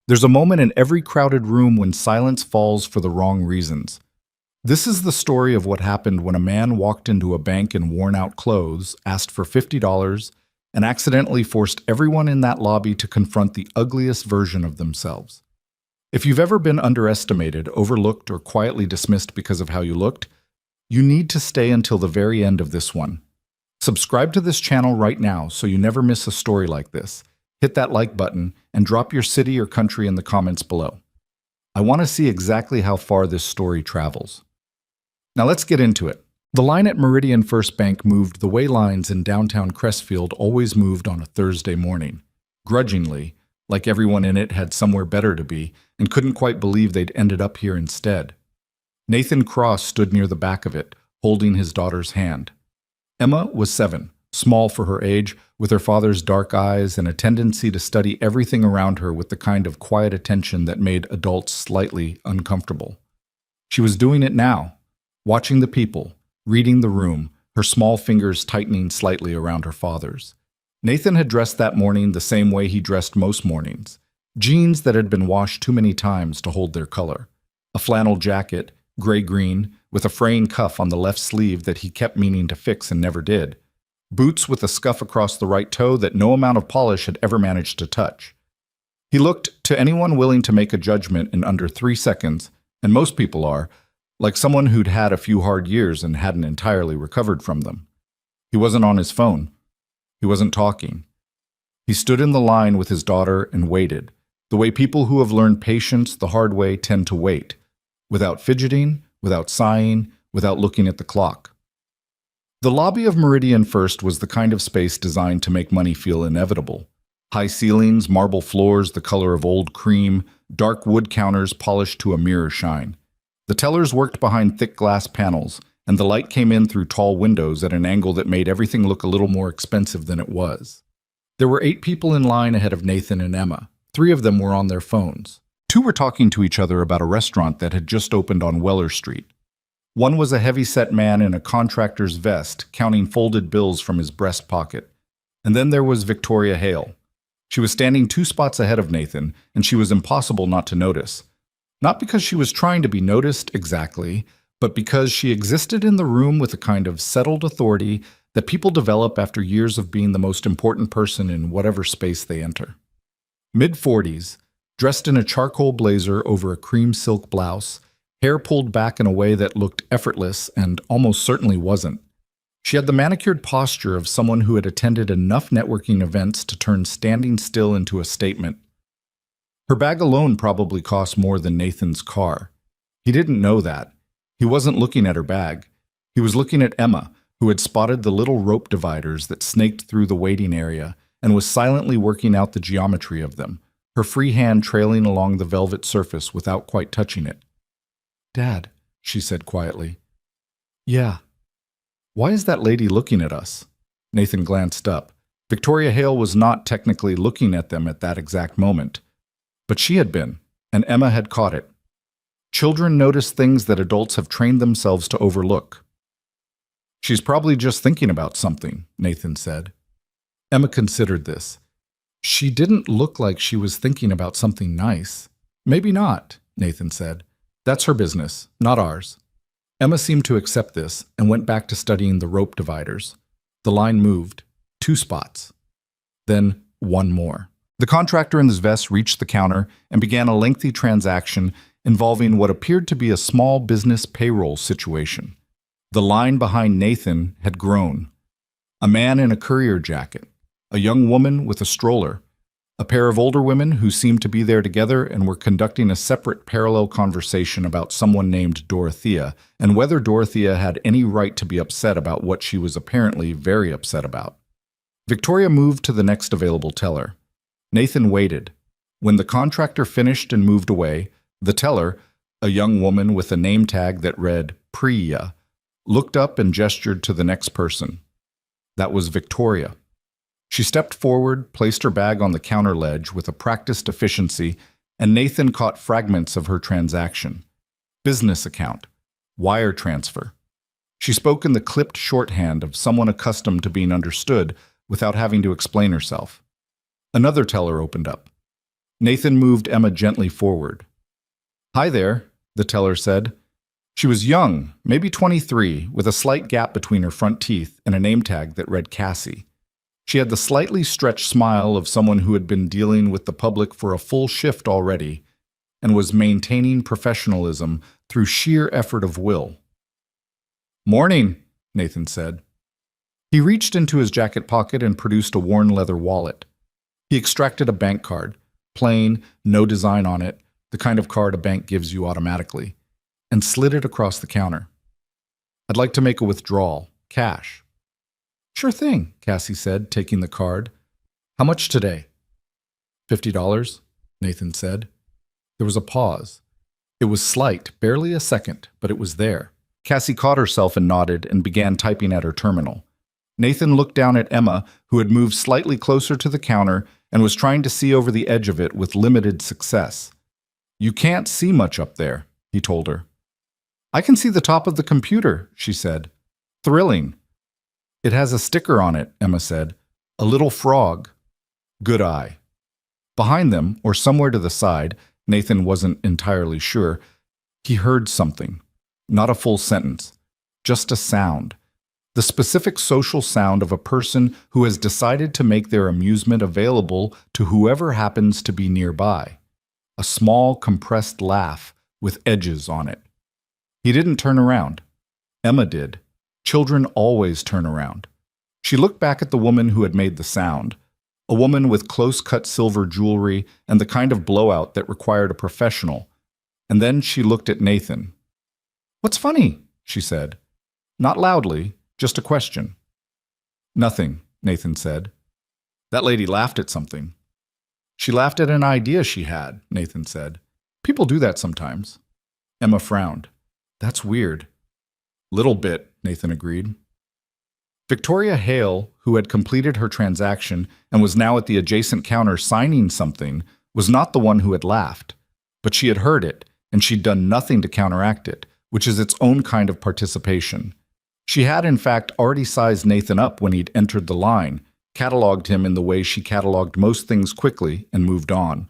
There's a moment in every crowded room when silence falls for the wrong reasons. This is the story of what happened when a man walked into a bank in worn-out clothes, asked for $50, and accidentally forced everyone in that lobby to confront the ugliest version of themselves. If you've ever been underestimated, overlooked, or quietly dismissed because of how you looked, you need to stay until the very end of this one. Subscribe to this channel right now so you never miss a story like this. Hit that like button and drop your city or country in the comments below. I want to see exactly how far this story travels. Now let's get into it. The line at Meridian First Bank moved the way lines in downtown Crestfield always moved on a Thursday morning. Grudgingly, like everyone in it had somewhere better to be and couldn't quite believe they'd ended up here instead. Nathan Cross stood near the back of it, holding his daughter's hand. Emma was 7, small for her age, with her father's dark eyes and a tendency to study everything around her with the kind of quiet attention that made adults slightly uncomfortable. She was doing it now, watching the people, reading the room, her small fingers tightening slightly around her father's. Nathan had dressed that morning the same way he dressed most mornings, jeans that had been washed too many times to hold their color, a flannel jacket, gray-green, with a fraying cuff on the left sleeve that he kept meaning to fix and never did, boots with a scuff across the right toe that no amount of polish had ever managed to touch. He looked, to anyone willing to make a judgment in under 3 seconds, and most people are, like someone who'd had a few hard years and hadn't entirely recovered from them. He wasn't on his phone. He wasn't talking. He stood in the line with his daughter and waited, the way people who have learned patience the hard way tend to wait, without fidgeting, without sighing, without looking at the clock. The lobby of Meridian First was the kind of space designed to make money feel inevitable. High ceilings, marble floors the color of old cream, dark wood counters polished to a mirror shine. The tellers worked behind thick glass panels, and the light came in through tall windows at an angle that made everything look a little more expensive than it was. There were 8 people in line ahead of Nathan and Emma. 3 of them were on their phones. 2 were talking to each other about a restaurant that had just opened on Weller Street. One was a heavy-set man in a contractor's vest, counting folded bills from his breast pocket. And then there was Victoria Hale. She was standing 2 spots ahead of Nathan, and she was impossible not to notice. Not because she was trying to be noticed exactly, but because she existed in the room with a kind of settled authority that people develop after years of being the most important person in whatever space they enter. Mid-40s, dressed in a charcoal blazer over a cream silk blouse, hair pulled back in a way that looked effortless and almost certainly wasn't. She had the manicured posture of someone who had attended enough networking events to turn standing still into a statement. Her bag alone probably cost more than Nathan's car. He didn't know that. He wasn't looking at her bag. He was looking at Emma, who had spotted the little rope dividers that snaked through the waiting area and was silently working out the geometry of them, her free hand trailing along the velvet surface without quite touching it. "Dad," she said quietly. "Yeah." "Why is that lady looking at us?" Nathan glanced up. Victoria Hale was not technically looking at them at that exact moment, but she had been, and Emma had caught it. Children notice things that adults have trained themselves to overlook. "She's probably just thinking about something," Nathan said. Emma considered this. She didn't look like she was thinking about something nice. "Maybe not," Nathan said. "That's her business, not ours." Emma seemed to accept this and went back to studying the rope dividers. The line moved, 2 spots. Then 1 more. The contractor in his vest reached the counter and began a lengthy transaction involving what appeared to be a small business payroll situation. The line behind Nathan had grown. A man in a courier jacket, a young woman with a stroller, a pair of older women who seemed to be there together and were conducting a separate parallel conversation about someone named Dorothea and whether Dorothea had any right to be upset about what she was apparently very upset about. Victoria moved to the next available teller. Nathan waited. When the contractor finished and moved away, the teller, a young woman with a name tag that read Priya, looked up and gestured to the next person. That was Victoria. She stepped forward, placed her bag on the counter ledge with a practiced efficiency, and Nathan caught fragments of her transaction. Business account. Wire transfer. She spoke in the clipped shorthand of someone accustomed to being understood without having to explain herself. Another teller opened up. Nathan moved Emma gently forward. "Hi there," the teller said. She was young, maybe 23, with a slight gap between her front teeth and a name tag that read Cassie. She had the slightly stretched smile of someone who had been dealing with the public for a full shift already and was maintaining professionalism through sheer effort of will. "Morning," Nathan said. He reached into his jacket pocket and produced a worn leather wallet. He extracted a bank card, plain, no design on it, the kind of card a bank gives you automatically, and slid it across the counter. "I'd like to make a withdrawal, cash." "Sure thing," Cassie said, taking the card. "How much today?" $50, Nathan said. There was a pause. It was slight, barely a second, but it was there. Cassie caught herself and nodded and began typing at her terminal. Nathan looked down at Emma, who had moved slightly closer to the counter and was trying to see over the edge of it with limited success. "You can't see much up there," he told her. "I can see the top of the computer," she said. "Thrilling." "It has a sticker on it," Emma said. "A little frog." Good eye. Behind them, or somewhere to the side, Nathan wasn't entirely sure, he heard something. Not a full sentence. Just a sound. The specific social sound of a person who has decided to make their amusement available to whoever happens to be nearby. A small, compressed laugh with edges on it. He didn't turn around. Emma did. Children always turn around. She looked back at the woman who had made the sound, a woman with close-cut silver jewelry and the kind of blowout that required a professional, and then she looked at Nathan. "What's funny?" she said. Not loudly, just a question. "Nothing," Nathan said. "That lady laughed at something." "She laughed at an idea she had," Nathan said. "People do that sometimes." Emma frowned. "That's weird." "Little bit," Nathan agreed. Victoria Hale, who had completed her transaction and was now at the adjacent counter signing something, was not the one who had laughed. But she had heard it, and she'd done nothing to counteract it, which is its own kind of participation. She had, in fact, already sized Nathan up when he'd entered the line, cataloged him in the way she cataloged most things quickly, and moved on.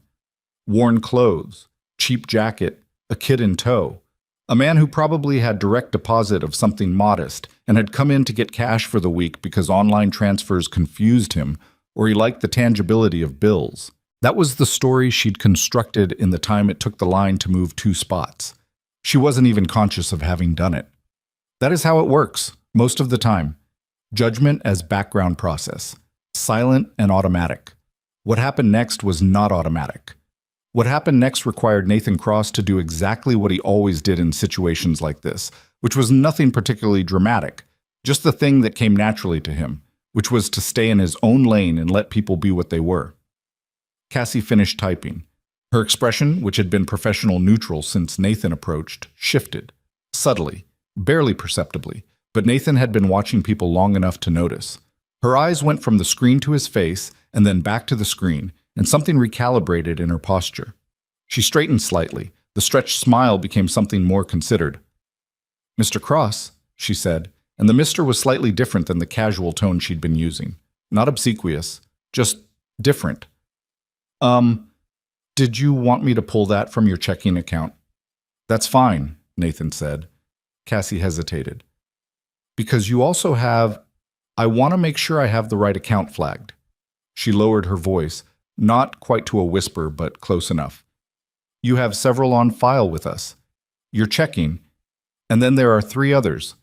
Worn clothes, cheap jacket, a kid in tow. A man who probably had direct deposit of something modest and had come in to get cash for the week because online transfers confused him, or he liked the tangibility of bills. That was the story she'd constructed in the time it took the line to move 2 spots. She wasn't even conscious of having done it. That is how it works, most of the time. Judgment as background process, silent and automatic. What happened next was not automatic. What happened next required Nathan Cross to do exactly what he always did in situations like this, which was nothing particularly dramatic, just the thing that came naturally to him, which was to stay in his own lane and let people be what they were. Cassie finished typing. Her expression, which had been professional neutral since Nathan approached, shifted, subtly, barely perceptibly, but Nathan had been watching people long enough to notice. Her eyes went from the screen to his face and then back to the screen, and something recalibrated in her posture. She straightened slightly. The stretched smile became something more considered. "Mr. Cross," she said, and the Mr. was slightly different than the casual tone she'd been using. Not obsequious, just different. Did you want me to pull that from your checking account?" "That's fine," Nathan said. Cassie hesitated. "Because you also have... I want to make sure I have the right account flagged." She lowered her voice, not quite to a whisper, but close enough. "You have several on file with us. You're checking, and then there are 3 others.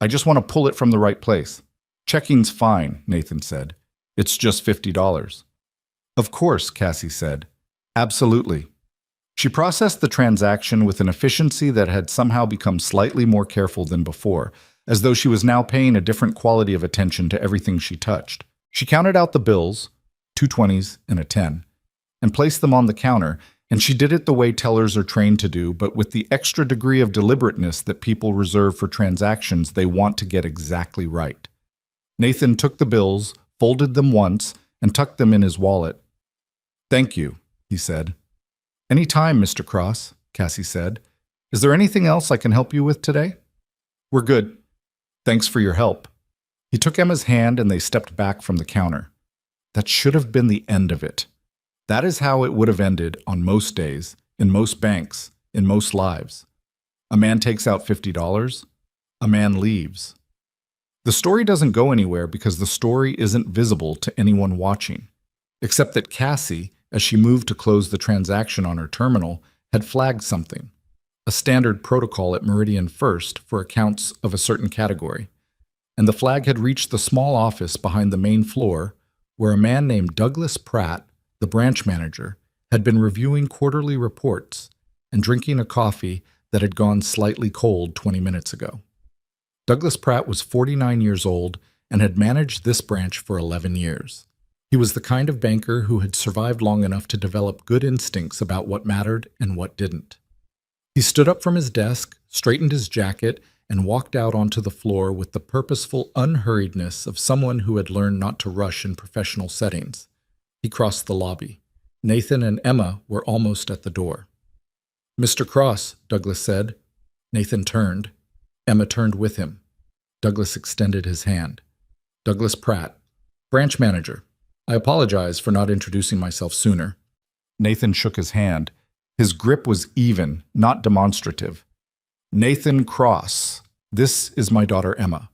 I just want to pull it from the right place." "Checking's fine," Nathan said. "It's just $50. "Of course," Cassie said. "Absolutely." She processed the transaction with an efficiency that had somehow become slightly more careful than before, as though she was now paying a different quality of attention to everything she touched. She counted out the bills, 2 20s and a 10, and placed them on the counter, and she did it the way tellers are trained to do, but with the extra degree of deliberateness that people reserve for transactions they want to get exactly right. Nathan took the bills, folded them once, and tucked them in his wallet. "Thank you," he said. "Any time, Mr. Cross," Cassie said. "Is there anything else I can help you with today?" "We're good. Thanks for your help." He took Emma's hand and they stepped back from the counter. That should have been the end of it. That is how it would have ended on most days, in most banks, in most lives. A man takes out $50. A man leaves. The story doesn't go anywhere because the story isn't visible to anyone watching, except that Cassie, as she moved to close the transaction on her terminal, had flagged something, a standard protocol at Meridian First for accounts of a certain category, and the flag had reached the small office behind the main floor where a man named Douglas Pratt, the branch manager, had been reviewing quarterly reports and drinking a coffee that had gone slightly cold 20 minutes ago. Douglas Pratt was 49 years old and had managed this branch for 11 years. He was the kind of banker who had survived long enough to develop good instincts about what mattered and what didn't. He stood up from his desk, straightened his jacket, and walked out onto the floor with the purposeful unhurriedness of someone who had learned not to rush in professional settings. He crossed the lobby. Nathan and Emma were almost at the door. "Mr. Cross," Douglas said. Nathan turned. Emma turned with him. Douglas extended his hand. "Douglas Pratt, branch manager. I apologize for not introducing myself sooner." Nathan shook his hand. His grip was even, not demonstrative. "Nathan Cross. This is my daughter Emma."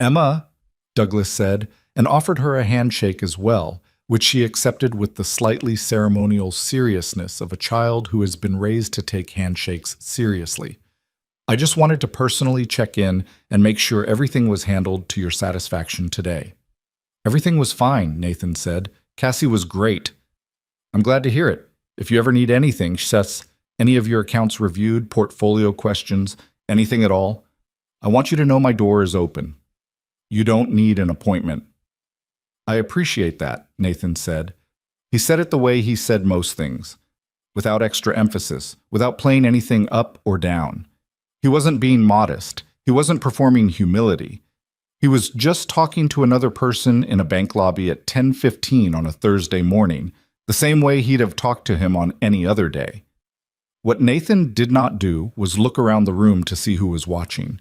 "Emma," Douglas said, and offered her a handshake as well, which she accepted with the slightly ceremonial seriousness of a child who has been raised to take handshakes seriously. "I just wanted to personally check in and make sure everything was handled to your satisfaction today." "Everything was fine," Nathan said. "Cassie was great." "I'm glad to hear it. If you ever need anything," she says, "any of your accounts reviewed, portfolio questions, anything at all, I want you to know my door is open. You don't need an appointment." "I appreciate that," Nathan said. He said it the way he said most things, without extra emphasis, without playing anything up or down. He wasn't being modest. He wasn't performing humility. He was just talking to another person in a bank lobby at 10:15 on a Thursday morning, the same way he'd have talked to him on any other day. What Nathan did not do was look around the room to see who was watching.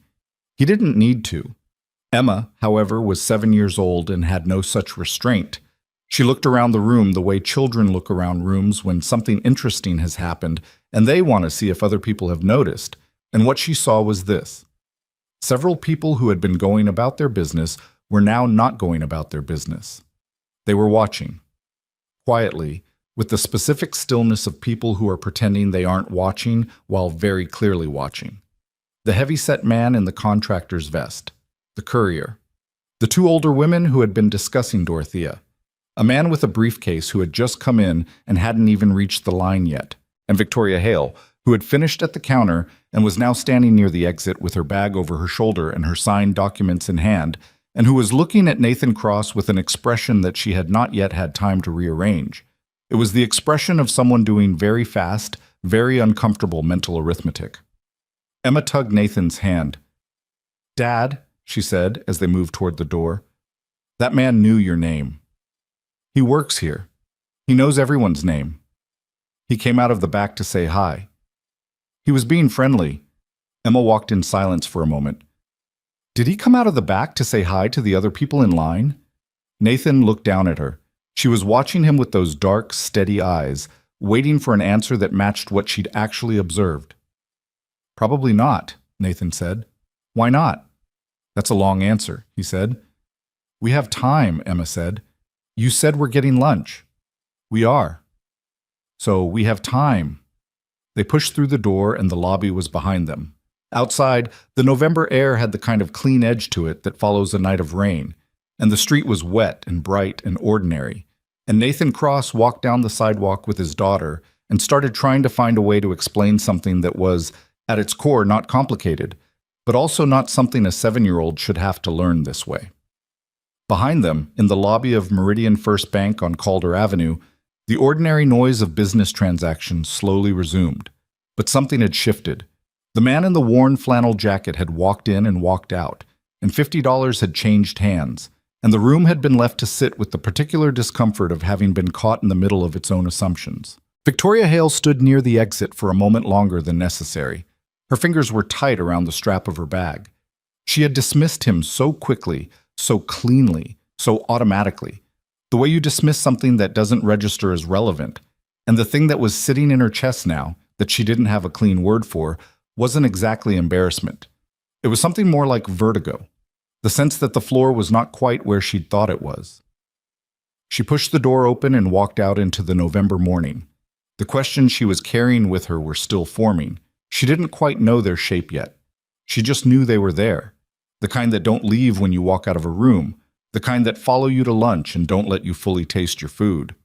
He didn't need to. Emma, however, was 7 years old and had no such restraint. She looked around the room the way children look around rooms when something interesting has happened and they want to see if other people have noticed, and what she saw was this. Several people who had been going about their business were now not going about their business. They were watching. Quietly, with the specific stillness of people who are pretending they aren't watching while very clearly watching. The heavy-set man in the contractor's vest. The courier. The two older women who had been discussing Dorothea. A man with a briefcase who had just come in and hadn't even reached the line yet. And Victoria Hale, who had finished at the counter and was now standing near the exit with her bag over her shoulder and her signed documents in hand, and who was looking at Nathan Cross with an expression that she had not yet had time to rearrange. It was the expression of someone doing very fast, very uncomfortable mental arithmetic. Emma tugged Nathan's hand. "Dad," she said as they moved toward the door, "that man knew your name. He works here. He knows everyone's name. He came out of the back to say hi. He was being friendly." Emma walked in silence for a moment. "Did he come out of the back to say hi to the other people in line?" Nathan looked down at her. She was watching him with those dark, steady eyes, waiting for an answer that matched what she'd actually observed. "Probably not," Nathan said. "Why not?" "That's a long answer," he said. "We have time," Emma said. "You said we're getting lunch." "We are." "So we have time." They pushed through the door and the lobby was behind them. Outside, the November air had the kind of clean edge to it that follows a night of rain, and the street was wet and bright and ordinary, and Nathan Cross walked down the sidewalk with his daughter and started trying to find a way to explain something that was, at its core, not complicated, but also not something a 7-year-old should have to learn this way. Behind them, in the lobby of Meridian First Bank on Calder Avenue, the ordinary noise of business transactions slowly resumed, but something had shifted. The man in the worn flannel jacket had walked in and walked out, and $50 had changed hands, and the room had been left to sit with the particular discomfort of having been caught in the middle of its own assumptions. Victoria Hale stood near the exit for a moment longer than necessary. Her fingers were tight around the strap of her bag. She had dismissed him so quickly, so cleanly, so automatically. The way you dismiss something that doesn't register as relevant. And the thing that was sitting in her chest now, that she didn't have a clean word for, wasn't exactly embarrassment. It was something more like vertigo, the sense that the floor was not quite where she'd thought it was. She pushed the door open and walked out into the November morning. The questions she was carrying with her were still forming. She didn't quite know their shape yet. She just knew they were there. The kind that don't leave when you walk out of a room. The kind that follow you to lunch and don't let you fully taste your food.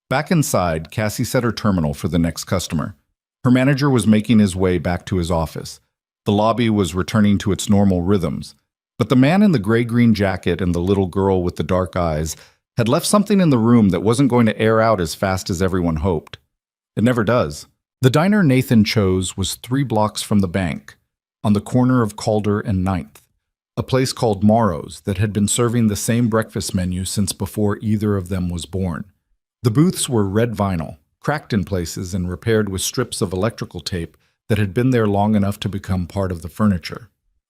Back inside, Cassie set her terminal for the next customer. Her manager was making his way back to his office. The lobby was returning to its normal rhythms. But the man in the gray-green jacket and the little girl with the dark eyes had left something in the room that wasn't going to air out as fast as everyone hoped. It never does. The diner Nathan chose was 3 blocks from the bank, on the corner of Calder and 9th, a place called Morrow's that had been serving the same breakfast menu since before either of them was born. The booths were red vinyl, cracked in places and repaired with strips of electrical tape that had been there long enough to become part of the furniture.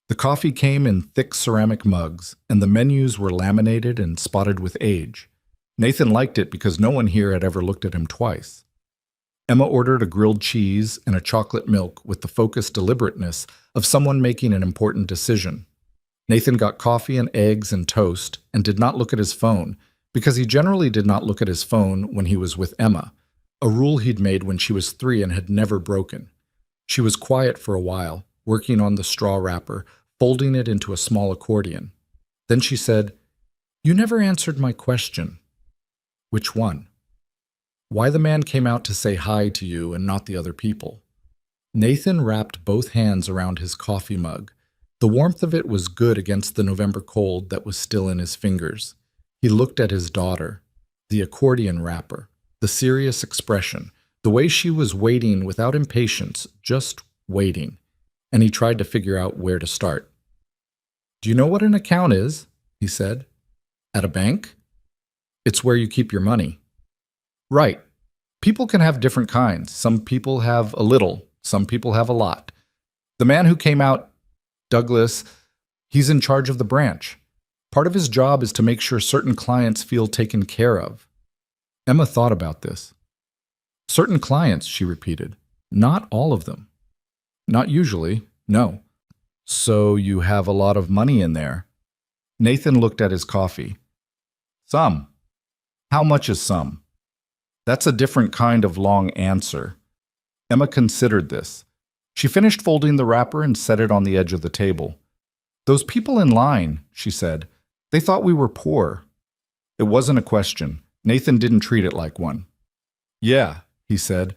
The coffee came in thick ceramic mugs, and the menus were laminated and spotted with age. Nathan liked it because no one here had ever looked at him twice. Emma ordered a grilled cheese and a chocolate milk with the focused deliberateness of someone making an important decision. Nathan got coffee and eggs and toast and did not look at his phone, because he generally did not look at his phone when he was with Emma, a rule he'd made when she was 3 and had never broken. She was quiet for a while, working on the straw wrapper, folding it into a small accordion. Then she said, "You never answered my question." "Which one?" "Why the man came out to say hi to you and not the other people." Nathan wrapped both hands around his coffee mug. The warmth of it was good against the November cold that was still in his fingers. He looked at his daughter, the accordion wrapper, the serious expression, the way she was waiting without impatience, just waiting. And he tried to figure out where to start. "Do you know what an account is?" he said. "At a bank?" "It's where you keep your money." "Right. People can have different kinds. Some people have a little, some people have a lot. The man who came out, Douglas, he's in charge of the branch. Part of his job is to make sure certain clients feel taken care of." Emma thought about this. "Certain clients," she repeated. "Not all of them." "Not usually, no." "So you have a lot of money in there?" Nathan looked at his coffee. "Some." "How much is some?" "That's a different kind of long answer." Emma considered this. She finished folding the wrapper and set it on the edge of the table. "Those people in line," she said, "they thought we were poor." It wasn't a question. Nathan didn't treat it like one. "Yeah," he said.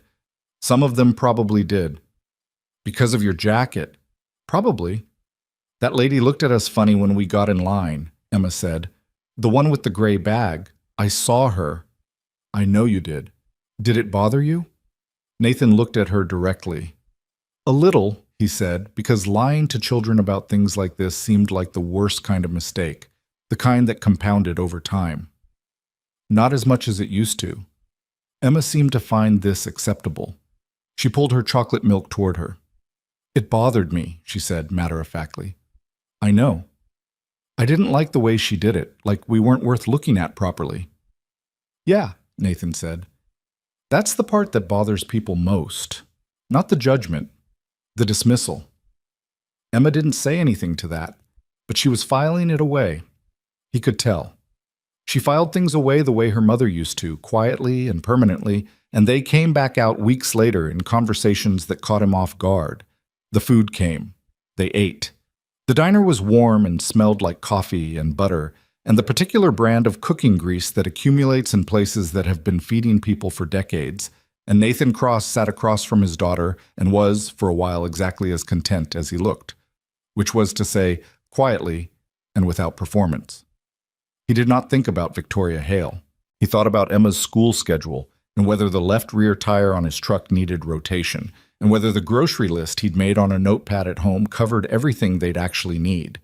"Some of them probably did." "Because of your jacket?" "Probably." "That lady looked at us funny when we got in line," Emma said. "The one with the gray bag. I saw her." "I know you did. Did it bother you?" Nathan looked at her directly. "A little," he said, because lying to children about things like this seemed like the worst kind of mistake, the kind that compounded over time. "Not as much as it used to." Emma seemed to find this acceptable. She pulled her chocolate milk toward her. "It bothered me," she said matter-of-factly. "I know. I didn't like the way she did it, like we weren't worth looking at properly." "Yeah," Nathan said. "That's the part that bothers people most. Not the judgment, the dismissal." Emma didn't say anything to that, but she was filing it away. He could tell. She filed things away the way her mother used to, quietly and permanently, and they came back out weeks later in conversations that caught him off guard. The food came. They ate. The diner was warm and smelled like coffee and butter, and the particular brand of cooking grease that accumulates in places that have been feeding people for decades. And Nathan Cross sat across from his daughter and was, for a while, exactly as content as he looked, which was to say, quietly and without performance. He did not think about Victoria Hale. He thought about Emma's school schedule and whether the left rear tire on his truck needed rotation, and whether the grocery list he'd made on a notepad at home covered everything they'd actually need.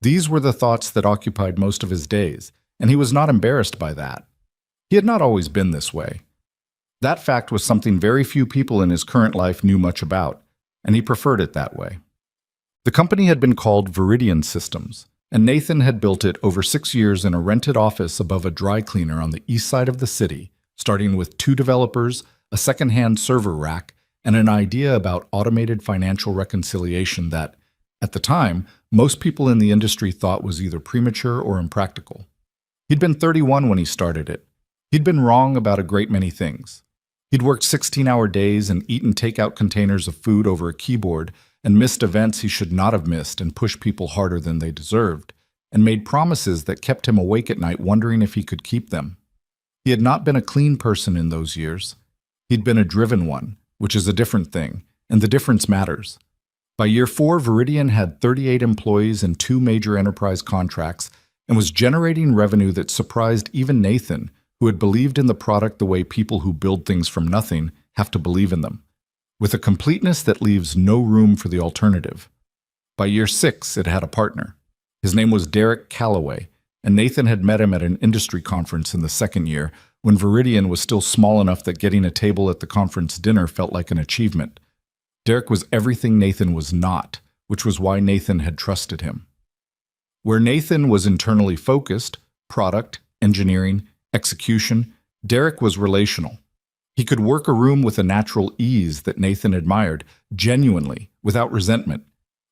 These were the thoughts that occupied most of his days, and he was not embarrassed by that. He had not always been this way. That fact was something very few people in his current life knew much about, and he preferred it that way. The company had been called Viridian Systems, and Nathan had built it over 6 years in a rented office above a dry cleaner on the east side of the city, starting with 2 developers, a second-hand server rack, and an idea about automated financial reconciliation that, at the time, most people in the industry thought was either premature or impractical. He'd been 31 when he started it. He'd been wrong about a great many things. He'd worked 16-hour days and eaten takeout containers of food over a keyboard and missed events he should not have missed and pushed people harder than they deserved, and made promises that kept him awake at night wondering if he could keep them. He had not been a clean person in those years. He'd been a driven one, which is a different thing, and the difference matters. By year 4, Viridian had 38 employees and 2 major enterprise contracts and was generating revenue that surprised even Nathan, who had believed in the product the way people who build things from nothing have to believe in them, with a completeness that leaves no room for the alternative. By year 6, it had a partner. His name was Derek Calloway, and Nathan had met him at an industry conference in the second year when Viridian was still small enough that getting a table at the conference dinner felt like an achievement. Derek was everything Nathan was not, which was why Nathan had trusted him. Where Nathan was internally focused, product, engineering, execution, Derek was relational. He could work a room with a natural ease that Nathan admired, genuinely, without resentment.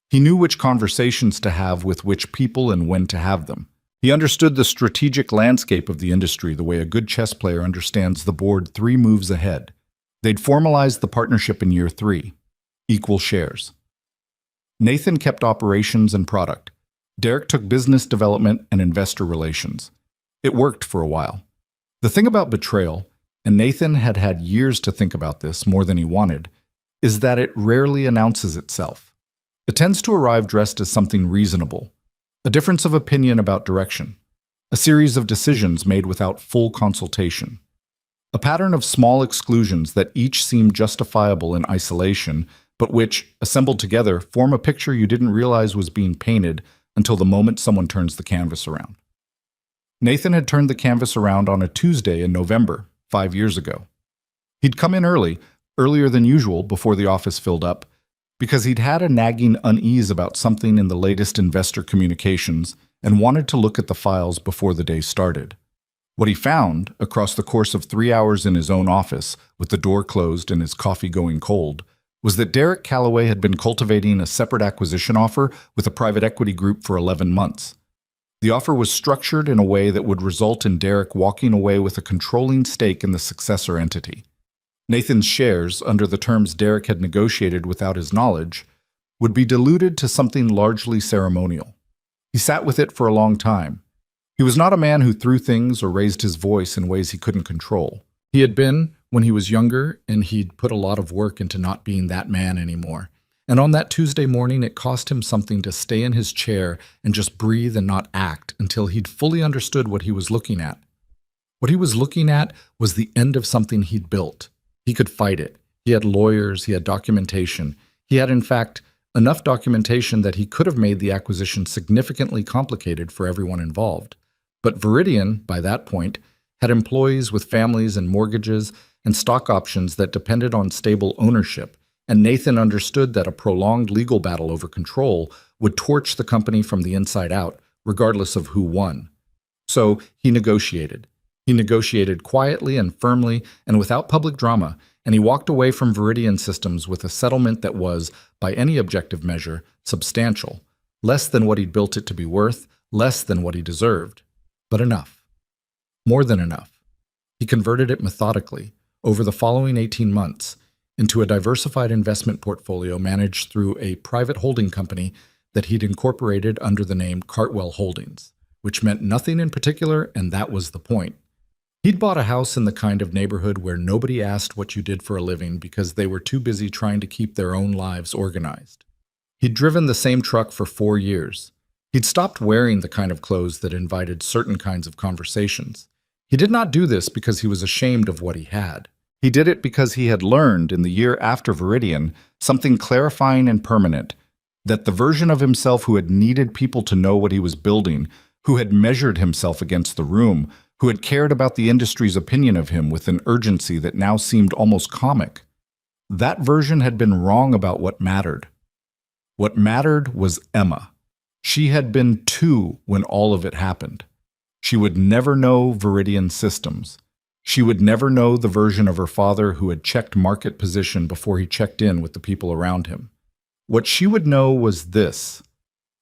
He knew which conversations to have with which people and when to have them. He understood the strategic landscape of the industry the way a good chess player understands the board 3 moves ahead. They'd formalized the partnership in year 3. Equal shares. Nathan kept operations and product. Derek took business development and investor relations. It worked for a while. The thing about betrayal, and Nathan had had years to think about this more than he wanted, is that it rarely announces itself. It tends to arrive dressed as something reasonable, a difference of opinion about direction, a series of decisions made without full consultation, a pattern of small exclusions that each seem justifiable in isolation, but which, assembled together, form a picture you didn't realize was being painted until the moment someone turns the canvas around. Nathan had turned the canvas around on a Tuesday in November, 5 years ago. He'd come in early, earlier than usual before the office filled up, because he'd had a nagging unease about something in the latest investor communications and wanted to look at the files before the day started. What he found, across the course of 3 hours in his own office, with the door closed and his coffee going cold, was that Derek Calloway had been cultivating a separate acquisition offer with a private equity group for 11 months. The offer was structured in a way that would result in Derek walking away with a controlling stake in the successor entity. Nathan's shares, under the terms Derek had negotiated without his knowledge, would be diluted to something largely ceremonial. He sat with it for a long time. He was not a man who threw things or raised his voice in ways he couldn't control. He had been, when he was younger, and he'd put a lot of work into not being that man anymore. And on that Tuesday morning, it cost him something to stay in his chair and just breathe and not act until he'd fully understood what he was looking at. What he was looking at was the end of something he'd built. He could fight it. He had lawyers, he had documentation. He had, in fact, enough documentation that he could have made the acquisition significantly complicated for everyone involved. But Viridian, by that point, had employees with families and mortgages and stock options that depended on stable ownership, and Nathan understood that a prolonged legal battle over control would torch the company from the inside out, regardless of who won. So he negotiated. He negotiated quietly and firmly and without public drama, and he walked away from Viridian Systems with a settlement that was, by any objective measure, substantial, less than what he'd built it to be worth, less than what he deserved, but enough. More than enough. He converted it methodically, over the following 18 months, into a diversified investment portfolio managed through a private holding company that he'd incorporated under the name Cartwell Holdings, which meant nothing in particular, and that was the point. He'd bought a house in the kind of neighborhood where nobody asked what you did for a living because they were too busy trying to keep their own lives organized. He'd driven the same truck for 4 years. He'd stopped wearing the kind of clothes that invited certain kinds of conversations. He did not do this because he was ashamed of what he had. He did it because he had learned in the year after Viridian something clarifying and permanent, that the version of himself who had needed people to know what he was building, who had measured himself against the room, who had cared about the industry's opinion of him with an urgency that now seemed almost comic, that version had been wrong about what mattered. What mattered was Emma. She had been 2 when all of it happened. She would never know Viridian systems. She would never know the version of her father who had checked market position before he checked in with the people around him. What she would know was this: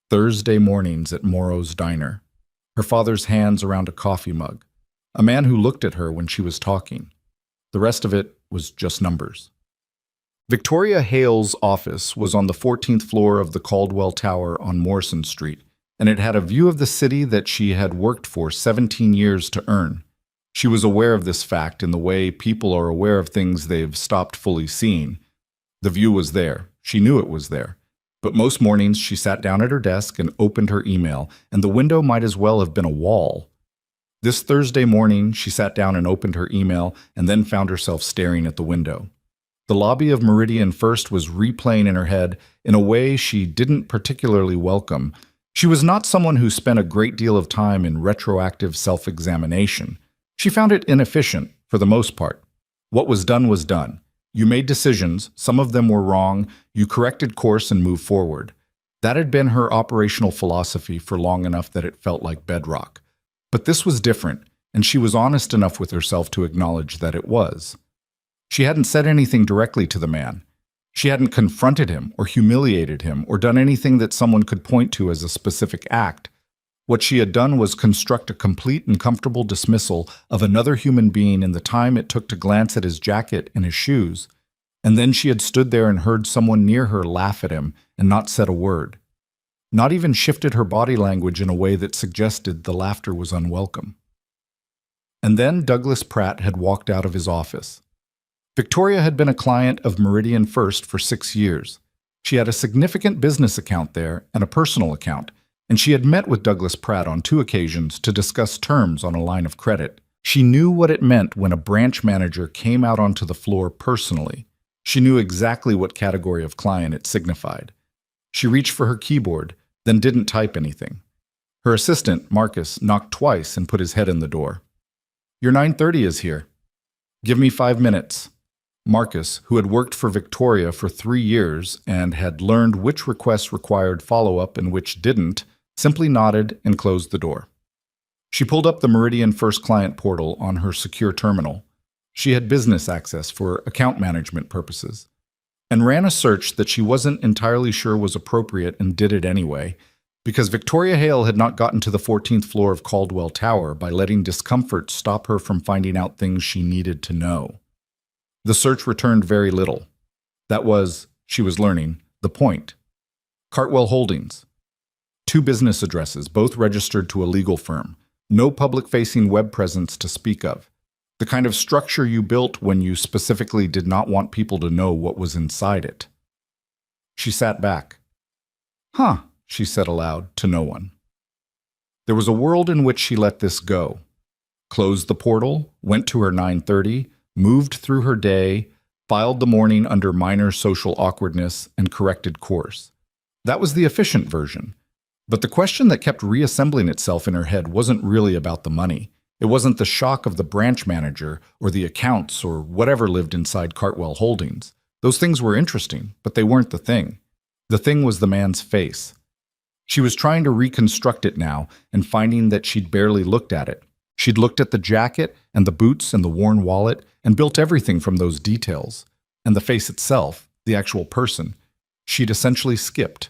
Thursday mornings at Morrow's Diner, her father's hands around a coffee mug, a man who looked at her when she was talking. The rest of it was just numbers. Victoria Hale's office was on the 14th floor of the Caldwell Tower on Morrison Street, and it had a view of the city that she had worked for 17 years to earn. She was aware of this fact in the way people are aware of things they've stopped fully seeing. The view was there. She knew it was there. But most mornings she sat down at her desk and opened her email, and the window might as well have been a wall. This Thursday morning, she sat down and opened her email and then found herself staring at the window. The lobby of Meridian First was replaying in her head in a way she didn't particularly welcome. She was not someone who spent a great deal of time in retroactive self-examination. She found it inefficient, for the most part. What was done was done. You made decisions, some of them were wrong, you corrected course and moved forward. That had been her operational philosophy for long enough that it felt like bedrock. But this was different, and she was honest enough with herself to acknowledge that it was. She hadn't said anything directly to the man. She hadn't confronted him or humiliated him or done anything that someone could point to as a specific act. What she had done was construct a complete and comfortable dismissal of another human being in the time it took to glance at his jacket and his shoes. And then she had stood there and heard someone near her laugh at him and not said a word. Not even shifted her body language in a way that suggested the laughter was unwelcome. And then Douglas Pratt had walked out of his office. Victoria had been a client of Meridian First for 6 years. She had a significant business account there and a personal account, and she had met with Douglas Pratt on 2 occasions to discuss terms on a line of credit. She knew what it meant when a branch manager came out onto the floor personally. She knew exactly what category of client it signified. She reached for her keyboard, then didn't type anything. Her assistant, Marcus, knocked twice and put his head in the door. "Your 9:30 is here. Give me 5 minutes." Marcus, who had worked for Victoria for 3 years and had learned which requests required follow-up and which didn't, simply nodded and closed the door. She pulled up the Meridian First client portal on her secure terminal. She had business access for account management purposes, and ran a search that she wasn't entirely sure was appropriate and did it anyway, because Victoria Hale had not gotten to the 14th floor of Caldwell Tower by letting discomfort stop her from finding out things she needed to know. The search returned very little. That was, she was learning, the point. Cartwell Holdings. 2 business addresses, both registered to a legal firm. No public-facing web presence to speak of. The kind of structure you built when you specifically did not want people to know what was inside it. She sat back. "Huh," she said aloud, to no one. There was a world in which she let this go. Closed the portal, went to her 9:30, moved through her day, filed the morning under minor social awkwardness, and corrected course. That was the efficient version. But the question that kept reassembling itself in her head wasn't really about the money. It wasn't the shock of the branch manager or the accounts or whatever lived inside Cartwell Holdings. Those things were interesting, but they weren't the thing. The thing was the man's face. She was trying to reconstruct it now and finding that she'd barely looked at it. She'd looked at the jacket and the boots and the worn wallet and built everything from those details. And the face itself, the actual person, she'd essentially skipped.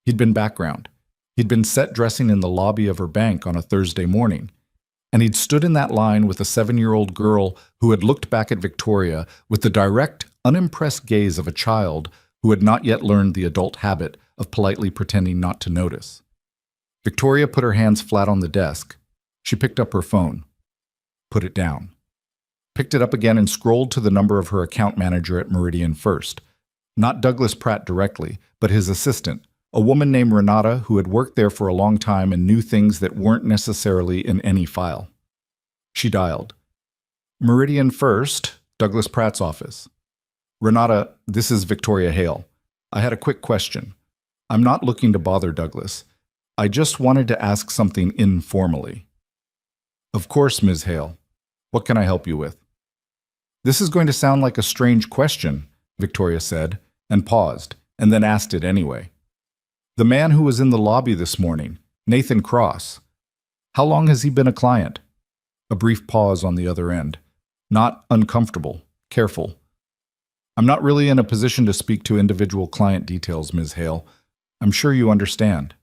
He'd been background. He'd been set dressing in the lobby of her bank on a Thursday morning. And he'd stood in that line with a 7-year-old girl who had looked back at Victoria with the direct, unimpressed gaze of a child who had not yet learned the adult habit of politely pretending not to notice. Victoria put her hands flat on the desk. She picked up her phone. Put it down. Picked it up again and scrolled to the number of her account manager at Meridian First. Not Douglas Pratt directly, but his assistant, a woman named Renata who had worked there for a long time and knew things that weren't necessarily in any file. She dialed. "Meridian First, Douglas Pratt's office." "Renata, this is Victoria Hale. I had a quick question. I'm not looking to bother Douglas. I just wanted to ask something informally." "Of course, Ms. Hale. What can I help you with?" "This is going to sound like a strange question," Victoria said, and paused, and then asked it anyway. The man who was in the lobby this morning, Nathan Cross. How long has he been a client? A brief pause on the other end. Not uncomfortable, careful. I'm not really in a position to speak to individual client details, Ms. Hale. I'm sure you understand.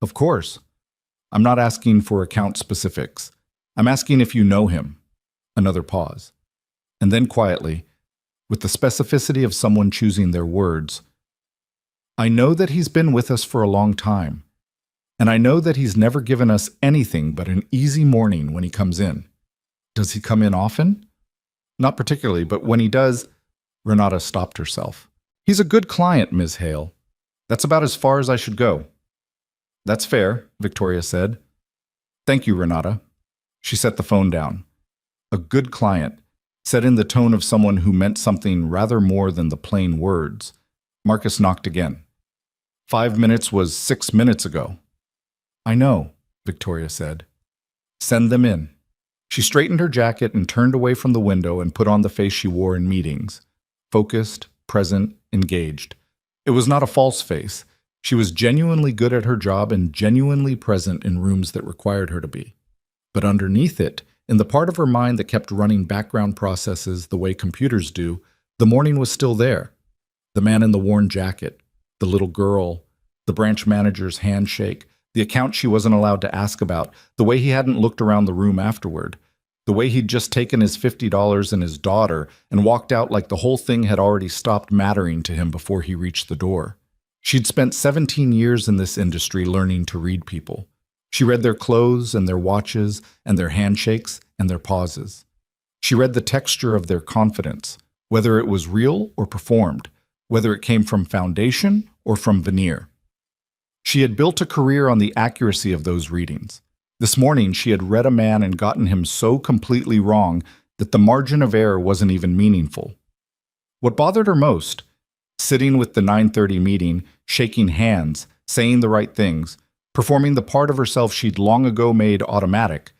Of course. I'm not asking for account specifics. I'm asking if you know him. Another pause. And then quietly, with the specificity of someone choosing their words, I know that he's been with us for a long time, and I know that he's never given us anything but an easy morning when he comes in. Does he come in often? Not particularly, but when he does, Renata stopped herself. He's a good client, Ms. Hale. That's about as far as I should go. That's fair, Victoria said. Thank you, Renata. She set the phone down. A good client, said in the tone of someone who meant something rather more than the plain words. Marcus knocked again. 5 minutes was 6 minutes ago. I know, Victoria said. Send them in. She straightened her jacket and turned away from the window and put on the face she wore in meetings. Focused, present, engaged. It was not a false face. She was genuinely good at her job and genuinely present in rooms that required her to be. But underneath it, in the part of her mind that kept running background processes the way computers do, the morning was still there. The man in the worn jacket, the little girl, the branch manager's handshake, the account she wasn't allowed to ask about, the way he hadn't looked around the room afterward, the way he'd just taken his $50 and his daughter and walked out like the whole thing had already stopped mattering to him before he reached the door. She'd spent 17 years in this industry learning to read people. She read their clothes and their watches and their handshakes and their pauses. She read the texture of their confidence, whether it was real or performed, whether it came from foundation or from veneer. She had built a career on the accuracy of those readings. This morning, she had read a man and gotten him so completely wrong that the margin of error wasn't even meaningful. What bothered her most, sitting with the 9:30 meeting, shaking hands, saying the right things, performing the part of herself she'd long ago made automatic,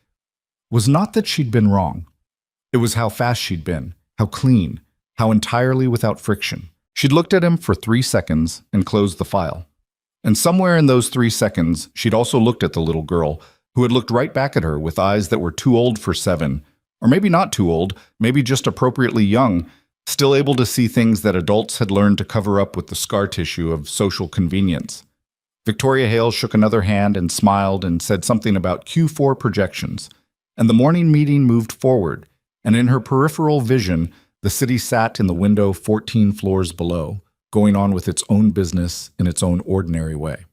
was not that she'd been wrong. It was how fast she'd been, how clean, how entirely without friction. She'd looked at him for 3 seconds and closed the file. And somewhere in those 3 seconds, she'd also looked at the little girl, who had looked right back at her with eyes that were too old for 7, or maybe not too old, maybe just appropriately young, still able to see things that adults had learned to cover up with the scar tissue of social convenience. Victoria Hale shook another hand and smiled and said something about Q4 projections, and the morning meeting moved forward, and in her peripheral vision, the city sat in the window 14 floors below, going on with its own business in its own ordinary way.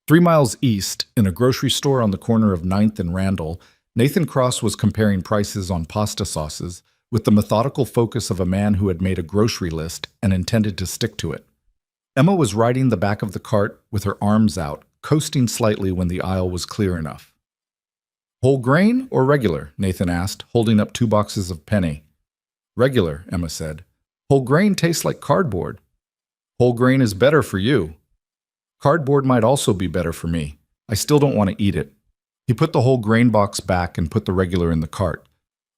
3 miles east, in a grocery store on the corner of 9th and Randall, Nathan Cross was comparing prices on pasta sauces with the methodical focus of a man who had made a grocery list and intended to stick to it. Emma was riding the back of the cart with her arms out, coasting slightly when the aisle was clear enough. Whole grain or regular? Nathan asked, holding up 2 boxes of penny. Regular, Emma said. Whole grain tastes like cardboard. Whole grain is better for you. Cardboard might also be better for me. I still don't want to eat it. He put the whole grain box back and put the regular in the cart.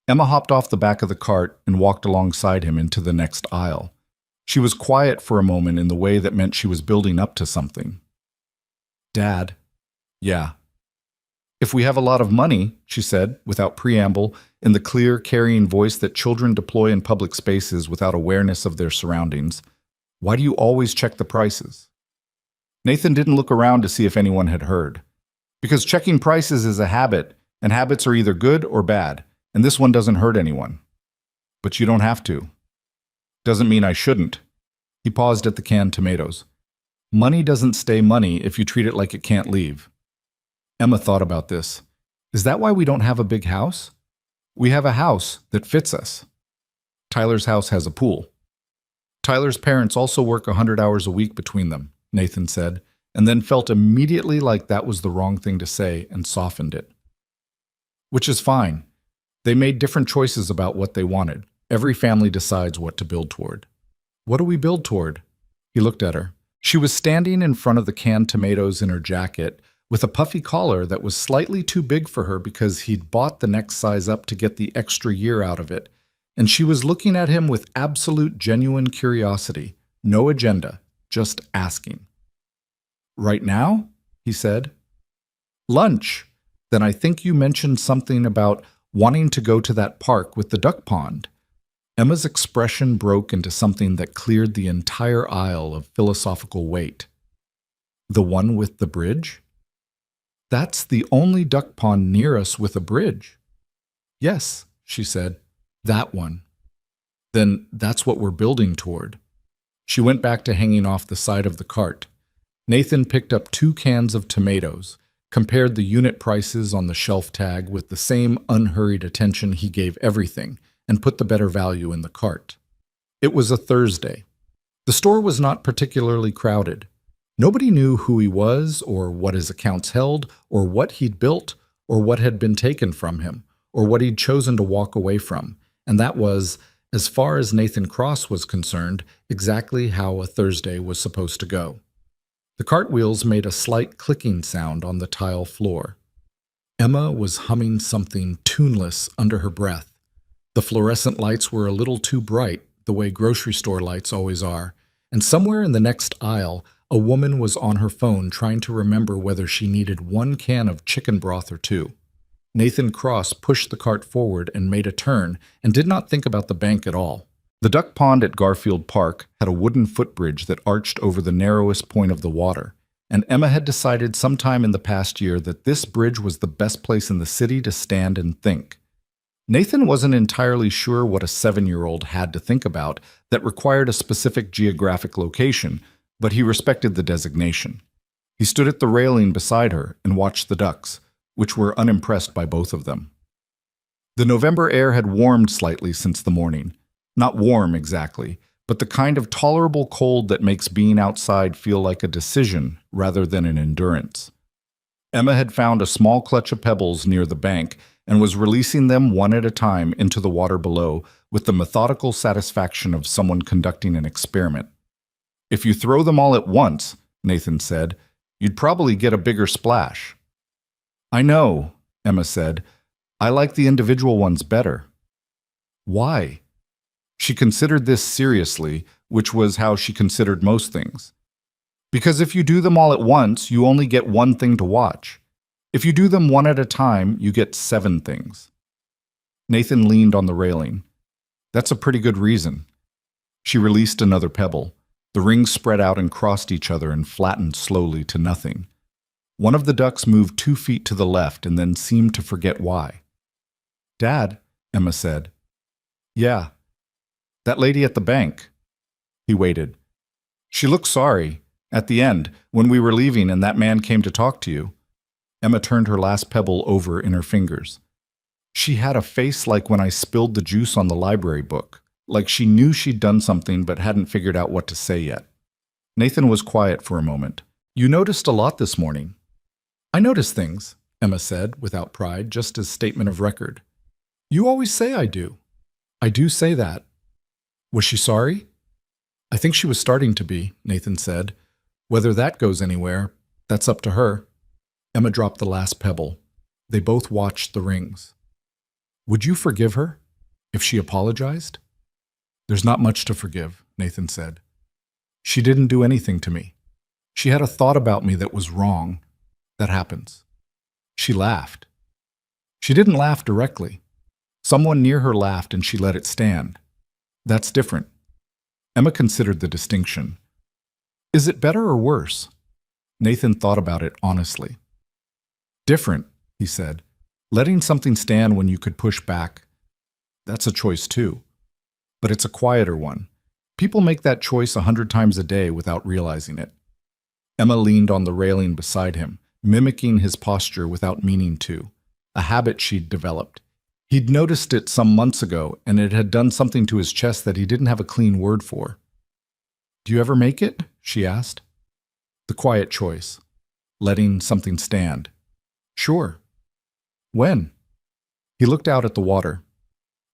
Emma hopped off the back of the cart and walked alongside him into the next aisle. She was quiet for a moment in the way that meant she was building up to something. Dad. Yeah. If we have a lot of money, she said, without preamble, in the clear, carrying voice that children deploy in public spaces without awareness of their surroundings, why do you always check the prices? Nathan didn't look around to see if anyone had heard. Because checking prices is a habit, and habits are either good or bad, and this one doesn't hurt anyone. But you don't have to. Doesn't mean I shouldn't. He paused at the canned tomatoes. Money doesn't stay money if you treat it like it can't leave. Emma thought about this. Is that why we don't have a big house? We have a house that fits us. Tyler's house has a pool. Tyler's parents also work 100 hours a week between them, Nathan said, and then felt immediately like that was the wrong thing to say and softened it. Which is fine. They made different choices about what they wanted. Every family decides what to build toward. What do we build toward? He looked at her. She was standing in front of the canned tomatoes in her jacket with a puffy collar that was slightly too big for her because he'd bought the next size up to get the extra year out of it, and she was looking at him with absolute genuine curiosity, no agenda, just asking. Right now? He said. Lunch. Then I think you mentioned something about wanting to go to that park with the duck pond. Emma's expression broke into something that cleared the entire aisle of philosophical weight. The one with the bridge? That's the only duck pond near us with a bridge. Yes, she said, that one. Then that's what we're building toward. She went back to hanging off the side of the cart. Nathan picked up 2 cans of tomatoes, compared the unit prices on the shelf tag with the same unhurried attention he gave everything, and put the better value in the cart. It was a Thursday. The store was not particularly crowded. Nobody knew who he was, or what his accounts held, or what he'd built, or what had been taken from him, or what he'd chosen to walk away from, and that was, as far as Nathan Cross was concerned, exactly how a Thursday was supposed to go. The cartwheels made a slight clicking sound on the tile floor. Emma was humming something tuneless under her breath. The fluorescent lights were a little too bright, the way grocery store lights always are, and somewhere in the next aisle, a woman was on her phone trying to remember whether she needed 1 can of chicken broth or 2. Nathan Cross pushed the cart forward and made a turn and did not think about the bank at all. The duck pond at Garfield Park had a wooden footbridge that arched over the narrowest point of the water, and Emma had decided sometime in the past year that this bridge was the best place in the city to stand and think. Nathan wasn't entirely sure what a 7-year-old had to think about that required a specific geographic location, but he respected the designation. He stood at the railing beside her and watched the ducks, which were unimpressed by both of them. The November air had warmed slightly since the morning. Not warm exactly, but the kind of tolerable cold that makes being outside feel like a decision rather than an endurance. Emma had found a small clutch of pebbles near the bank and was releasing them one at a time into the water below with the methodical satisfaction of someone conducting an experiment. If you throw them all at once, Nathan said, you'd probably get a bigger splash. I know, Emma said. I like the individual ones better. Why? She considered this seriously, which was how she considered most things. Because if you do them all at once, you only get 1 thing to watch. If you do them one at a time, you get 7 things. Nathan leaned on the railing. That's a pretty good reason. She released another pebble. The rings spread out and crossed each other and flattened slowly to nothing. One of the ducks moved 2 feet to the left and then seemed to forget why. Dad, Emma said. Yeah. That lady at the bank. He waited. She looked sorry. At the end, when we were leaving and that man came to talk to you. Emma turned her last pebble over in her fingers. She had a face like when I spilled the juice on the library book, like she knew she'd done something but hadn't figured out what to say yet. Nathan was quiet for a moment. You noticed a lot this morning. I notice things, Emma said, without pride, just as statement of record. You always say I do. I do say that. Was she sorry? I think she was starting to be, Nathan said. Whether that goes anywhere, that's up to her. Emma dropped the last pebble. They both watched the rings. Would you forgive her if she apologized? There's not much to forgive, Nathan said. She didn't do anything to me. She had a thought about me that was wrong. That happens. She laughed. She didn't laugh directly. Someone near her laughed and she let it stand. That's different. Emma considered the distinction. Is it better or worse? Nathan thought about it honestly. Different, he said. Letting something stand when you could push back. That's a choice too. But it's a quieter one. People make that choice 100 times a day without realizing it. Emma leaned on the railing beside him, mimicking his posture without meaning to, a habit she'd developed. He'd noticed it some months ago, and it had done something to his chest that he didn't have a clean word for. Do you ever make it? She asked. The quiet choice. Letting something stand. Sure. When? He looked out at the water.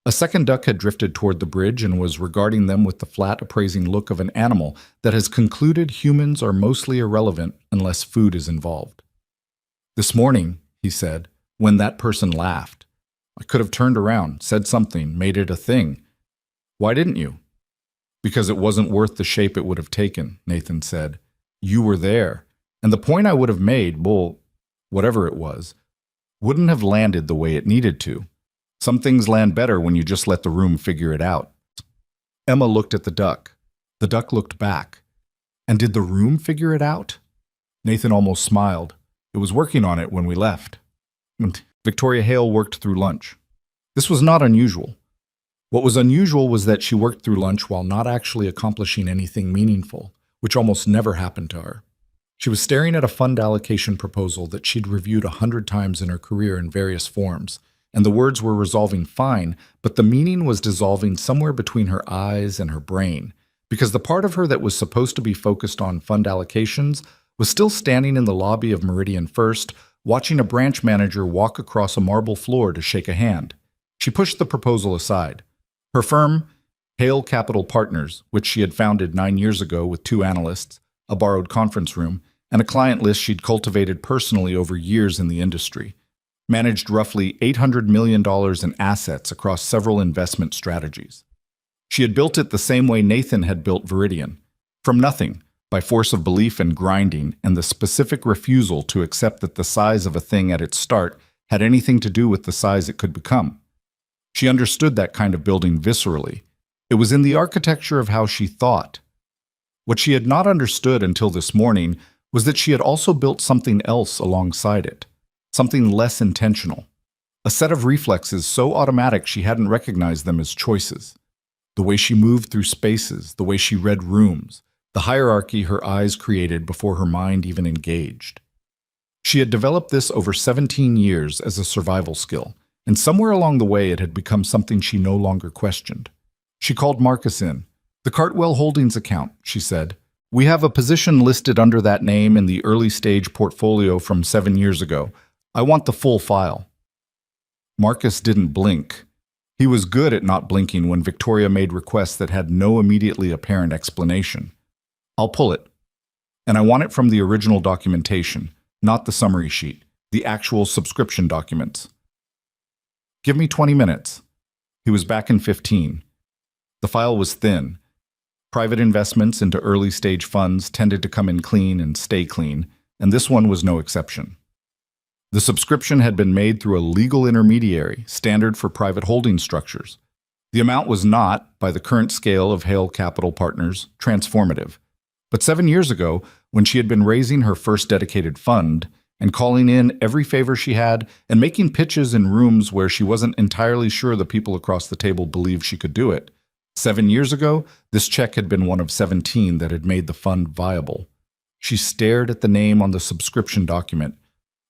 A second duck had drifted toward the bridge and was regarding them with the flat, appraising look of an animal that has concluded humans are mostly irrelevant unless food is involved. This morning, he said, when that person laughed, I could have turned around, said something, made it a thing. Why didn't you? Because it wasn't worth the shape it would have taken, Nathan said. You were there. And the point I would have made, well, whatever it was, wouldn't have landed the way it needed to. Some things land better when you just let the room figure it out. Emma looked at the duck. The duck looked back. And did the room figure it out? Nathan almost smiled. It was working on it when we left. And Victoria Hale worked through lunch. This was not unusual. What was unusual was that she worked through lunch while not actually accomplishing anything meaningful, which almost never happened to her. She was staring at a fund allocation proposal that she'd reviewed 100 times in her career in various forms, and the words were resolving fine, but the meaning was dissolving somewhere between her eyes and her brain, because the part of her that was supposed to be focused on fund allocations was still standing in the lobby of Meridian First, watching a branch manager walk across a marble floor to shake a hand. She pushed the proposal aside. Her firm, Hale Capital Partners, which she had founded 9 years ago with 2 analysts, a borrowed conference room, and a client list she'd cultivated personally over years in the industry, managed roughly $800 million in assets across several investment strategies. She had built it the same way Nathan had built Viridian, from nothing, by force of belief and grinding and the specific refusal to accept that the size of a thing at its start had anything to do with the size it could become. She understood that kind of building viscerally. It was in the architecture of how she thought. What she had not understood until this morning was that she had also built something else alongside it, something less intentional, a set of reflexes so automatic she hadn't recognized them as choices. The way she moved through spaces, the way she read rooms, the hierarchy her eyes created before her mind even engaged. She had developed this over 17 years as a survival skill, and somewhere along the way it had become something she no longer questioned. She called Marcus in. "The Cartwell Holdings account," she said. "We have a position listed under that name in the early stage portfolio from 7 years ago. I want the full file." Marcus didn't blink. He was good at not blinking when Victoria made requests that had no immediately apparent explanation. "I'll pull it. And I want it from the original documentation, not the summary sheet, the actual subscription documents." "Give me 20 minutes. He was back in 15. The file was thin. Private investments into early-stage funds tended to come in clean and stay clean, and this one was no exception. The subscription had been made through a legal intermediary, standard for private holding structures. The amount was not, by the current scale of Hale Capital Partners, transformative. But 7 years ago, when she had been raising her first dedicated fund, and calling in every favor she had, and making pitches in rooms where she wasn't entirely sure the people across the table believed she could do it, 7 years ago, this check had been one of 17 that had made the fund viable. She stared at the name on the subscription document,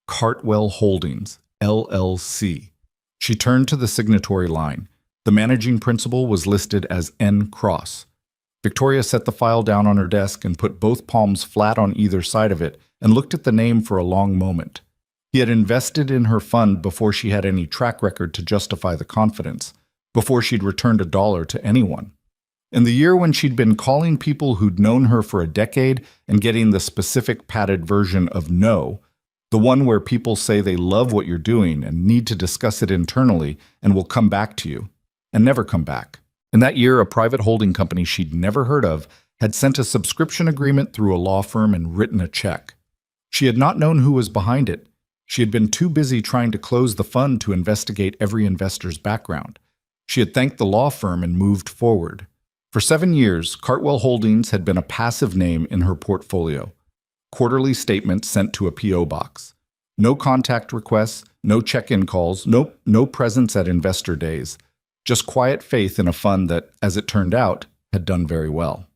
Cartwell Holdings, LLC. She turned to the signatory line. The managing principal was listed as N. Cross. Victoria set the file down on her desk and put both palms flat on either side of it and looked at the name for a long moment. He had invested in her fund before she had any track record to justify the confidence, before she'd returned $1 to anyone. In the year when she'd been calling people who'd known her for a decade and getting the specific padded version of no, the one where people say they love what you're doing and need to discuss it internally and will come back to you, and never come back. In that year, a private holding company she'd never heard of had sent a subscription agreement through a law firm and written a check. She had not known who was behind it. She had been too busy trying to close the fund to investigate every investor's background. She had thanked the law firm and moved forward. For 7 years, Cartwell Holdings had been a passive name in her portfolio. Quarterly statements sent to a P.O. box. No contact requests, no check-in calls, no presence at investor days. Just quiet faith in a fund that, as it turned out, had done very well.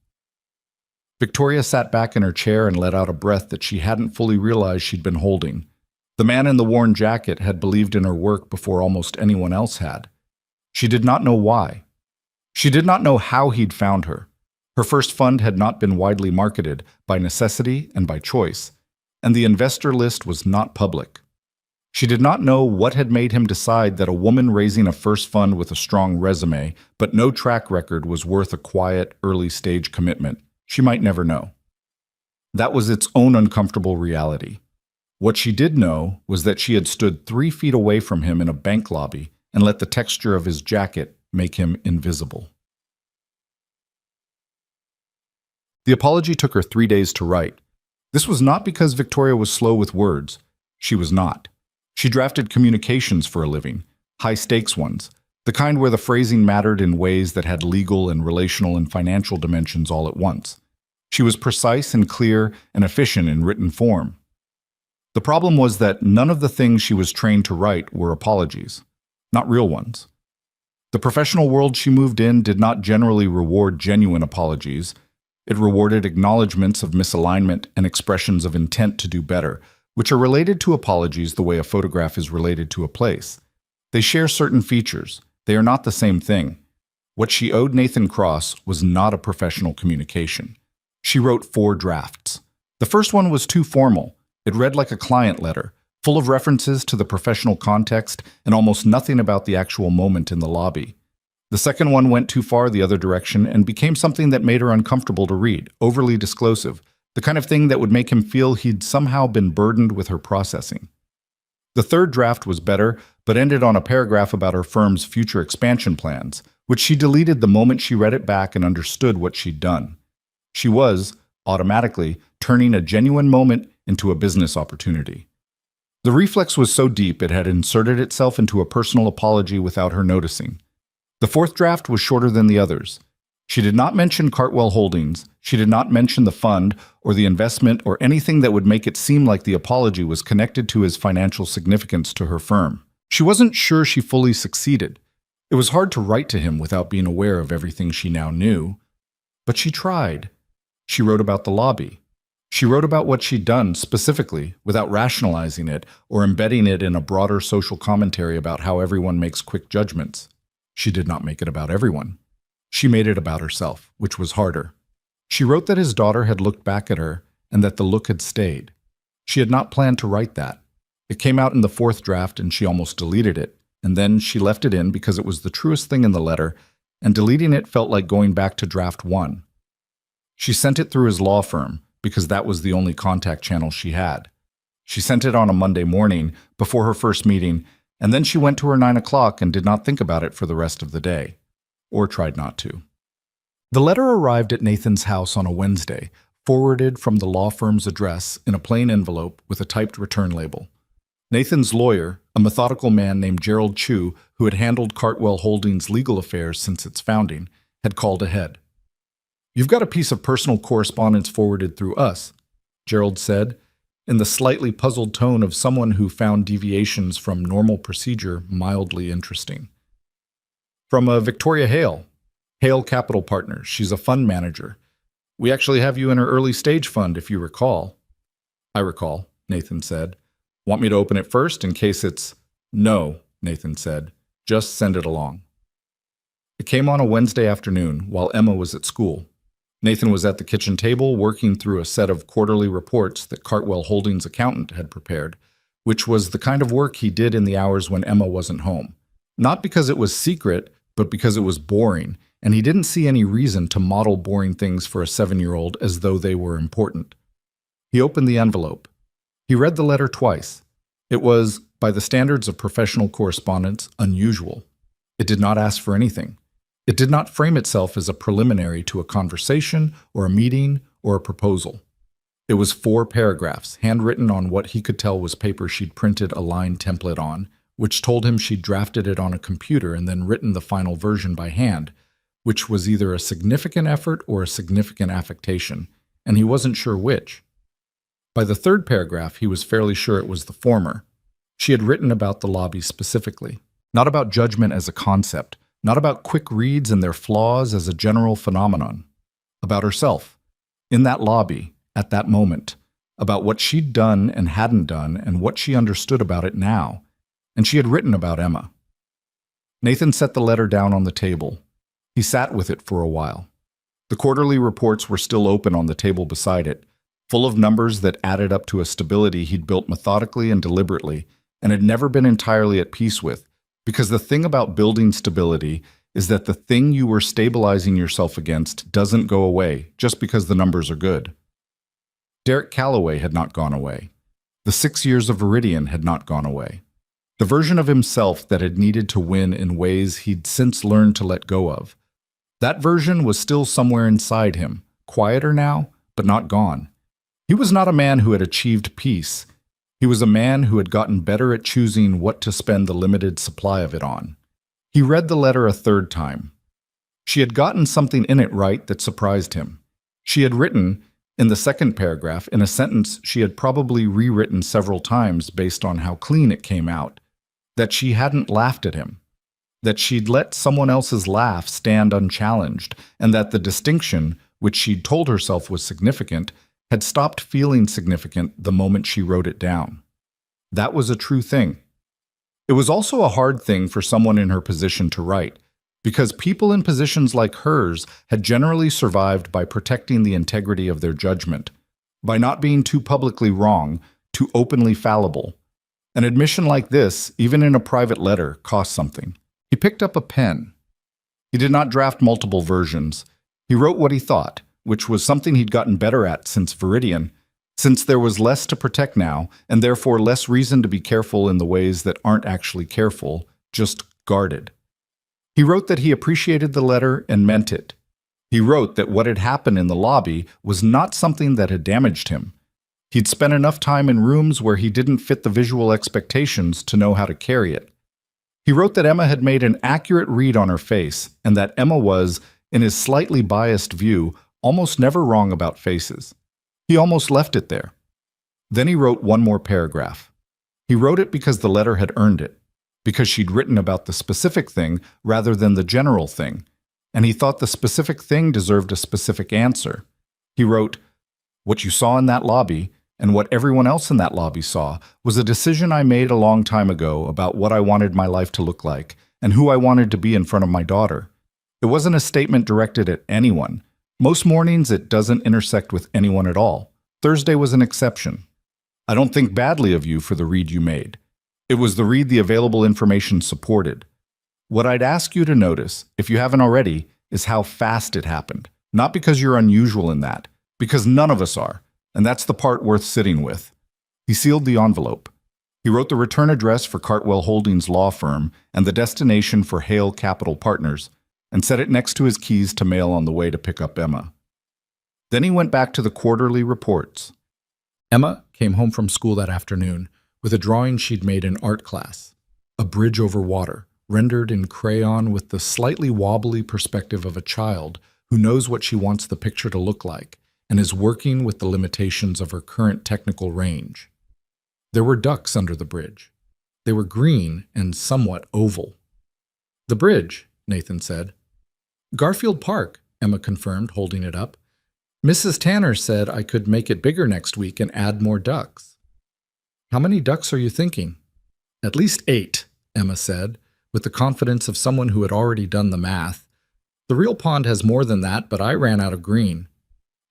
Victoria sat back in her chair and let out a breath that she hadn't fully realized she'd been holding. The man in the worn jacket had believed in her work before almost anyone else had. She did not know why. She did not know how he'd found her. Her first fund had not been widely marketed, by necessity and by choice, and the investor list was not public. She did not know what had made him decide that a woman raising a first fund with a strong resume, but no track record, was worth a quiet, early-stage commitment. She might never know. That was its own uncomfortable reality. What she did know was that she had stood 3 feet away from him in a bank lobby and let the texture of his jacket make him invisible. The apology took her 3 days to write. This was not because Victoria was slow with words. She was not. She drafted communications for a living, high-stakes ones, the kind where the phrasing mattered in ways that had legal and relational and financial dimensions all at once. She was precise and clear and efficient in written form. The problem was that none of the things she was trained to write were apologies, not real ones. The professional world she moved in did not generally reward genuine apologies. It rewarded acknowledgments of misalignment and expressions of intent to do better, which are related to apologies the way a photograph is related to a place. They share certain features. They are not the same thing. What she owed Nathan Cross was not a professional communication. She wrote 4 drafts. The first one was too formal. It read like a client letter, full of references to the professional context and almost nothing about the actual moment in the lobby. The second one went too far the other direction and became something that made her uncomfortable to read, overly disclosive, the kind of thing that would make him feel he'd somehow been burdened with her processing. The third draft was better, but ended on a paragraph about her firm's future expansion plans, which she deleted the moment she read it back and understood what she'd done. She was, automatically, turning a genuine moment into a business opportunity. The reflex was so deep it had inserted itself into a personal apology without her noticing. The fourth draft was shorter than the others. She did not mention Cartwell Holdings, she did not mention the fund or the investment or anything that would make it seem like the apology was connected to his financial significance to her firm. She wasn't sure she fully succeeded. It was hard to write to him without being aware of everything she now knew. But she tried. She wrote about the lobby. She wrote about what she'd done specifically, without rationalizing it or embedding it in a broader social commentary about how everyone makes quick judgments. She did not make it about everyone. She made it about herself, which was harder. She wrote that his daughter had looked back at her and that the look had stayed. She had not planned to write that. It came out in the fourth draft and she almost deleted it, and then she left it in because it was the truest thing in the letter, and deleting it felt like going back to draft 1. She sent it through his law firm because that was the only contact channel she had. She sent it on a Monday morning before her first meeting, and then she went to her 9 o'clock and did not think about it for the rest of the day, or tried not to. The letter arrived at Nathan's house on a Wednesday, forwarded from the law firm's address in a plain envelope with a typed return label. Nathan's lawyer, a methodical man named Gerald Chu, who had handled Cartwell Holdings' legal affairs since its founding, had called ahead. "You've got a piece of personal correspondence forwarded through us," Gerald said, in the slightly puzzled tone of someone who found deviations from normal procedure mildly interesting. "From Victoria Hale. Hale Capital Partners. She's a fund manager. We actually have you in her early stage fund, if you recall." "I recall," Nathan said. "Want me to open it first in case it's—" "No," Nathan said. "Just send it along." It came on a Wednesday afternoon while Emma was at school. Nathan was at the kitchen table working through a set of quarterly reports that Cartwell Holdings' accountant had prepared, which was the kind of work he did in the hours when Emma wasn't home. Not because it was secret, but because it was boring, and he didn't see any reason to model boring things for a 7-year-old as though they were important. He opened the envelope. He read the letter twice. It was, by the standards of professional correspondence, unusual. It did not ask for anything. It did not frame itself as a preliminary to a conversation or a meeting or a proposal. It was 4 paragraphs, handwritten on what he could tell was paper she'd printed a line template on, which told him she'd drafted it on a computer and then written the final version by hand, which was either a significant effort or a significant affectation, and he wasn't sure which. By the 3rd paragraph, he was fairly sure it was the former. She had written about the lobby specifically, not about judgment as a concept, not about quick reads and their flaws as a general phenomenon. About herself, in that lobby, at that moment, about what she'd done and hadn't done and what she understood about it now, and she had written about Emma. Nathan set the letter down on the table. He sat with it for a while. The quarterly reports were still open on the table beside it, full of numbers that added up to a stability he'd built methodically and deliberately, and had never been entirely at peace with, because the thing about building stability is that the thing you were stabilizing yourself against doesn't go away just because the numbers are good. Derek Calloway had not gone away. The 6 years of Viridian had not gone away. The version of himself that had needed to win in ways he'd since learned to let go of. That version was still somewhere inside him, quieter now, but not gone. He was not a man who had achieved peace. He was a man who had gotten better at choosing what to spend the limited supply of it on. He read the letter a third time. She had gotten something in it right that surprised him. She had written, in the second paragraph, in a sentence she had probably rewritten several times based on how clean it came out, that she hadn't laughed at him, that she'd let someone else's laugh stand unchallenged, and that the distinction, which she'd told herself was significant, had stopped feeling significant the moment she wrote it down. That was a true thing. It was also a hard thing for someone in her position to write, because people in positions like hers had generally survived by protecting the integrity of their judgment, by not being too publicly wrong, too openly fallible. An admission like this, even in a private letter, cost something. He picked up a pen. He did not draft multiple versions. He wrote what he thought, which was something he'd gotten better at since Viridian, since there was less to protect now, and therefore less reason to be careful in the ways that aren't actually careful, just guarded. He wrote that he appreciated the letter and meant it. He wrote that what had happened in the lobby was not something that had damaged him. He'd spent enough time in rooms where he didn't fit the visual expectations to know how to carry it. He wrote that Emma had made an accurate read on her face, and that Emma was, in his slightly biased view, almost never wrong about faces. He almost left it there. Then he wrote one more paragraph. He wrote it because the letter had earned it, because she'd written about the specific thing rather than the general thing, and he thought the specific thing deserved a specific answer. He wrote, "What you saw in that lobby, and what everyone else in that lobby saw, was a decision I made a long time ago about what I wanted my life to look like, and who I wanted to be in front of my daughter. It wasn't a statement directed at anyone. Most mornings it doesn't intersect with anyone at all. Thursday was an exception. I don't think badly of you for the read you made. It was the read the available information supported. What I'd ask you to notice, if you haven't already, is how fast it happened. Not because you're unusual in that, because none of us are, and that's the part worth sitting with." He sealed the envelope. He wrote the return address for Cartwell Holdings law firm and the destination for Hale Capital Partners, and set it next to his keys to mail on the way to pick up Emma. Then he went back to the quarterly reports. Emma came home from school that afternoon with a drawing she'd made in art class, a bridge over water, rendered in crayon with the slightly wobbly perspective of a child who knows what she wants the picture to look like and is working with the limitations of her current technical range. There were ducks under the bridge. They were green and somewhat oval. "The bridge," Nathan said. "Garfield Park," Emma confirmed, holding it up. "Mrs. Tanner said I could make it bigger next week and add more ducks." "How many ducks are you thinking?" "At least 8, Emma said, with the confidence of someone who had already done the math. "The real pond has more than that, but I ran out of green."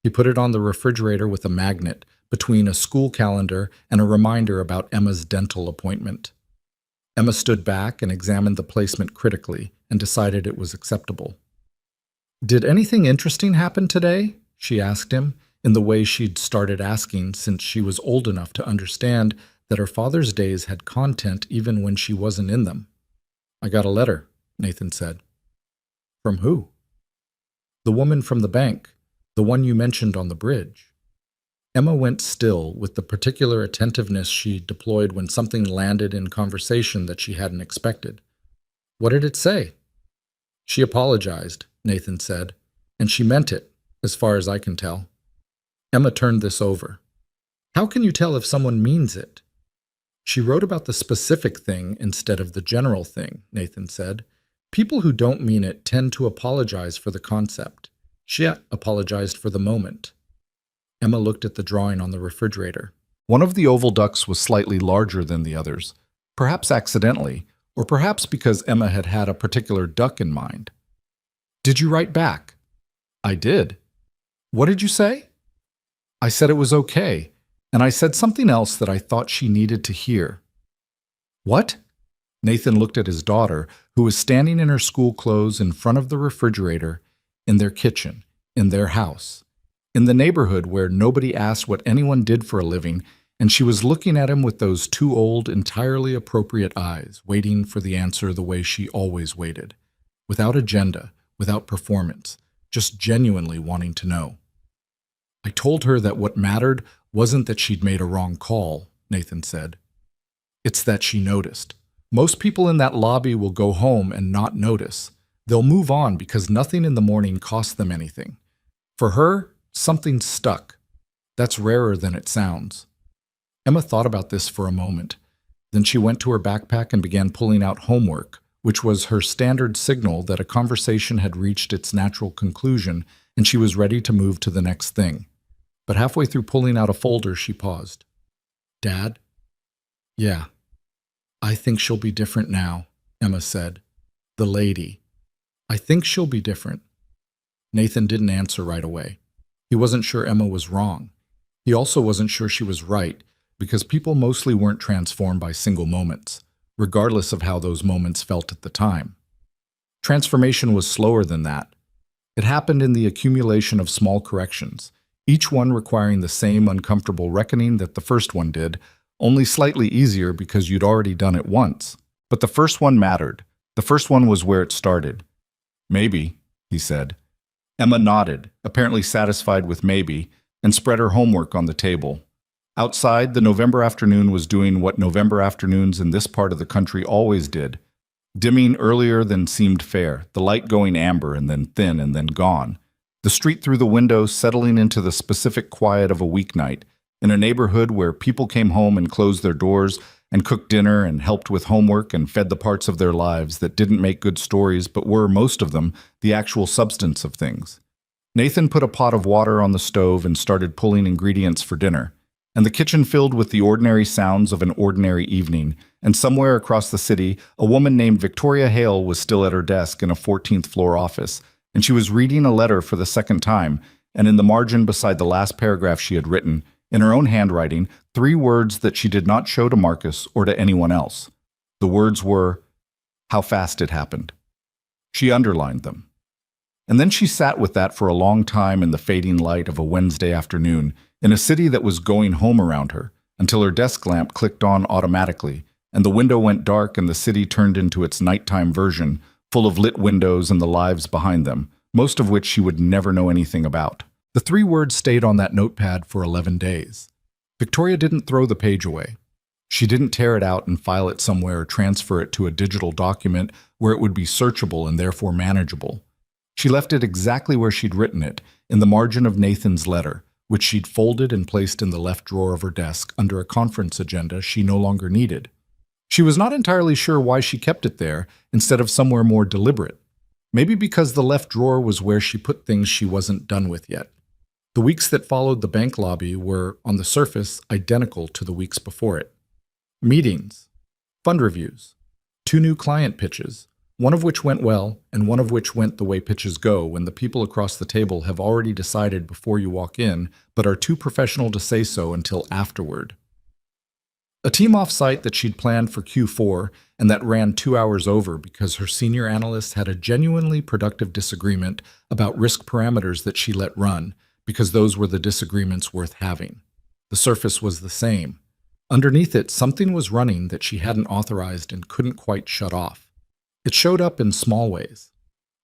He put it on the refrigerator with a magnet, between a school calendar and a reminder about Emma's dental appointment. Emma stood back and examined the placement critically and decided it was acceptable. "Did anything interesting happen today?" she asked him, in the way she'd started asking since she was old enough to understand that her father's days had content even when she wasn't in them. "I got a letter," Nathan said. "From who?" "The woman from the bank, the one you mentioned on the bridge." Emma went still with the particular attentiveness she deployed when something landed in conversation that she hadn't expected. "What did it say?" "She apologized," Nathan said, "and she meant it, as far as I can tell." Emma turned this over. "How can you tell if someone means it?" "She wrote about the specific thing instead of the general thing," Nathan said. "People who don't mean it tend to apologize for the concept. She apologized for the moment." Emma looked at the drawing on the refrigerator. One of the oval ducks was slightly larger than the others, perhaps accidentally, or perhaps because Emma had had a particular duck in mind. "Did you write back?" "I did." "What did you say?" "I said it was okay, and I said something else that I thought she needed to hear." "What?" Nathan looked at his daughter, who was standing in her school clothes in front of the refrigerator, in their kitchen, in their house, in the neighborhood where nobody asked what anyone did for a living, and she was looking at him with those two old, entirely appropriate eyes, waiting for the answer the way she always waited, without agenda, without performance, just genuinely wanting to know. "I told her that what mattered wasn't that she'd made a wrong call, Nathan said. It's that she noticed. Most people in that lobby will go home and not notice. They'll move on because nothing in the morning costs them anything. For her, something stuck. That's rarer than it sounds. Emma thought about this for a moment. Then she went to her backpack and began pulling out homework, which was her standard signal that a conversation had reached its natural conclusion and she was ready to move to the next thing. But halfway through pulling out a folder, she paused. Dad? Yeah. I think she'll be different now, Emma said. The lady. I think she'll be different. Nathan didn't answer right away. He wasn't sure Emma was wrong. He also wasn't sure she was right, because people mostly weren't transformed by single moments, regardless of how those moments felt at the time. Transformation was slower than that. It happened in the accumulation of small corrections, each one requiring the same uncomfortable reckoning that the first one did, only slightly easier because you'd already done it once. But the first one mattered. The first one was where it started. Maybe, he said. Emma nodded, apparently satisfied with maybe, and spread her homework on the table. Outside, the November afternoon was doing what November afternoons in this part of the country always did, dimming earlier than seemed fair, the light going amber and then thin and then gone. The street through the window settling into the specific quiet of a weeknight, in a neighborhood where people came home and closed their doors and cooked dinner and helped with homework and fed the parts of their lives that didn't make good stories but were, most of them, the actual substance of things. Nathan put a pot of water on the stove and started pulling ingredients for dinner, and the kitchen filled with the ordinary sounds of an ordinary evening, and somewhere across the city, a woman named Victoria Hale was still at her desk in a 14th floor office, and she was reading a letter for the second time, and in the margin beside the last paragraph she had written, in her own handwriting, 3 words that she did not show to Marcus or to anyone else. The words were, "How fast it happened." She underlined them. And then she sat with that for a long time in the fading light of a Wednesday afternoon, in a city that was going home around her, until her desk lamp clicked on automatically, and the window went dark and the city turned into its nighttime version, full of lit windows and the lives behind them, most of which she would never know anything about. The 3 words stayed on that notepad for 11 days. Victoria didn't throw the page away. She didn't tear it out and file it somewhere or transfer it to a digital document where it would be searchable and therefore manageable. She left it exactly where she'd written it, in the margin of Nathan's letter, which she'd folded and placed in the left drawer of her desk under a conference agenda she no longer needed. She was not entirely sure why she kept it there instead of somewhere more deliberate. Maybe because the left drawer was where she put things she wasn't done with yet. The weeks that followed the bank lobby were, on the surface, identical to the weeks before it. Meetings, fund reviews, 2 new client pitches, one of which went well and one of which went the way pitches go when the people across the table have already decided before you walk in, but are too professional to say so until afterward. A team off-site that she'd planned for Q4 and that ran 2 hours over because her senior analyst had a genuinely productive disagreement about risk parameters that she let run, because those were the disagreements worth having. The surface was the same. Underneath it, something was running that she hadn't authorized and couldn't quite shut off. It showed up in small ways.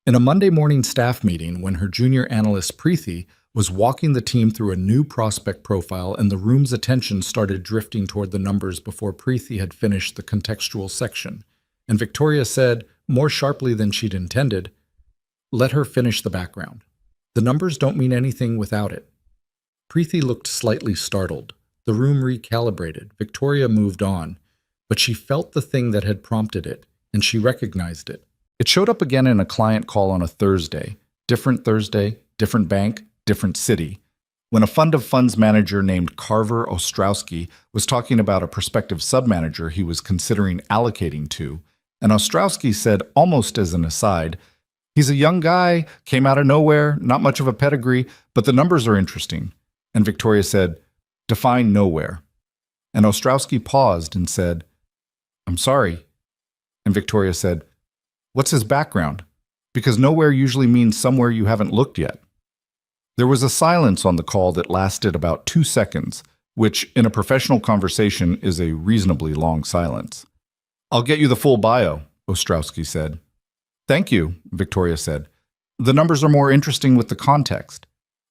In a Monday morning staff meeting, when her junior analyst Preethi was walking the team through a new prospect profile and the room's attention started drifting toward the numbers before Preethi had finished the contextual section, and Victoria said, more sharply than she'd intended, "Let her finish the background. The numbers don't mean anything without it." Preethi looked slightly startled. The room recalibrated. Victoria moved on. But she felt the thing that had prompted it, and she recognized it. It showed up again in a client call on a Thursday, different bank, different city, when a fund of funds manager named Carver Ostrowski was talking about a prospective submanager he was considering allocating to, and Ostrowski said, almost as an aside, "He's a young guy, came out of nowhere, not much of a pedigree, but the numbers are interesting." And Victoria said, "Define nowhere." And Ostrowski paused and said, "I'm sorry." And Victoria said, "What's his background? Because nowhere usually means somewhere you haven't looked yet." There was a silence on the call that lasted about 2 seconds, which, in a professional conversation, is a reasonably long silence. "I'll get you the full bio," Ostrowski said. "Thank you," Victoria said. "The numbers are more interesting with the context."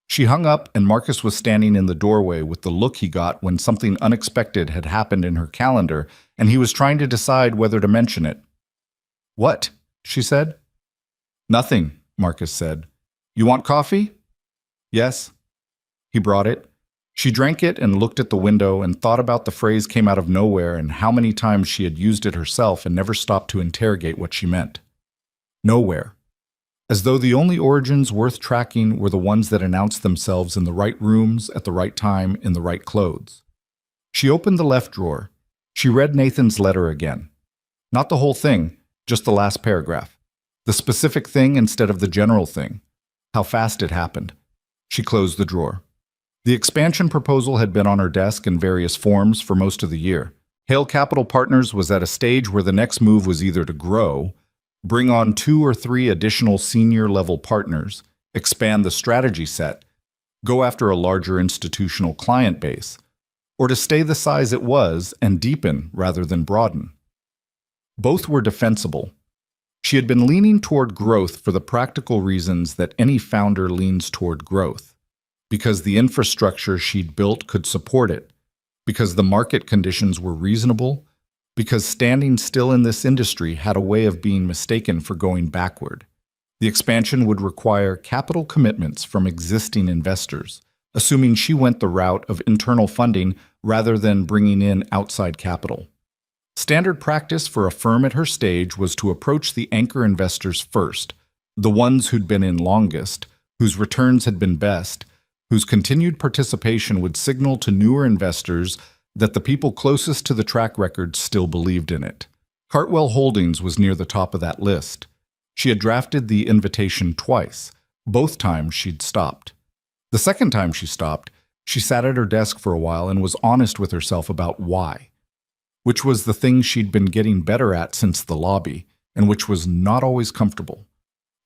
She hung up, and Marcus was standing in the doorway with the look he got when something unexpected had happened in her calendar, and he was trying to decide whether to mention it. "What?" she said. "Nothing," Marcus said. "You want coffee?" "Yes." He brought it. She drank it and looked at the window and thought about the phrase came out of nowhere and how many times she had used it herself and never stopped to interrogate what she meant. Nowhere. As though the only origins worth tracking were the ones that announced themselves in the right rooms at the right time in the right clothes. She opened the left drawer. She read Nathan's letter again. Not the whole thing, just the last paragraph. The specific thing instead of the general thing. How fast it happened. She closed the drawer. The expansion proposal had been on her desk in various forms for most of the year. Hale Capital Partners was at a stage where the next move was either to grow, bring on 2 or 3 additional senior-level partners, expand the strategy set, go after a larger institutional client base, or to stay the size it was and deepen rather than broaden. Both were defensible. She had been leaning toward growth for the practical reasons that any founder leans toward growth. Because the infrastructure she'd built could support it, because the market conditions were reasonable, because standing still in this industry had a way of being mistaken for going backward. The expansion would require capital commitments from existing investors, assuming she went the route of internal funding rather than bringing in outside capital. Standard practice for a firm at her stage was to approach the anchor investors first, the ones who'd been in longest, whose returns had been best, whose continued participation would signal to newer investors that the people closest to the track record still believed in it. Cartwell Holdings was near the top of that list. She had drafted the invitation twice. Both times she'd stopped. The second time she stopped, she sat at her desk for a while and was honest with herself about why, which was the thing she'd been getting better at since the lobby, and which was not always comfortable.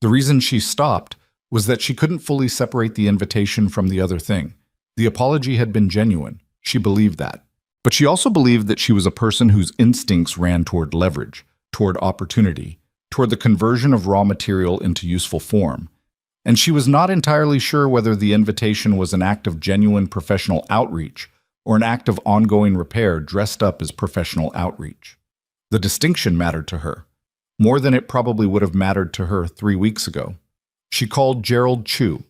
The reason she stopped was that she couldn't fully separate the invitation from the other thing. The apology had been genuine. She believed that. But she also believed that she was a person whose instincts ran toward leverage, toward opportunity, toward the conversion of raw material into useful form. And she was not entirely sure whether the invitation was an act of genuine professional outreach or an act of ongoing repair dressed up as professional outreach. The distinction mattered to her, more than it probably would have mattered to her 3 weeks ago. She called Gerald Chu.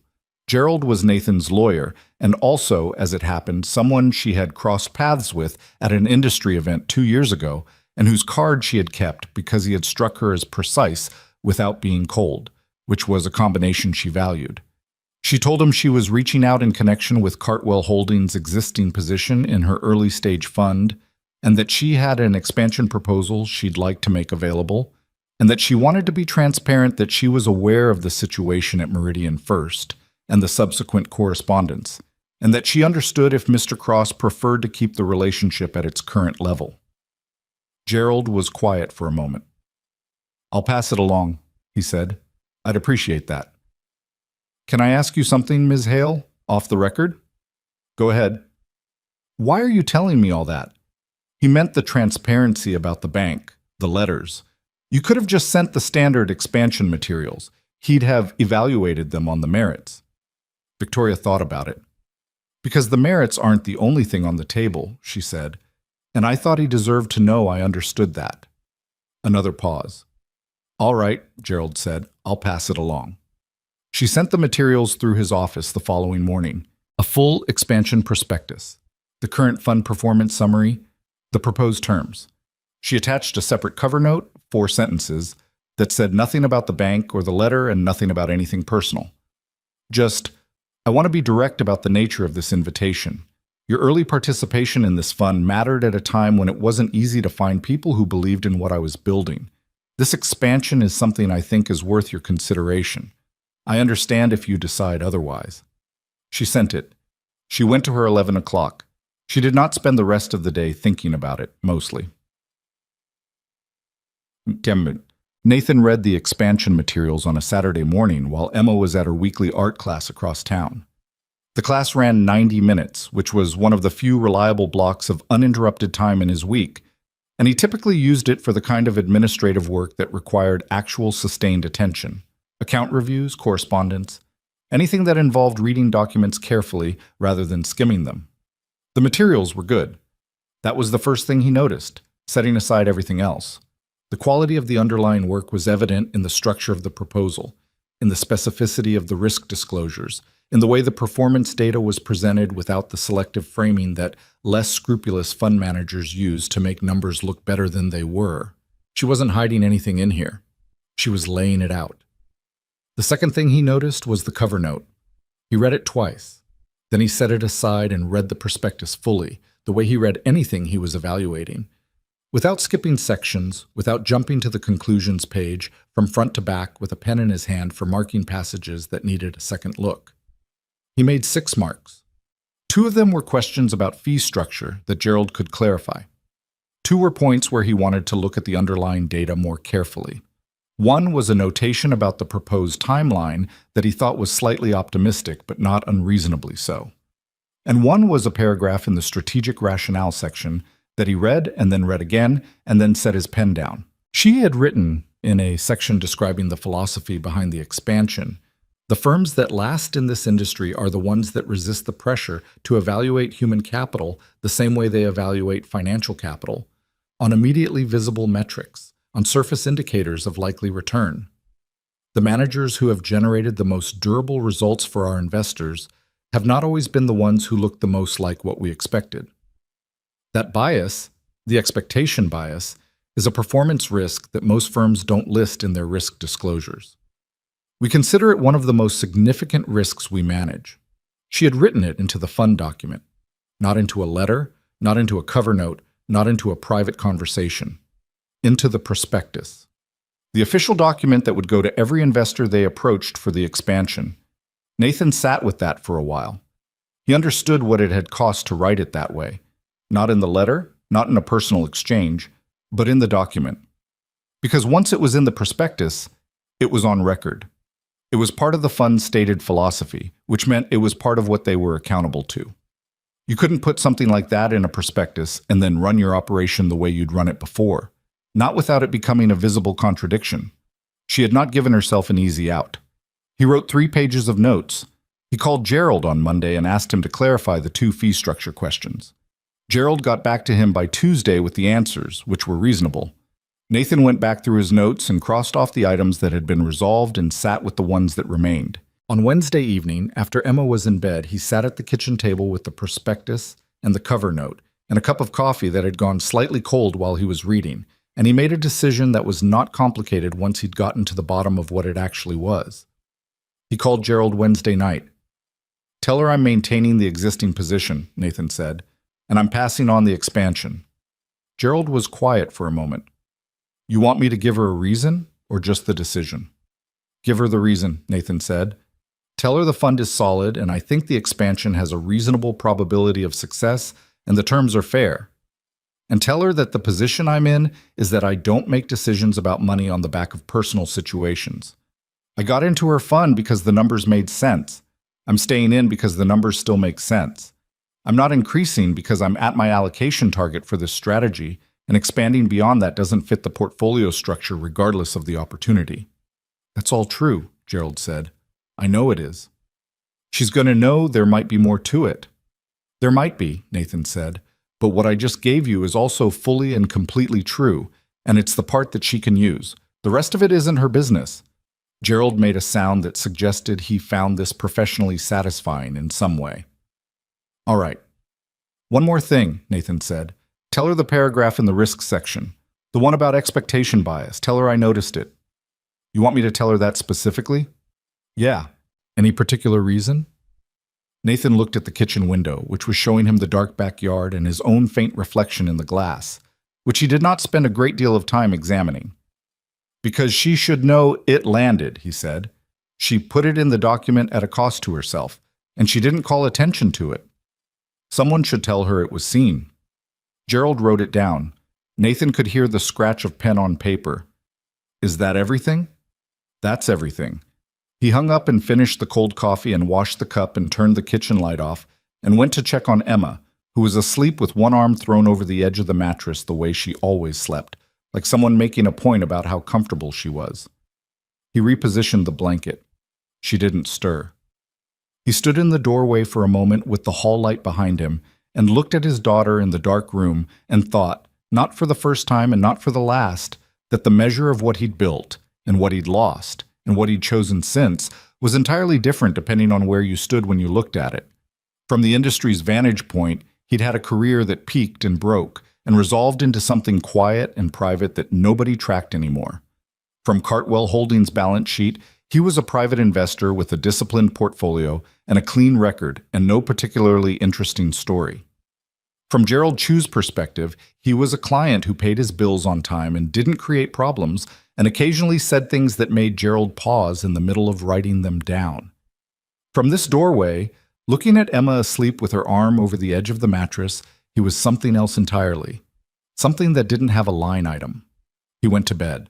Gerald was Nathan's lawyer, and also, as it happened, someone she had crossed paths with at an industry event 2 years ago, and whose card she had kept because he had struck her as precise without being cold, which was a combination she valued. She told him she was reaching out in connection with Cartwell Holdings' existing position in her early-stage fund, and that she had an expansion proposal she'd like to make available, and that she wanted to be transparent that she was aware of the situation at Meridian First and the subsequent correspondence, and that she understood if Mr. Cross preferred to keep the relationship at its current level. Gerald was quiet for a moment. "I'll pass it along," he said. "I'd appreciate that." "Can I ask you something, Ms. Hale, off the record?" "Go ahead." "Why are you telling me all that?" He meant the transparency about the bank, the letters. You could have just sent the standard expansion materials. He'd have evaluated them on the merits. Victoria thought about it. "Because the merits aren't the only thing on the table," she said, "and I thought he deserved to know I understood that." Another pause. "All right," Gerald said, "I'll pass it along." She sent the materials through his office the following morning. A full expansion prospectus, the current fund performance summary, the proposed terms. She attached a separate cover note, 4 sentences, that said nothing about the bank or the letter and nothing about anything personal. Just, "I want to be direct about the nature of this invitation. Your early participation in this fund mattered at a time when it wasn't easy to find people who believed in what I was building. This expansion is something I think is worth your consideration. I understand if you decide otherwise." She sent it. She went to her 11 o'clock. She did not spend the rest of the day thinking about it, mostly. Nathan read the expansion materials on a Saturday morning while Emma was at her weekly art class across town. The class ran 90 minutes, which was one of the few reliable blocks of uninterrupted time in his week, and he typically used it for the kind of administrative work that required actual sustained attention. Account reviews, correspondence. anything that involved reading documents carefully rather than skimming them. The materials were good. That was the first thing he noticed, setting aside everything else. The quality of the underlying work was evident in the structure of the proposal, in the specificity of the risk disclosures, in the way the performance data was presented without the selective framing that less scrupulous fund managers use to make numbers look better than they were. She wasn't hiding anything in here. She was laying it out. The second thing he noticed was the cover note. He read it twice. Then he set it aside and read the prospectus fully, the way he read anything he was evaluating. Without skipping sections, without jumping to the conclusions page, from front to back with a pen in his hand for marking passages that needed a second look. He made 6 marks. 2 of them were questions about fee structure that Gerald could clarify. 2 were points where he wanted to look at the underlying data more carefully. 1 was a notation about the proposed timeline that he thought was slightly optimistic but not unreasonably so. And 1 was a paragraph in the strategic rationale section that he read and then read again and then set his pen down. She had written, in a section describing the philosophy behind the expansion, "The firms that last in this industry are the ones that resist the pressure to evaluate human capital the same way they evaluate financial capital, on immediately visible metrics, on surface indicators of likely return. The managers who have generated the most durable results for our investors have not always been the ones who look the most like what we expected. That bias, the expectation bias, is a performance risk that most firms don't list in their risk disclosures. We consider it one of the most significant risks we manage." She had written it into the fund document, not into a letter, not into a cover note, not into a private conversation, into the prospectus, the official document that would go to every investor they approached for the expansion. Nathan sat with that for a while. He understood what it had cost to write it that way, not in the letter, not in a personal exchange, but in the document. Because once it was in the prospectus, it was on record. It was part of the fund's stated philosophy, which meant it was part of what they were accountable to. You couldn't put something like that in a prospectus and then run your operation the way you'd run it before, not without it becoming a visible contradiction. She had not given herself an easy out. He wrote 3 pages of notes. He called Gerald on Monday and asked him to clarify the 2 fee structure questions. Gerald got back to him by Tuesday with the answers, which were reasonable. Nathan went back through his notes and crossed off the items that had been resolved and sat with the ones that remained. On Wednesday evening, after Emma was in bed, he sat at the kitchen table with the prospectus and the cover note and a cup of coffee that had gone slightly cold while he was reading, and he made a decision that was not complicated once he'd gotten to the bottom of what it actually was. He called Gerald Wednesday night. "Tell her I'm maintaining the existing position," Nathan said, "and I'm passing on the expansion." Gerald was quiet for a moment. "You want me to give her a reason, or just the decision?" "Give her the reason," Nathan said. "Tell her the fund is solid, and I think the expansion has a reasonable probability of success, and the terms are fair. And tell her that the position I'm in is that I don't make decisions about money on the back of personal situations. I got into her fund because the numbers made sense. I'm staying in because the numbers still make sense. I'm not increasing because I'm at my allocation target for this strategy, and expanding beyond that doesn't fit the portfolio structure regardless of the opportunity." "That's all true," Gerald said. "I know it is." "She's going to know there might be more to it." "There might be," Nathan said, "but what I just gave you is also fully and completely true, and it's the part that she can use. The rest of it isn't her business." Gerald made a sound that suggested he found this professionally satisfying in some way. "All right. One more thing," Nathan said. "Tell her the paragraph in the risk section. The one about expectation bias. Tell her I noticed it." "You want me to tell her that specifically?" "Yeah. Any particular reason?" Nathan looked at the kitchen window, which was showing him the dark backyard and his own faint reflection in the glass, which he did not spend a great deal of time examining. "Because she should know it landed," he said. "She put it in the document at a cost to herself, and she didn't call attention to it. Someone should tell her it was seen." Gerald wrote it down. Nathan could hear the scratch of pen on paper. "Is that everything?" "That's everything." He hung up and finished the cold coffee and washed the cup and turned the kitchen light off and went to check on Emma, who was asleep with one arm thrown over the edge of the mattress the way she always slept, like someone making a point about how comfortable she was. He repositioned the blanket. She didn't stir. He stood in the doorway for a moment with the hall light behind him and looked at his daughter in the dark room and thought, not for the first time and not for the last, that the measure of what he'd built and what he'd lost and what he'd chosen since was entirely different depending on where you stood when you looked at it. From the industry's vantage point, he'd had a career that peaked and broke and resolved into something quiet and private that nobody tracked anymore. From Cartwell Holdings' balance sheet, he was a private investor with a disciplined portfolio and a clean record and no particularly interesting story. From Gerald Chu's perspective, he was a client who paid his bills on time and didn't create problems and occasionally said things that made Gerald pause in the middle of writing them down. From this doorway, looking at Emma asleep with her arm over the edge of the mattress, he was something else entirely. Something that didn't have a line item. He went to bed.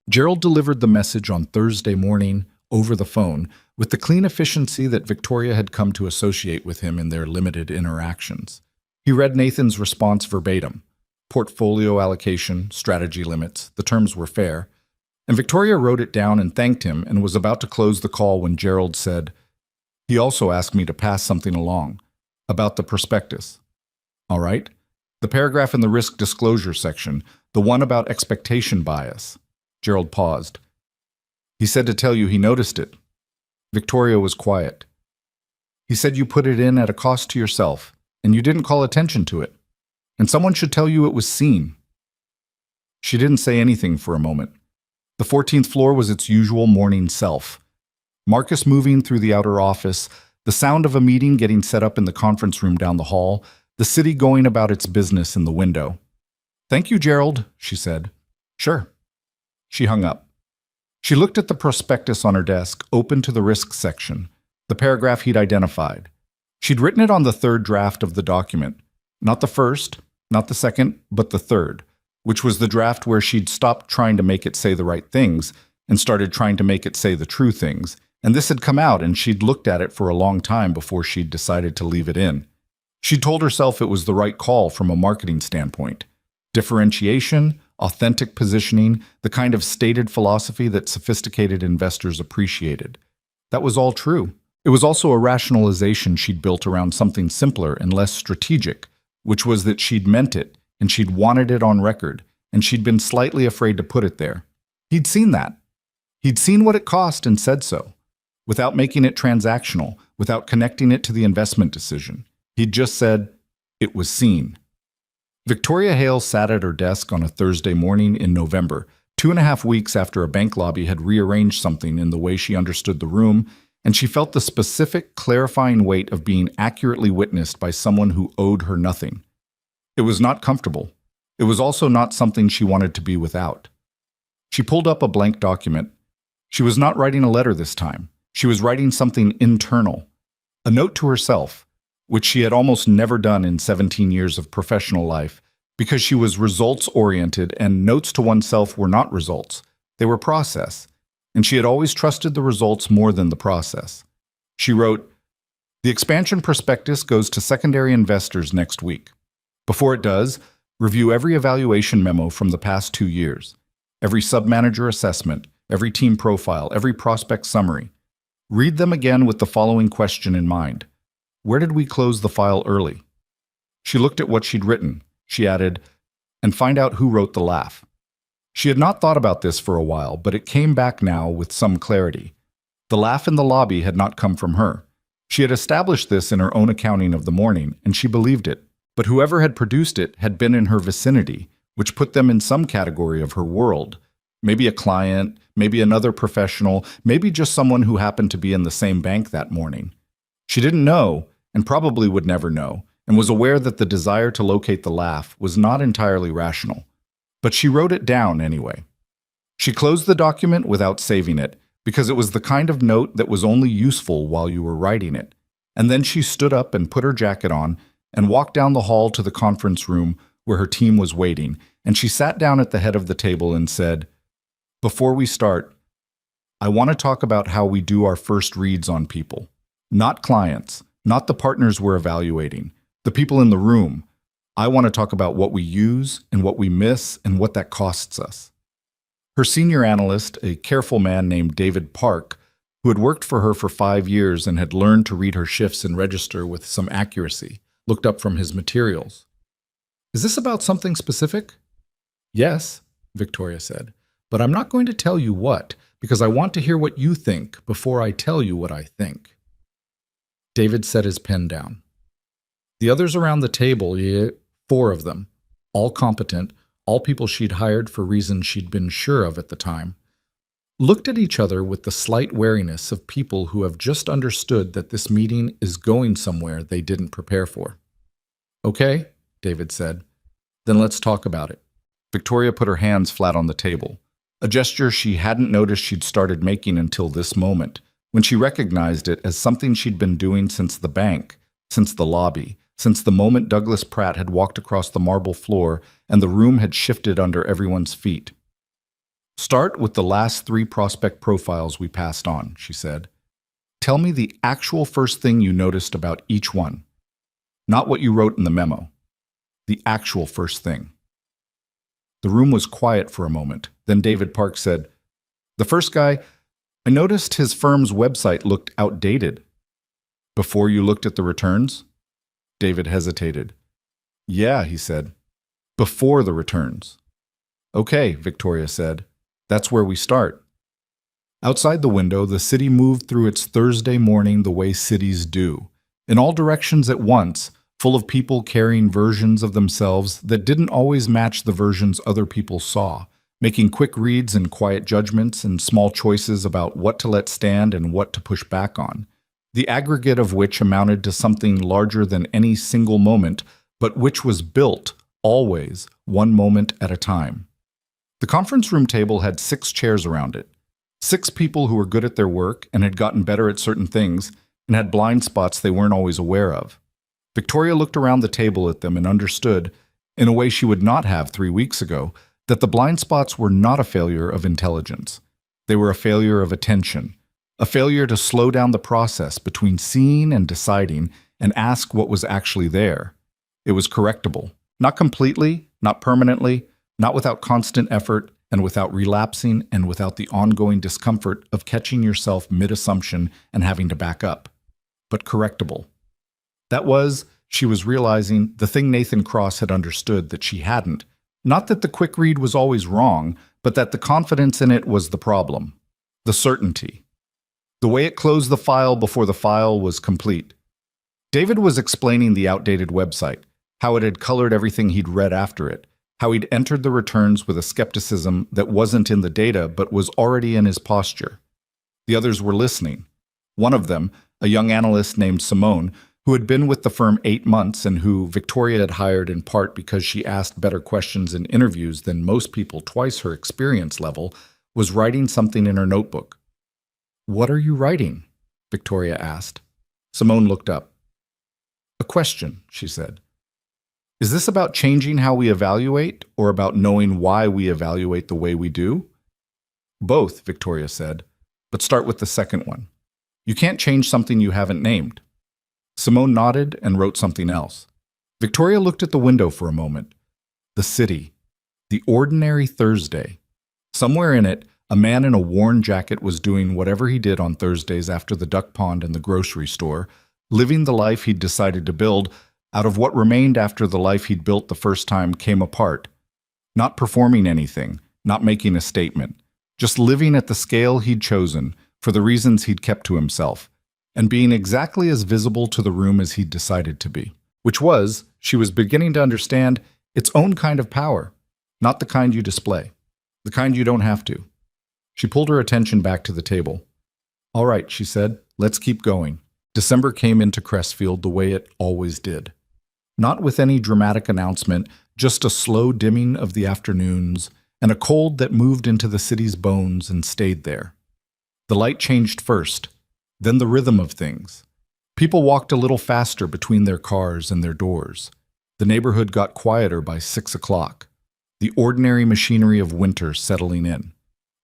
Gerald delivered the message on Thursday morning, over the phone, with the clean efficiency that Victoria had come to associate with him in their limited interactions. He read Nathan's response verbatim. Portfolio allocation, strategy limits, the terms were fair. And Victoria wrote it down and thanked him and was about to close the call when Gerald said, "He also asked me to pass something along, about the prospectus." "All right." "The paragraph in the risk disclosure section, the one about expectation bias." Gerald paused. "He said to tell you he noticed it." Victoria was quiet. "He said you put it in at a cost to yourself, and you didn't call attention to it. And someone should tell you it was seen." She didn't say anything for a moment. The 14th floor was its usual morning self. Marcus moving through the outer office, the sound of a meeting getting set up in the conference room down the hall, the city going about its business in the window. "Thank you, Gerald," she said. "Sure." She hung up. She looked at the prospectus on her desk, open to the risk section, the paragraph he'd identified. She'd written it on the third draft of the document. Not the first, not the second, but the third, which was the draft where she'd stopped trying to make it say the right things and started trying to make it say the true things. And this had come out, and she'd looked at it for a long time before she'd decided to leave it in. She told herself it was the right call from a marketing standpoint. Differentiation, authentic positioning, the kind of stated philosophy that sophisticated investors appreciated. That was all true. It was also a rationalization she'd built around something simpler and less strategic, which was that she'd meant it, and she'd wanted it on record, and she'd been slightly afraid to put it there. He'd seen that. He'd seen what it cost and said so, without making it transactional, without connecting it to the investment decision. He'd just said, it was seen. Victoria Hale sat at her desk on a Thursday morning in November, 2.5 weeks after a bank lobby had rearranged something in the way she understood the room, and she felt the specific, clarifying weight of being accurately witnessed by someone who owed her nothing. It was not comfortable. It was also not something she wanted to be without. She pulled up a blank document. She was not writing a letter this time. She was writing something internal, a note to herself, which she had almost never done in 17 years of professional life, because she was results-oriented and notes to oneself were not results. They were process, and she had always trusted the results more than the process. She wrote, "The expansion prospectus goes to secondary investors next week. Before it does, review every evaluation memo from the past 2 years, every sub-manager assessment, every team profile, every prospect summary. Read them again with the following question in mind. Where did we close the file early?" She looked at what she'd written. She added, "And find out who wrote the laugh." She had not thought about this for a while, but it came back now with some clarity. The laugh in the lobby had not come from her. She had established this in her own accounting of the morning, and she believed it. But whoever had produced it had been in her vicinity, which put them in some category of her world. Maybe a client, maybe another professional, maybe just someone who happened to be in the same bank that morning. She didn't know, and probably would never know, and was aware that the desire to locate the laugh was not entirely rational. But she wrote it down anyway. She closed the document without saving it, because it was the kind of note that was only useful while you were writing it. And then she stood up and put her jacket on and walked down the hall to the conference room where her team was waiting, and she sat down at the head of the table and said, "Before we start, I want to talk about how we do our first reads on people. Not clients, not the partners we're evaluating, the people in the room. I want to talk about what we use and what we miss and what that costs us." Her senior analyst, a careful man named David Park, who had worked for her for 5 years and had learned to read her shifts and register with some accuracy, looked up from his materials. Is this about something specific? Yes, Victoria said, but I'm not going to tell you what, because I want to hear what you think before I tell you what I think. David set his pen down. The others around the table, 4 of them, all competent, all people she'd hired for reasons she'd been sure of at the time, looked at each other with the slight wariness of people who have just understood that this meeting is going somewhere they didn't prepare for. Okay, David said. Then let's talk about it. Victoria put her hands flat on the table, a gesture she hadn't noticed she'd started making until this moment, when she recognized it as something she'd been doing since the bank, since the lobby, since the moment Douglas Pratt had walked across the marble floor and the room had shifted under everyone's feet. Start with the last 3 prospect profiles we passed on, she said. Tell me the actual first thing you noticed about each one. Not what you wrote in the memo. The actual first thing. The room was quiet for a moment. Then David Park said, "The first guy, I noticed his firm's website looked outdated." "Before you looked at the returns?" David hesitated. "Yeah," he said. "Before the returns." "Okay," Victoria said. "That's where we start." Outside the window, the city moved through its Thursday morning the way cities do, in all directions at once, full of people carrying versions of themselves that didn't always match the versions other people saw, making quick reads and quiet judgments and small choices about what to let stand and what to push back on, the aggregate of which amounted to something larger than any single moment, but which was built, always, one moment at a time. The conference room table had 6 chairs around it, 6 people who were good at their work and had gotten better at certain things and had blind spots they weren't always aware of. Victoria looked around the table at them and understood, in a way she would not have 3 weeks ago, that the blind spots were not a failure of intelligence. They were a failure of attention, a failure to slow down the process between seeing and deciding and ask what was actually there. It was correctable, not completely, not permanently, not without constant effort and without relapsing and without the ongoing discomfort of catching yourself mid-assumption and having to back up, but correctable. That was, she was realizing, the thing Nathan Cross had understood that she hadn't. Not that the quick read was always wrong, but that the confidence in it was the problem. The certainty. The way it closed the file before the file was complete. David was explaining the outdated website, how it had colored everything he'd read after it, how he'd entered the returns with a skepticism that wasn't in the data but was already in his posture. The others were listening. One of them, a young analyst named Simone, who had been with the firm 8 months and who Victoria had hired in part because she asked better questions in interviews than most people twice her experience level, was writing something in her notebook. "What are you writing?" Victoria asked. Simone looked up. "A question," she said. "Is this about changing how we evaluate or about knowing why we evaluate the way we do?" "Both," Victoria said, "but start with the second one. You can't change something you haven't named." Simone nodded and wrote something else. Victoria looked at the window for a moment. The city. The ordinary Thursday. Somewhere in it, a man in a worn jacket was doing whatever he did on Thursdays after the duck pond and the grocery store, living the life he'd decided to build out of what remained after the life he'd built the first time came apart. Not performing anything, not making a statement, just living at the scale he'd chosen for the reasons he'd kept to himself, and being exactly as visible to the room as he'd decided to be, which was, she was beginning to understand, its own kind of power, not the kind you display, the kind you don't have to. She pulled her attention back to the table. "All right," she said, "let's keep going." December came into Crestfield the way it always did. Not with any dramatic announcement, just a slow dimming of the afternoons and a cold that moved into the city's bones and stayed there. The light changed first, then the rhythm of things. People walked a little faster between their cars and their doors. The neighborhood got quieter by 6 o'clock, the ordinary machinery of winter settling in.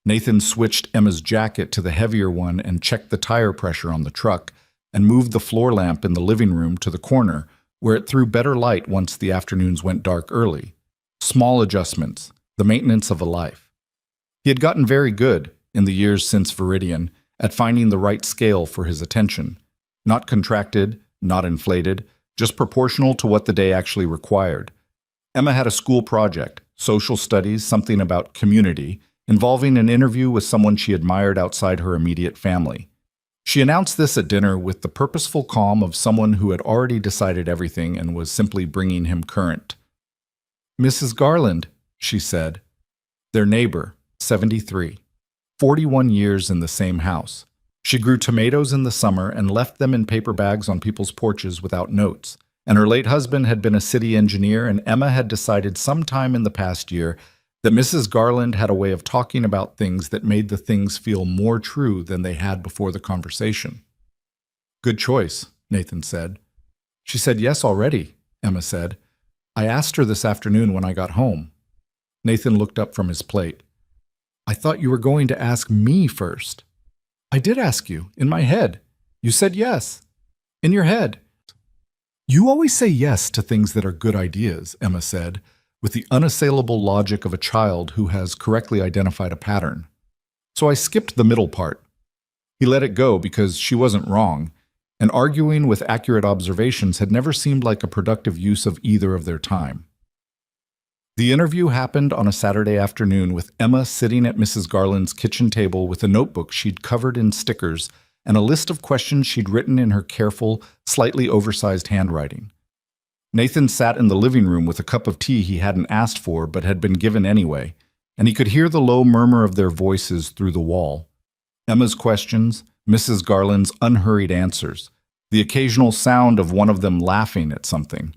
Nathan switched Emma's jacket to the heavier one and checked the tire pressure on the truck and moved the floor lamp in the living room to the corner, where it threw better light once the afternoons went dark early. Small adjustments, the maintenance of a life. He had gotten very good, in the years since Viridian, at finding the right scale for his attention. Not contracted, not inflated, just proportional to what the day actually required. Emma had a school project, social studies, something about community, involving an interview with someone she admired outside her immediate family. She announced this at dinner with the purposeful calm of someone who had already decided everything and was simply bringing him current. "Mrs. Garland," she said. Their neighbor, 73. 41 years in the same house. She grew tomatoes in the summer and left them in paper bags on people's porches without notes. And her late husband had been a city engineer, and Emma had decided sometime in the past year that Mrs. Garland had a way of talking about things that made the things feel more true than they had before the conversation. "Good choice," Nathan said. "She said yes already," Emma said. "I asked her this afternoon when I got home." Nathan looked up from his plate. "I thought you were going to ask me first." "I did ask you, in my head. You said yes. In your head." "You always say yes to things that are good ideas," Emma said, with the unassailable logic of a child who has correctly identified a pattern. "So I skipped the middle part." He let it go because she wasn't wrong, and arguing with accurate observations had never seemed like a productive use of either of their time. The interview happened on a Saturday afternoon with Emma sitting at Mrs. Garland's kitchen table with a notebook she'd covered in stickers and a list of questions she'd written in her careful, slightly oversized handwriting. Nathan sat in the living room with a cup of tea he hadn't asked for but had been given anyway, and he could hear the low murmur of their voices through the wall. Emma's questions, Mrs. Garland's unhurried answers, the occasional sound of one of them laughing at something.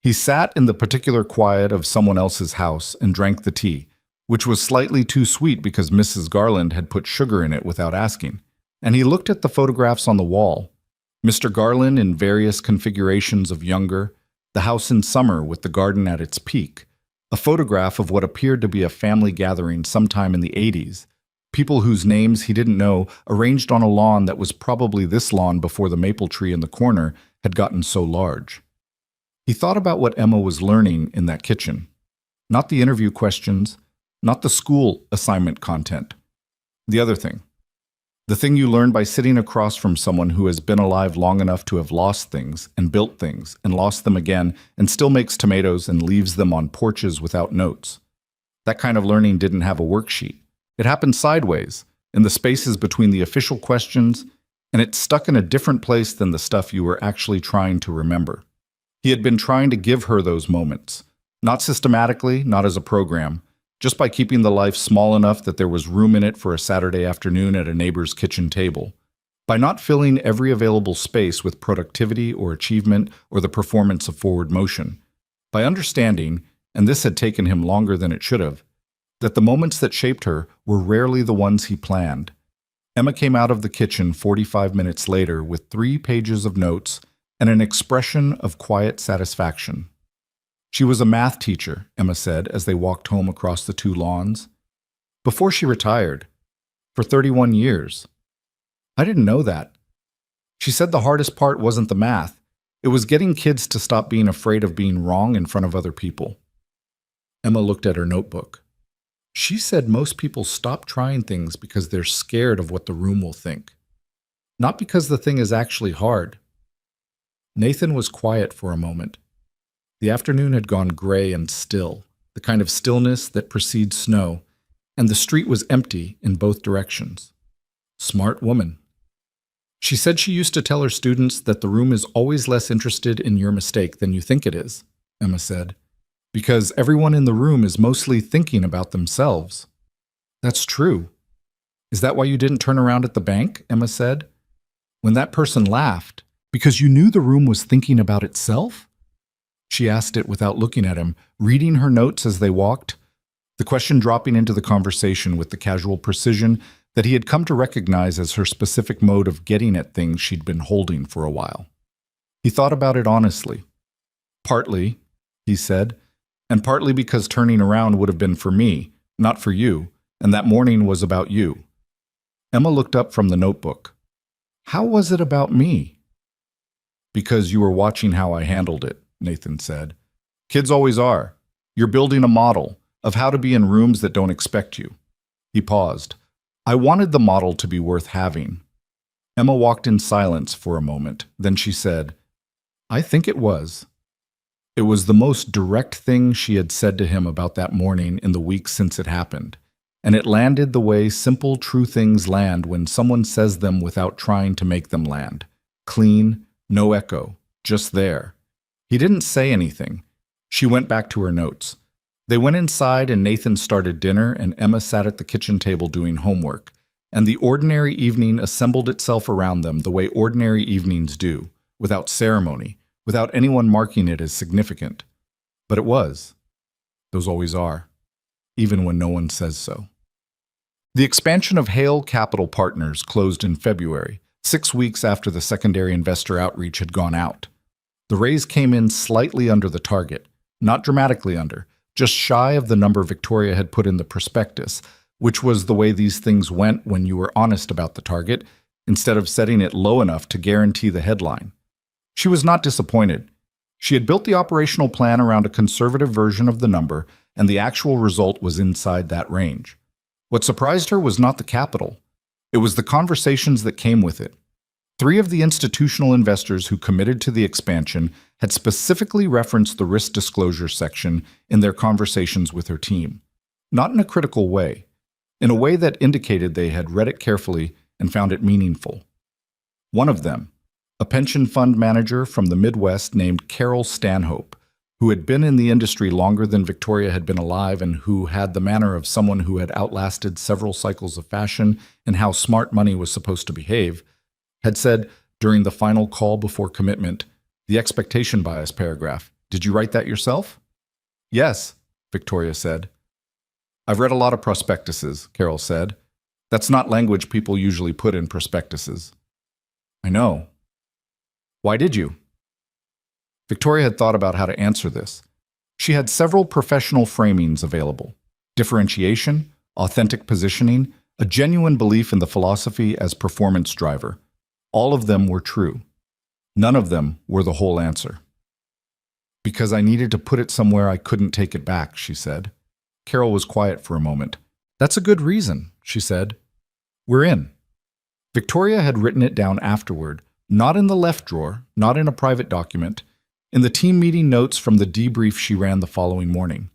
He sat in the particular quiet of someone else's house and drank the tea, which was slightly too sweet because Mrs. Garland had put sugar in it without asking. And he looked at the photographs on the wall. Mr. Garland in various configurations of younger, the house in summer with the garden at its peak, a photograph of what appeared to be a family gathering sometime in the 80s, people whose names he didn't know arranged on a lawn that was probably this lawn before the maple tree in the corner had gotten so large. He thought about what Emma was learning in that kitchen. Not the interview questions, not the school assignment content. The other thing. The thing you learn by sitting across from someone who has been alive long enough to have lost things and built things and lost them again and still makes tomatoes and leaves them on porches without notes. That kind of learning didn't have a worksheet. It happened sideways, in the spaces between the official questions, and it stuck in a different place than the stuff you were actually trying to remember. He had been trying to give her those moments, not systematically, not as a program, just by keeping the life small enough that there was room in it for a Saturday afternoon at a neighbor's kitchen table, by not filling every available space with productivity or achievement or the performance of forward motion, by understanding, and this had taken him longer than it should have, that the moments that shaped her were rarely the ones he planned. Emma came out of the kitchen 45 minutes later with 3 pages of notes and an expression of quiet satisfaction. She was a math teacher, Emma said as they walked home across the 2 lawns. Before she retired. For 31 years. I didn't know that. She said the hardest part wasn't the math. It was getting kids to stop being afraid of being wrong in front of other people. Emma looked at her notebook. She said most people stop trying things because they're scared of what the room will think. Not because the thing is actually hard. Nathan was quiet for a moment. The afternoon had gone gray and still, the kind of stillness that precedes snow, and the street was empty in both directions. Smart woman. She said she used to tell her students that the room is always less interested in your mistake than you think it is, Emma said, because everyone in the room is mostly thinking about themselves. That's true. Is that why you didn't turn around at the bank? Emma said. When that person laughed, because you knew the room was thinking about itself? She asked it without looking at him, reading her notes as they walked, the question dropping into the conversation with the casual precision that he had come to recognize as her specific mode of getting at things she'd been holding for a while. He thought about it honestly. Partly, he said, and partly because turning around would have been for me, not for you, and that morning was about you. Emma looked up from the notebook. How was it about me? Because you were watching how I handled it, Nathan said. Kids always are. You're building a model of how to be in rooms that don't expect you. He paused. I wanted the model to be worth having. Emma walked in silence for a moment. Then she said, I think it was. It was the most direct thing she had said to him about that morning in the weeks since it happened. And it landed the way simple, true things land when someone says them without trying to make them land. Clean, no echo, just there. He didn't say anything. She went back to her notes. They went inside and Nathan started dinner and Emma sat at the kitchen table doing homework. And the ordinary evening assembled itself around them the way ordinary evenings do, without ceremony, without anyone marking it as significant. But it was. Those always are, even when no one says so. The expansion of Hale Capital Partners closed in February, 6 weeks after the secondary investor outreach had gone out. The raise came in slightly under the target, not dramatically under, just shy of the number Victoria had put in the prospectus, which was the way these things went when you were honest about the target, instead of setting it low enough to guarantee the headline. She was not disappointed. She had built the operational plan around a conservative version of the number, and the actual result was inside that range. What surprised her was not the capital. It was the conversations that came with it. 3 of the institutional investors who committed to the expansion had specifically referenced the risk disclosure section in their conversations with her team. Not in a critical way, in a way that indicated they had read it carefully and found it meaningful. One of them, a pension fund manager from the Midwest named Carol Stanhope, who had been in the industry longer than Victoria had been alive and who had the manner of someone who had outlasted several cycles of fashion and how smart money was supposed to behave, had said during the final call before commitment, the expectation bias paragraph, "Did you write that yourself?" "Yes," Victoria said. "I've read a lot of prospectuses," Carol said. "That's not language people usually put in prospectuses." "I know." "Why did you?" Victoria had thought about how to answer this. She had several professional framings available: differentiation, authentic positioning, a genuine belief in the philosophy as performance driver. All of them were true. None of them were the whole answer. "Because I needed to put it somewhere I couldn't take it back," she said. Carol was quiet for a moment. "That's a good reason," she said. "We're in." Victoria had written it down afterward, not in the left drawer, not in a private document, in the team meeting notes from the debrief she ran the following morning.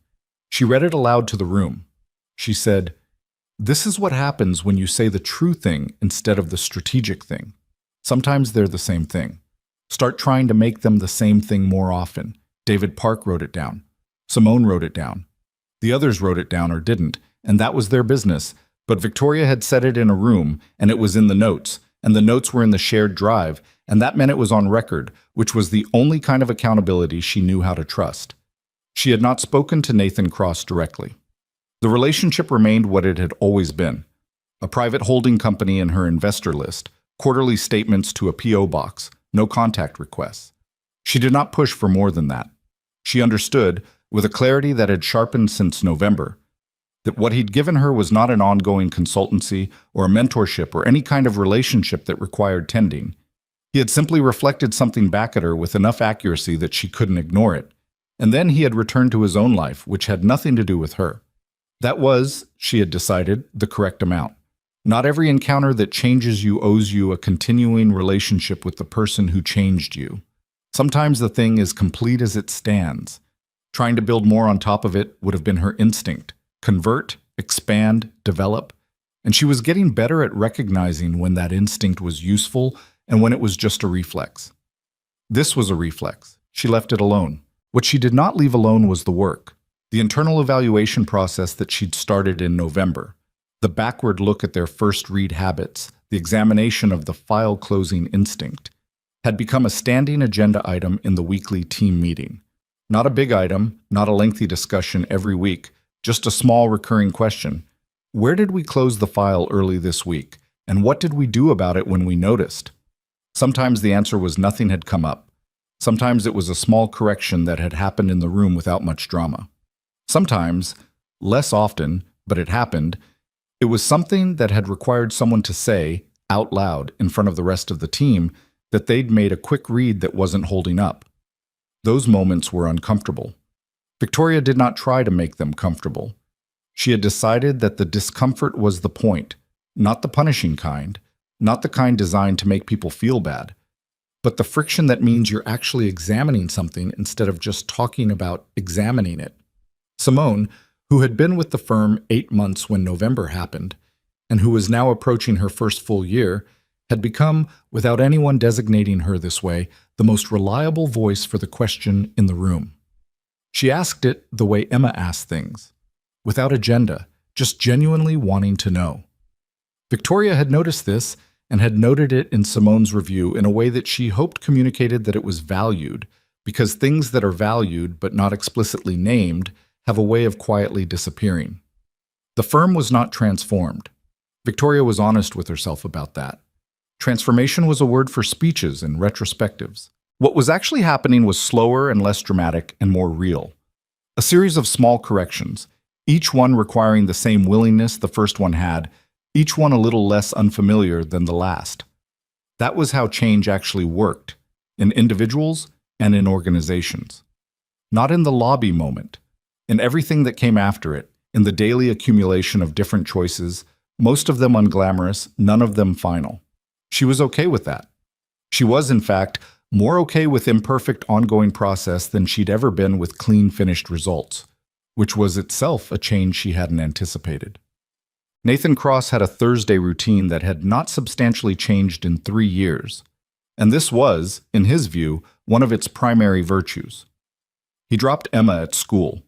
She read it aloud to the room. She said, "This is what happens when you say the true thing instead of the strategic thing. Sometimes they're the same thing. Start trying to make them the same thing more often." David Park wrote it down. Simone wrote it down. The others wrote it down or didn't, and that was their business. But Victoria had said it in a room, and it was in the notes, and the notes were in the shared drive, and that meant it was on record, which was the only kind of accountability she knew how to trust. She had not spoken to Nathan Cross directly. The relationship remained what it had always been: a private holding company in her investor list, quarterly statements to a P.O. box, no contact requests. She did not push for more than that. She understood, with a clarity that had sharpened since November, that what he'd given her was not an ongoing consultancy or a mentorship or any kind of relationship that required tending. He had simply reflected something back at her with enough accuracy that she couldn't ignore it. And then he had returned to his own life, which had nothing to do with her. That was, she had decided, the correct amount. Not every encounter that changes you owes you a continuing relationship with the person who changed you. Sometimes the thing is complete as it stands. Trying to build more on top of it would have been her instinct. Convert, expand, develop. And she was getting better at recognizing when that instinct was useful and when it was just a reflex. This was a reflex. She left it alone. What she did not leave alone was the work, the internal evaluation process that she'd started in November, the backward look at their first read habits, the examination of the file-closing instinct, had become a standing agenda item in the weekly team meeting. Not a big item, not a lengthy discussion every week, just a small recurring question. Where did we close the file early this week, and what did we do about it when we noticed? Sometimes the answer was nothing had come up. Sometimes it was a small correction that had happened in the room without much drama. Sometimes, less often, but it happened, it was something that had required someone to say, out loud, in front of the rest of the team, that they'd made a quick read that wasn't holding up. Those moments were uncomfortable. Victoria did not try to make them comfortable. She had decided that the discomfort was the point, not the punishing kind, not the kind designed to make people feel bad, but the friction that means you're actually examining something instead of just talking about examining it. Simone, who had been with the firm 8 months when November happened, and who was now approaching her first full year, had become, without anyone designating her this way, the most reliable voice for the question in the room. She asked it the way Emma asked things, without agenda, just genuinely wanting to know. Victoria had noticed this and had noted it in Simone's review in a way that she hoped communicated that it was valued, because things that are valued but not explicitly named have a way of quietly disappearing. The firm was not transformed. Victoria was honest with herself about that. Transformation was a word for speeches and retrospectives. What was actually happening was slower and less dramatic and more real. A series of small corrections, each one requiring the same willingness the first one had, each one a little less unfamiliar than the last. That was how change actually worked, in individuals and in organizations. Not in the lobby moment, in everything that came after it, in the daily accumulation of different choices, most of them unglamorous, none of them final. She was okay with that. She was, in fact, more okay with imperfect ongoing process than she'd ever been with clean finished results, which was itself a change she hadn't anticipated. Nathan Cross had a Thursday routine that had not substantially changed in 3 years, and this was, in his view, one of its primary virtues. He dropped Emma at school.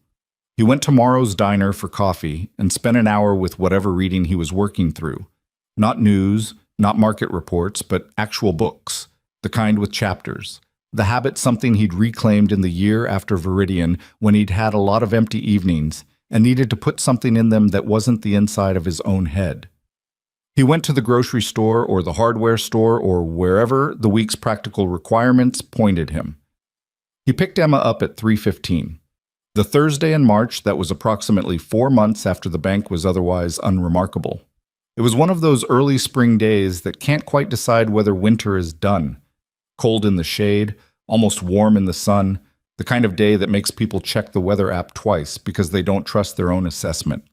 He went to Morrow's diner for coffee and spent an hour with whatever reading he was working through. Not news, not market reports, but actual books, the kind with chapters. The habit something he'd reclaimed in the year after Viridian when he'd had a lot of empty evenings and needed to put something in them that wasn't the inside of his own head. He went to the grocery store or the hardware store or wherever the week's practical requirements pointed him. He picked Emma up at 3:15. The Thursday in March that was approximately 4 months after the bank was otherwise unremarkable. It was one of those early spring days that can't quite decide whether winter is done. Cold in the shade, almost warm in the sun, the kind of day that makes people check the weather app twice because they don't trust their own assessment.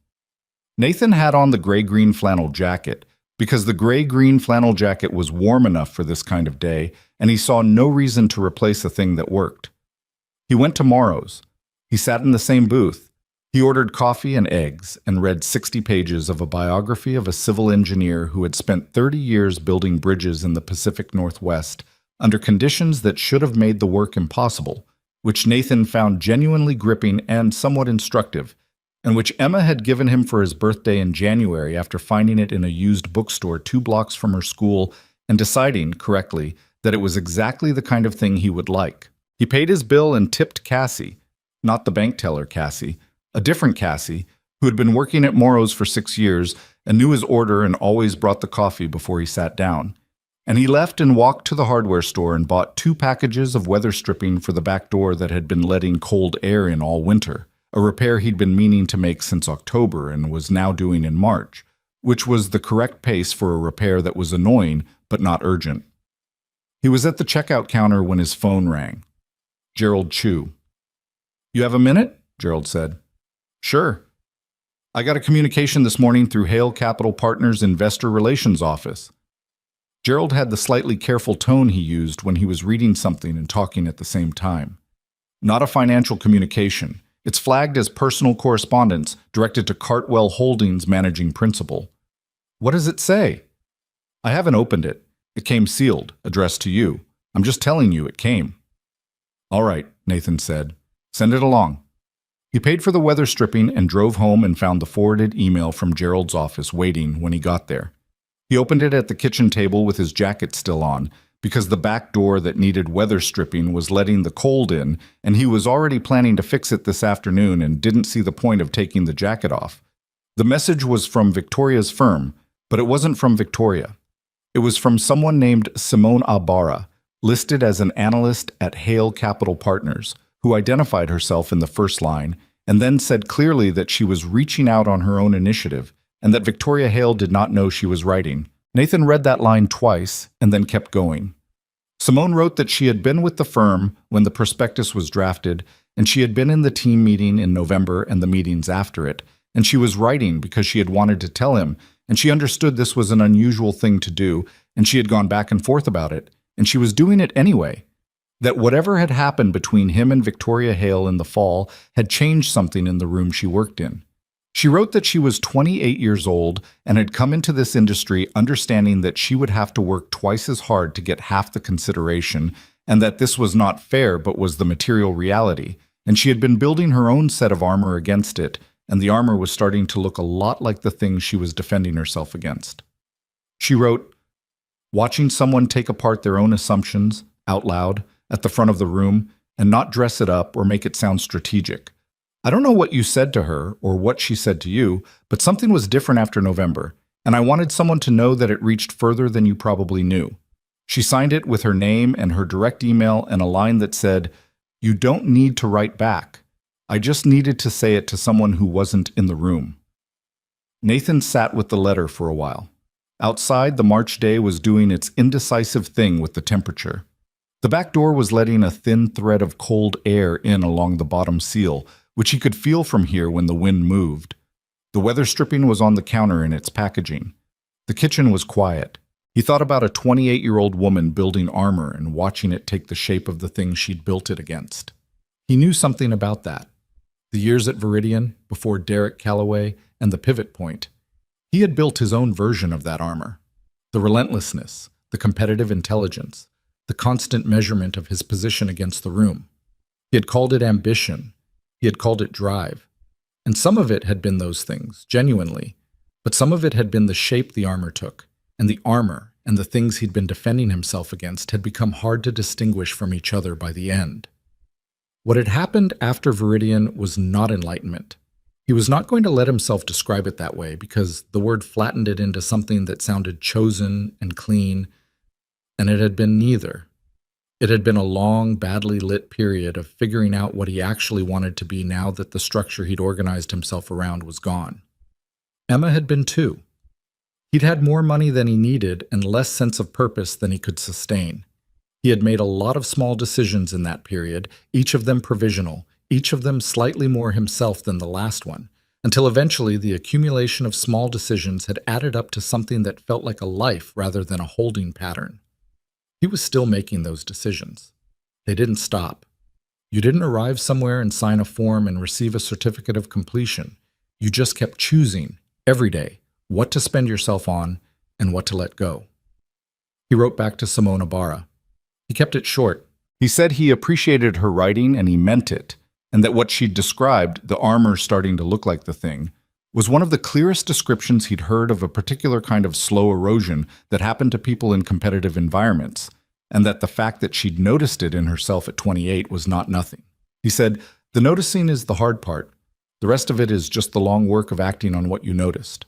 Nathan had on the gray-green flannel jacket because the gray-green flannel jacket was warm enough for this kind of day, and he saw no reason to replace a thing that worked. He went to Morrow's. He sat in the same booth. He ordered coffee and eggs and read 60 pages of a biography of a civil engineer who had spent 30 years building bridges in the Pacific Northwest under conditions that should have made the work impossible, which Nathan found genuinely gripping and somewhat instructive, and which Emma had given him for his birthday in January after finding it in a used bookstore 2 blocks from her school and deciding, correctly, that it was exactly the kind of thing he would like. He paid his bill and tipped Cassie, not the bank teller Cassie, a different Cassie, who had been working at Morrow's for 6 years and knew his order and always brought the coffee before he sat down. And he left and walked to the hardware store and bought 2 packages of weather stripping for the back door that had been letting cold air in all winter, a repair he'd been meaning to make since October and was now doing in March, which was the correct pace for a repair that was annoying but not urgent. He was at the checkout counter when his phone rang. Gerald Chu. "You have a minute?" Gerald said. "Sure. I got a communication this morning through Hale Capital Partners' Investor Relations office." Gerald had the slightly careful tone he used when he was reading something and talking at the same time. Not a financial communication. It's flagged as personal correspondence directed to Cartwell Holdings managing principal. "What does it say?" "I haven't opened it. It came sealed, addressed to you. I'm just telling you it came." "All right," Nathan said. "Send it along." He paid for the weather stripping and drove home and found the forwarded email from Gerald's office waiting when he got there. He opened it at the kitchen table with his jacket still on, because the back door that needed weather stripping was letting the cold in, and he was already planning to fix it this afternoon and didn't see the point of taking the jacket off. The message was from Victoria's firm, but it wasn't from Victoria. It was from someone named Simone Ibarra, listed as an analyst at Hale Capital Partners, who identified herself in the first line and then said clearly that she was reaching out on her own initiative and that Victoria Hale did not know she was writing. Nathan read that line twice and then kept going. Simone wrote that she had been with the firm when the prospectus was drafted, and she had been in the team meeting in November and the meetings after it, and she was writing because she had wanted to tell him, and she understood this was an unusual thing to do, and she had gone back and forth about it, and she was doing it anyway. That whatever had happened between him and Victoria Hale in the fall had changed something in the room she worked in. She wrote that she was 28 years old and had come into this industry understanding that she would have to work twice as hard to get half the consideration, and that this was not fair but was the material reality, and she had been building her own set of armor against it, and the armor was starting to look a lot like the things she was defending herself against. She wrote, "Watching someone take apart their own assumptions, out loud, at the front of the room, and not dress it up or make it sound strategic. I don't know what you said to her or what she said to you, but something was different after November, and I wanted someone to know that it reached further than you probably knew." She signed it with her name and her direct email and a line that said, "You don't need to write back. I just needed to say it to someone who wasn't in the room." Nathan sat with the letter for a while. Outside, the March day was doing its indecisive thing with the temperature. The back door was letting a thin thread of cold air in along the bottom seal, which he could feel from here when the wind moved. The weather stripping was on the counter in its packaging. The kitchen was quiet. He thought about a 28-year-old woman building armor and watching it take the shape of the thing she'd built it against. He knew something about that. The years at Viridian, before Derek Calloway, and the pivot point. He had built his own version of that armor. The relentlessness, the competitive intelligence, the constant measurement of his position against the room. He had called it ambition. He had called it drive. And some of it had been those things, genuinely, but some of it had been the shape the armor took, and the armor and the things he'd been defending himself against had become hard to distinguish from each other by the end. What had happened after Viridian was not enlightenment. He was not going to let himself describe it that way because the word flattened it into something that sounded chosen and clean, and it had been neither. It had been a long, badly lit period of figuring out what he actually wanted to be now that the structure he'd organized himself around was gone. Emma had been too. He'd had more money than he needed and less sense of purpose than he could sustain. He had made a lot of small decisions in that period, each of them provisional, each of them slightly more himself than the last one, until eventually the accumulation of small decisions had added up to something that felt like a life rather than a holding pattern. He was still making those decisions. They didn't stop. You didn't arrive somewhere and sign a form and receive a certificate of completion. You just kept choosing, every day, what to spend yourself on and what to let go. He wrote back to Simone Ibarra. He kept it short. He said he appreciated her writing and he meant it, and that what she'd described, the armor starting to look like the thing, was one of the clearest descriptions he'd heard of a particular kind of slow erosion that happened to people in competitive environments, and that the fact that she'd noticed it in herself at 28 was not nothing. He said, "The noticing is the hard part. The rest of it is just the long work of acting on what you noticed."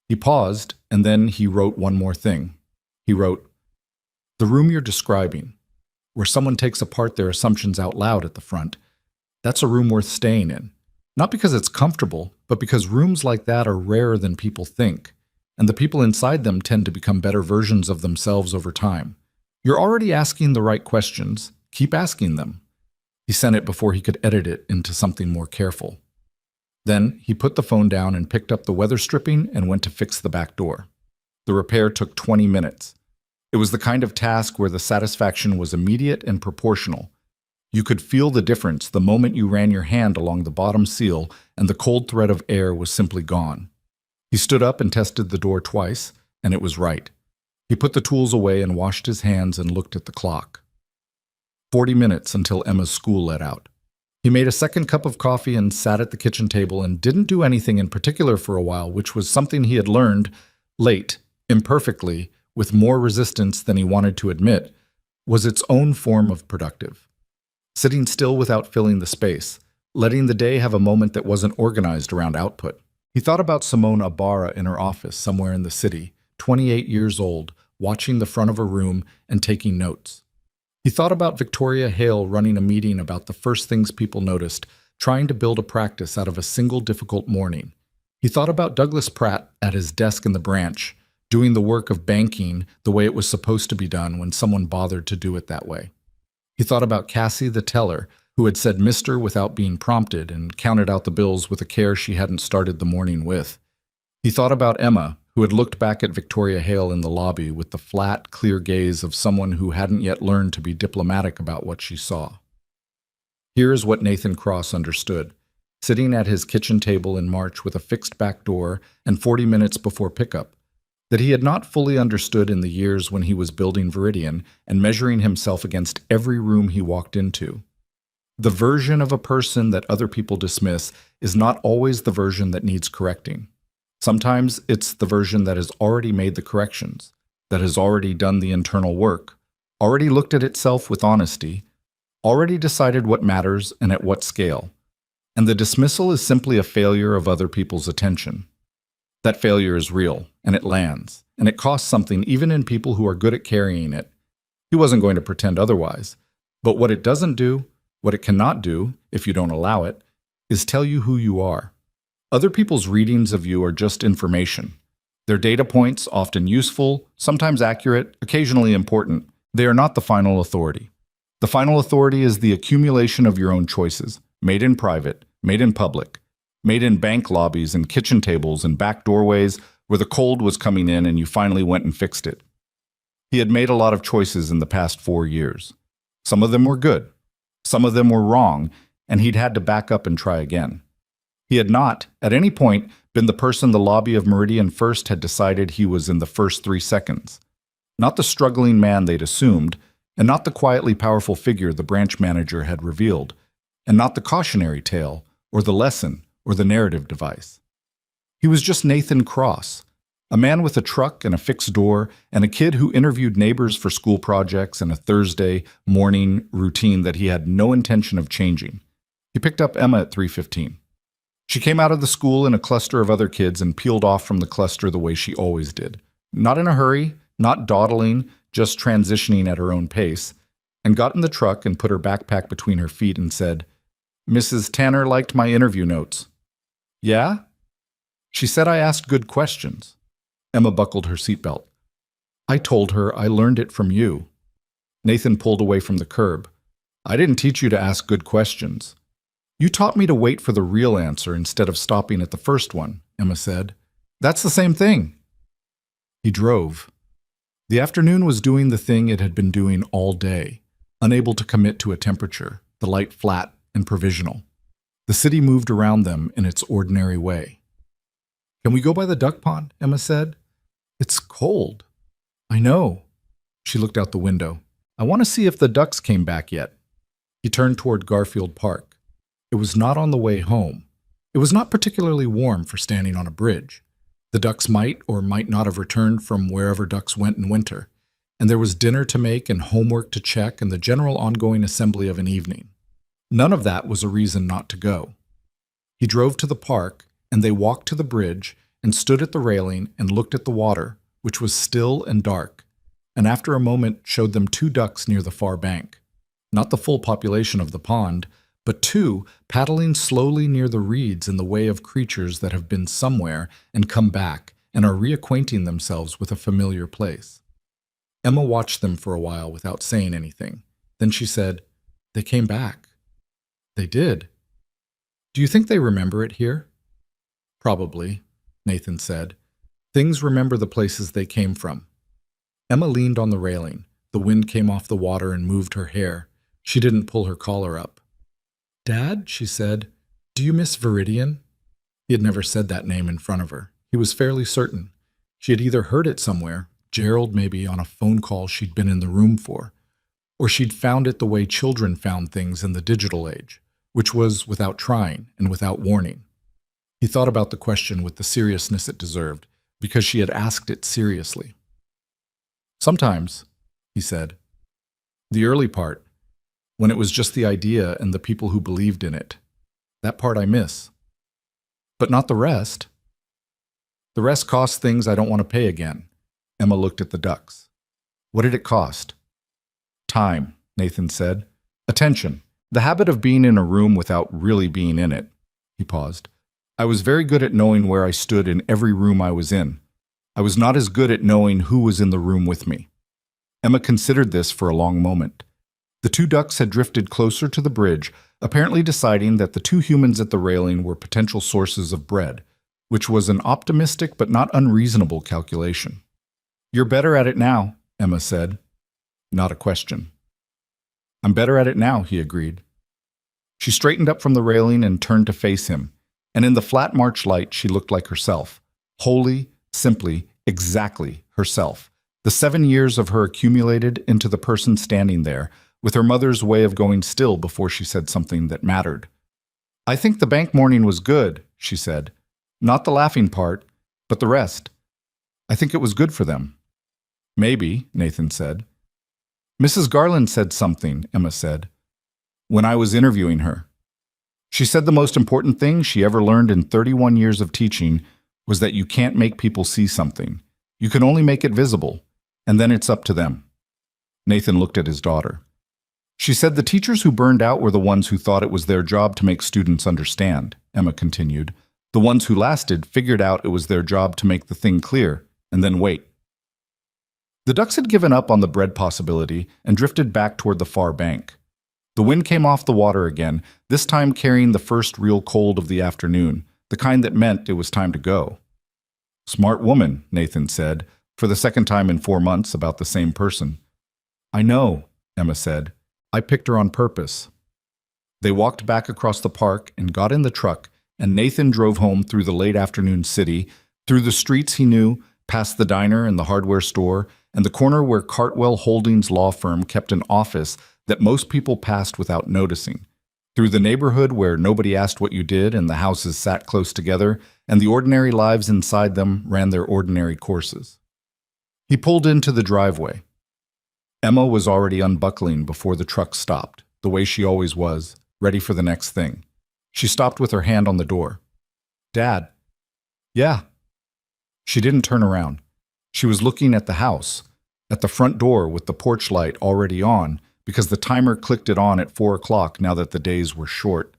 He paused, and then he wrote one more thing. He wrote, "The room you're describing, where someone takes apart their assumptions out loud at the front, that's a room worth staying in. Not because it's comfortable, but because rooms like that are rarer than people think, and the people inside them tend to become better versions of themselves over time. You're already asking the right questions. Keep asking them." He sent it before he could edit it into something more careful. Then he put the phone down and picked up the weather stripping and went to fix the back door. The repair took 20 minutes. It was the kind of task where the satisfaction was immediate and proportional. You could feel the difference the moment you ran your hand along the bottom seal and the cold thread of air was simply gone. He stood up and tested the door twice, and it was right. He put the tools away and washed his hands and looked at the clock. 40 minutes until Emma's school let out. He made a second cup of coffee and sat at the kitchen table and didn't do anything in particular for a while, which was something he had learned, late, imperfectly, with more resistance than he wanted to admit, was its own form of productive. Sitting still without filling the space, letting the day have a moment that wasn't organized around output. He thought about Simone Ibarra in her office somewhere in the city, 28 years old, watching the front of a room and taking notes. He thought about Victoria Hale running a meeting about the first things people noticed, trying to build a practice out of a single difficult morning. He thought about Douglas Pratt at his desk in the branch, doing the work of banking the way it was supposed to be done when someone bothered to do it that way. He thought about Cassie the teller, who had said Mr. without being prompted and counted out the bills with a care she hadn't started the morning with. He thought about Emma, who had looked back at Victoria Hale in the lobby with the flat, clear gaze of someone who hadn't yet learned to be diplomatic about what she saw. Here is what Nathan Cross understood. Sitting at his kitchen table in March with a fixed back door and 40 minutes before pickup, that he had not fully understood in the years when he was building Viridian and measuring himself against every room he walked into. The version of a person that other people dismiss is not always the version that needs correcting. Sometimes it's the version that has already made the corrections, that has already done the internal work, already looked at itself with honesty, already decided what matters and at what scale. And the dismissal is simply a failure of other people's attention. That failure is real, and it lands, and it costs something even in people who are good at carrying it. He wasn't going to pretend otherwise. But what it doesn't do, what it cannot do, if you don't allow it, is tell you who you are. Other people's readings of you are just information. They're data points, often useful, sometimes accurate, occasionally important. They are not the final authority. The final authority is the accumulation of your own choices, made in private, made in public, made in bank lobbies and kitchen tables and back doorways where the cold was coming in and you finally went and fixed it. He had made a lot of choices in the past 4 years. Some of them were good. Some of them were wrong, and he'd had to back up and try again. He had not, at any point, been the person the lobby of Meridian First had decided he was in the first 3 seconds. Not the struggling man they'd assumed, and not the quietly powerful figure the branch manager had revealed, and not the cautionary tale, or the lesson, or the narrative device. He was just Nathan Cross, a man with a truck and a fixed door, and a kid who interviewed neighbors for school projects and a Thursday morning routine that he had no intention of changing. He picked up Emma at 3:15. She came out of the school in a cluster of other kids and peeled off from the cluster the way she always did. Not in a hurry, not dawdling, just transitioning at her own pace, and got in the truck and put her backpack between her feet and said, "Mrs. Tanner liked my interview notes." "Yeah?" "She said I asked good questions." Emma buckled her seatbelt. "I told her I learned it from you." Nathan pulled away from the curb. "I didn't teach you to ask good questions. You taught me to wait for the real answer instead of stopping at the first one," Emma said. "That's the same thing." He drove. The afternoon was doing the thing it had been doing all day, unable to commit to a temperature, the light flat and provisional. The city moved around them in its ordinary way. "Can we go by the duck pond?" Emma said. "It's cold." "I know." She looked out the window. "I want to see if the ducks came back yet." He turned toward Garfield Park. It was not on the way home. It was not particularly warm for standing on a bridge. The ducks might or might not have returned from wherever ducks went in winter, and there was dinner to make and homework to check and the general ongoing assembly of an evening. None of that was a reason not to go. He drove to the park, and they walked to the bridge and stood at the railing and looked at the water, which was still and dark, and after a moment showed them 2 ducks near the far bank. Not the full population of the pond, but 2 paddling slowly near the reeds in the way of creatures that have been somewhere and come back and are reacquainting themselves with a familiar place. Emma watched them for a while without saying anything. Then she said, "They came back." "They did. Do you think they remember it here?" "Probably," Nathan said. "Things remember the places they came from." Emma leaned on the railing. The wind came off the water and moved her hair. She didn't pull her collar up. "Dad," she said, "do you miss Viridian?" He had never said that name in front of her. He was fairly certain. She had either heard it somewhere, Gerald maybe on a phone call she'd been in the room for, or she'd found it the way children found things in the digital age, which was without trying and without warning. He thought about the question with the seriousness it deserved, because she had asked it seriously. "Sometimes," he said. "The early part, when it was just the idea and the people who believed in it. That part I miss. But not the rest. The rest costs things I don't want to pay again." Emma looked at the ducks. "What did it cost?" "Time," Nathan said. "Attention. The habit of being in a room without really being in it." He paused. "I was very good at knowing where I stood in every room I was in. I was not as good at knowing who was in the room with me." Emma considered this for a long moment. The two ducks had drifted closer to the bridge, apparently deciding that the two humans at the railing were potential sources of bread, which was an optimistic but not unreasonable calculation. "You're better at it now," Emma said. Not a question. "I'm better at it now," he agreed. She straightened up from the railing and turned to face him, and in the flat March light she looked like herself, wholly, simply, exactly herself. The 7 years of her accumulated into the person standing there, with her mother's way of going still before she said something that mattered. "I think the bank morning was good," she said. "Not the laughing part, but the rest. I think it was good for them." "Maybe," Nathan said. "Mrs. Garland said something," Emma said, "when I was interviewing her. She said the most important thing she ever learned in 31 years of teaching was that you can't make people see something. You can only make it visible, and then it's up to them." Nathan looked at his daughter. "She said the teachers who burned out were the ones who thought it was their job to make students understand," Emma continued. "The ones who lasted figured out it was their job to make the thing clear, and then wait." The ducks had given up on the bread possibility and drifted back toward the far bank. The wind came off the water again, this time carrying the first real cold of the afternoon, the kind that meant it was time to go. "Smart woman," Nathan said, for the second time in 4 months about the same person. "I know," Emma said. "I picked her on purpose." They walked back across the park and got in the truck, and Nathan drove home through the late afternoon city, through the streets he knew, past the diner and the hardware store, and the corner where Cartwell Holdings law firm kept an office that most people passed without noticing, through the neighborhood where nobody asked what you did and the houses sat close together, and the ordinary lives inside them ran their ordinary courses. He pulled into the driveway. Emma was already unbuckling before the truck stopped, the way she always was, ready for the next thing. She stopped with her hand on the door. "Dad." "Yeah." She didn't turn around. She was looking at the house, at the front door with the porch light already on, because the timer clicked it on at 4 o'clock now that the days were short.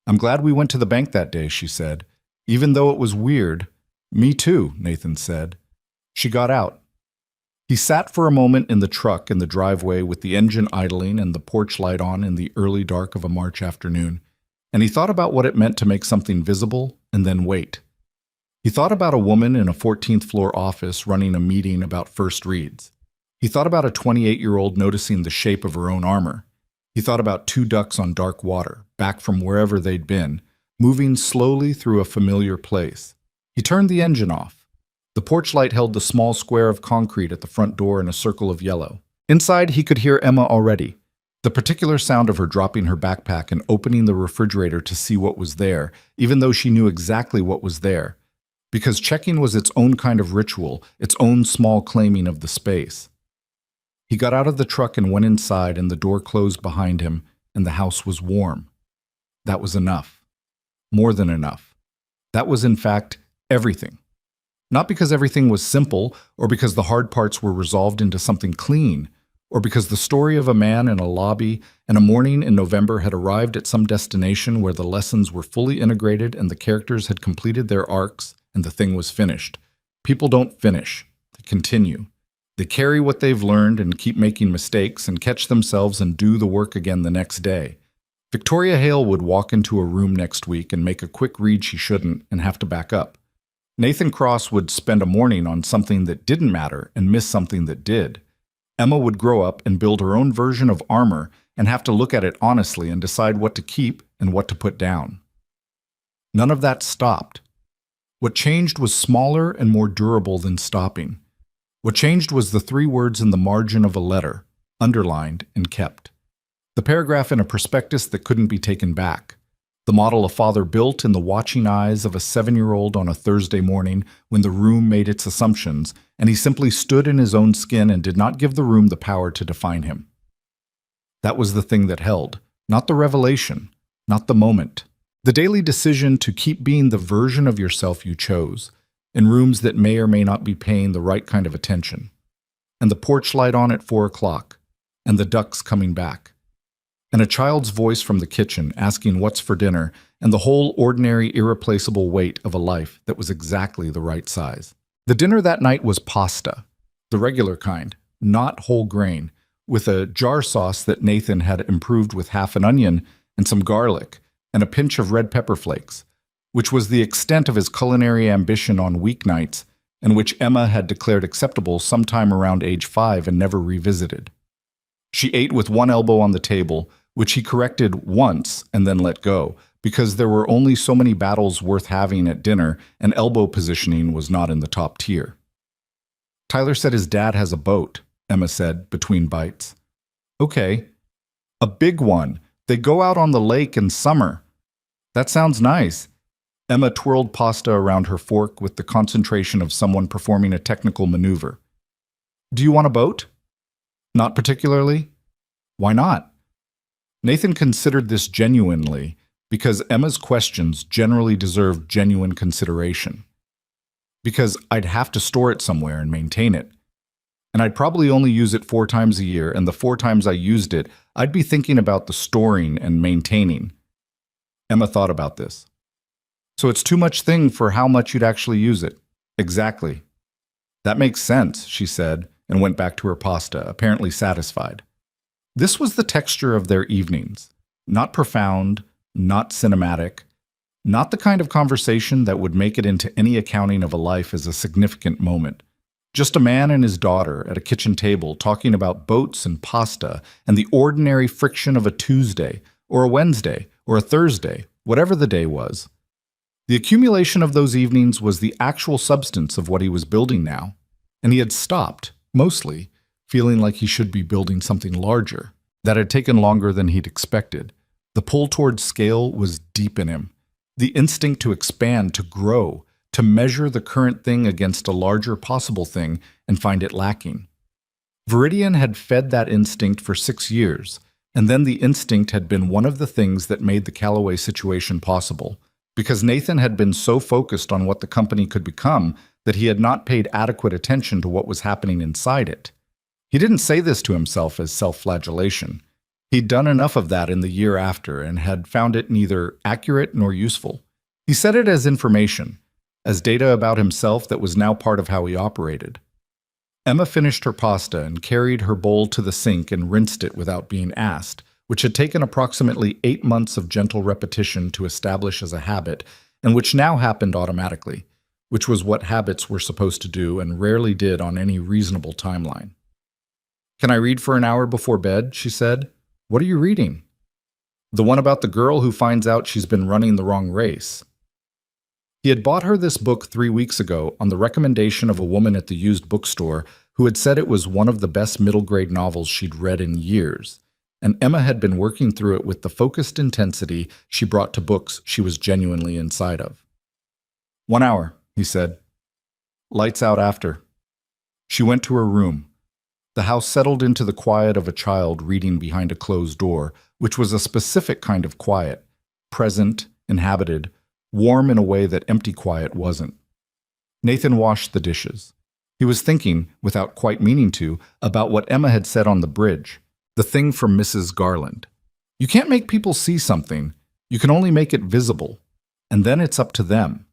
"I'm glad we went to the bank that day," she said. "Even though it was weird." "Me too," Nathan said. She got out. He sat for a moment in the truck in the driveway with the engine idling and the porch light on in the early dark of a March afternoon, and he thought about what it meant to make something visible and then wait. He thought about a woman in a 14th floor office running a meeting about first reads. He thought about a 28-year-old noticing the shape of her own armor. He thought about two ducks on dark water, back from wherever they'd been, moving slowly through a familiar place. He turned the engine off. The porch light held the small square of concrete at the front door in a circle of yellow. Inside, he could hear Emma already. The particular sound of her dropping her backpack and opening the refrigerator to see what was there, even though she knew exactly what was there. Because checking was its own kind of ritual, its own small claiming of the space. He got out of the truck and went inside, and the door closed behind him, and the house was warm. That was enough. More than enough. That was, in fact, everything. Not because everything was simple, or because the hard parts were resolved into something clean, or because the story of a man in a lobby and a morning in November had arrived at some destination where the lessons were fully integrated and the characters had completed their arcs and the thing was finished. People don't finish. They continue. They carry what they've learned and keep making mistakes and catch themselves and do the work again the next day. Victoria Hale would walk into a room next week and make a quick read she shouldn't and have to back up. Nathan Cross would spend a morning on something that didn't matter and miss something that did. Emma would grow up and build her own version of armor and have to look at it honestly and decide what to keep and what to put down. None of that stopped. What changed was smaller and more durable than stopping. What changed was the 3 words in the margin of a letter, underlined and kept. The paragraph in a prospectus that couldn't be taken back. The model a father built in the watching eyes of a 7-year-old on a Thursday morning when the room made its assumptions, and he simply stood in his own skin and did not give the room the power to define him. That was the thing that held, not the revelation, not the moment. The daily decision to keep being the version of yourself you chose, in rooms that may or may not be paying the right kind of attention. And the porch light on at 4 o'clock, and the ducks coming back. And a child's voice from the kitchen asking what's for dinner, and the whole ordinary, irreplaceable weight of a life that was exactly the right size. The dinner that night was pasta, the regular kind, not whole grain, with a jar sauce that Nathan had improved with half an onion and some garlic and a pinch of red pepper flakes, which was the extent of his culinary ambition on weeknights and which Emma had declared acceptable sometime around age 5 and never revisited. She ate with one elbow on the table, which he corrected once and then let go, because there were only so many battles worth having at dinner and elbow positioning was not in the top tier. Tyler said his dad has a boat, Emma said between bites. Okay. A big one. They go out on the lake in summer. That sounds nice. Emma twirled pasta around her fork with the concentration of someone performing a technical maneuver. Do you want a boat? Not particularly. Why not? Nathan considered this genuinely, because Emma's questions generally deserved genuine consideration. Because I'd have to store it somewhere and maintain it. And I'd probably only use it 4 times a year, and the 4 times I used it, I'd be thinking about the storing and maintaining. Emma thought about this. So it's too much thing for how much you'd actually use it. Exactly. That makes sense, she said, and went back to her pasta, apparently satisfied. This was the texture of their evenings. Not profound, not cinematic, not the kind of conversation that would make it into any accounting of a life as a significant moment. Just a man and his daughter at a kitchen table talking about boats and pasta and the ordinary friction of a Tuesday or a Wednesday or a Thursday, whatever the day was. The accumulation of those evenings was the actual substance of what he was building now, and he had stopped, mostly, feeling like he should be building something larger. That had taken longer than he'd expected. The pull towards scale was deep in him. The instinct to expand, to grow, to measure the current thing against a larger possible thing and find it lacking. Viridian had fed that instinct for 6 years, and then the instinct had been one of the things that made the Callaway situation possible, because Nathan had been so focused on what the company could become that he had not paid adequate attention to what was happening inside it. He didn't say this to himself as self-flagellation. He'd done enough of that in the year after and had found it neither accurate nor useful. He said it as information, as data about himself that was now part of how he operated. Emma finished her pasta and carried her bowl to the sink and rinsed it without being asked, which had taken approximately 8 months of gentle repetition to establish as a habit, and which now happened automatically, which was what habits were supposed to do and rarely did on any reasonable timeline. Can I read for an hour before bed? She said. What are you reading? The one about the girl who finds out she's been running the wrong race. He had bought her this book 3 weeks ago on the recommendation of a woman at the used bookstore who had said it was one of the best middle-grade novels she'd read in years, and Emma had been working through it with the focused intensity she brought to books she was genuinely inside of. 1 hour, he said. Lights out after. She went to her room. The house settled into the quiet of a child reading behind a closed door, which was a specific kind of quiet, present, inhabited, warm in a way that empty quiet wasn't. Nathan washed the dishes. He was thinking, without quite meaning to, about what Emma had said on the bridge, the thing from Mrs. Garland. You can't make people see something, you can only make it visible, and then it's up to them.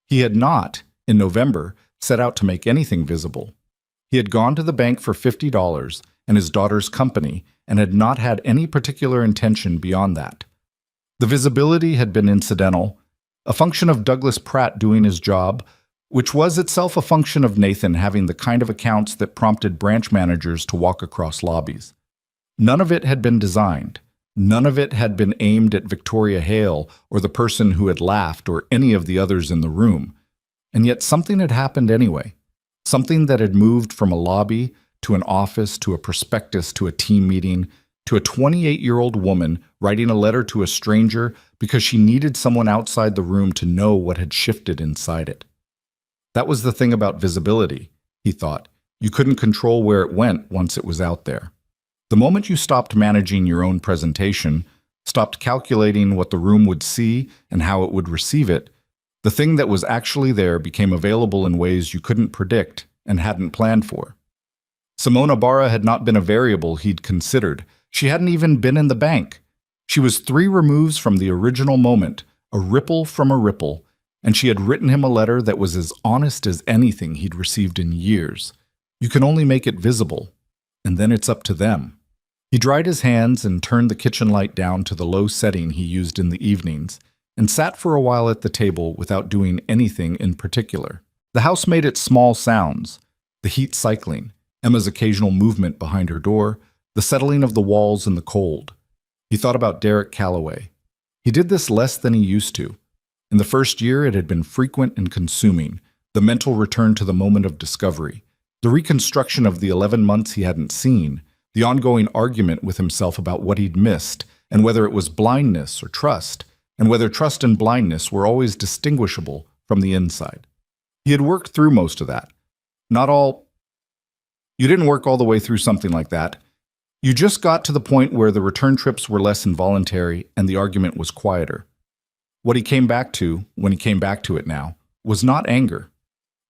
He had not, in November, set out to make anything visible. He had gone to the bank for $50 and his daughter's company and had not had any particular intention beyond that. The visibility had been incidental, a function of Douglas Pratt doing his job, which was itself a function of Nathan having the kind of accounts that prompted branch managers to walk across lobbies. None of it had been designed. None of it had been aimed at Victoria Hale or the person who had laughed or any of the others in the room. And yet something had happened anyway. Something that had moved from a lobby to an office to a prospectus to a team meeting to a 28-year-old woman writing a letter to a stranger because she needed someone outside the room to know what had shifted inside it. That was the thing about visibility, he thought. You couldn't control where it went once it was out there. The moment you stopped managing your own presentation, stopped calculating what the room would see and how it would receive it, the thing that was actually there became available in ways you couldn't predict and hadn't planned for. Simona Barra had not been a variable he'd considered. She hadn't even been in the bank. She was 3 removes from the original moment, a ripple from a ripple, and she had written him a letter that was as honest as anything he'd received in years. You can only make it visible. and then it's up to them. He dried his hands and turned the kitchen light down to the low setting he used in the evenings, and sat for a while at the table without doing anything in particular. The house made its small sounds, the heat cycling, Emma's occasional movement behind her door, the settling of the walls in the cold. He thought about Derek Calloway. He did this less than he used to. In the first year, it had been frequent and consuming, the mental return to the moment of discovery, the reconstruction of the 11 months he hadn't seen, the ongoing argument with himself about what he'd missed, and whether it was blindness or trust, and whether trust and blindness were always distinguishable from the inside. He had worked through most of that. Not all. You didn't work all the way through something like that. You just got to the point where the return trips were less involuntary and the argument was quieter. What he came back to, when he came back to it now, was not anger.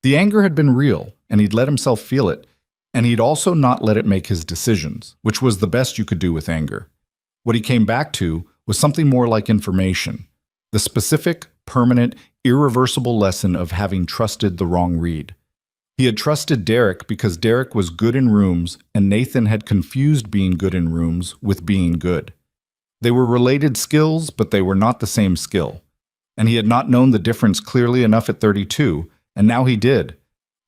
The anger had been real, and he'd let himself feel it, and he'd also not let it make his decisions, which was the best you could do with anger. What he came back to was something more like information, the specific, permanent, irreversible lesson of having trusted the wrong read. He had trusted Derek because Derek was good in rooms, and Nathan had confused being good in rooms with being good. They were related skills, but they were not the same skill. And he had not known the difference clearly enough at 32, and now he did.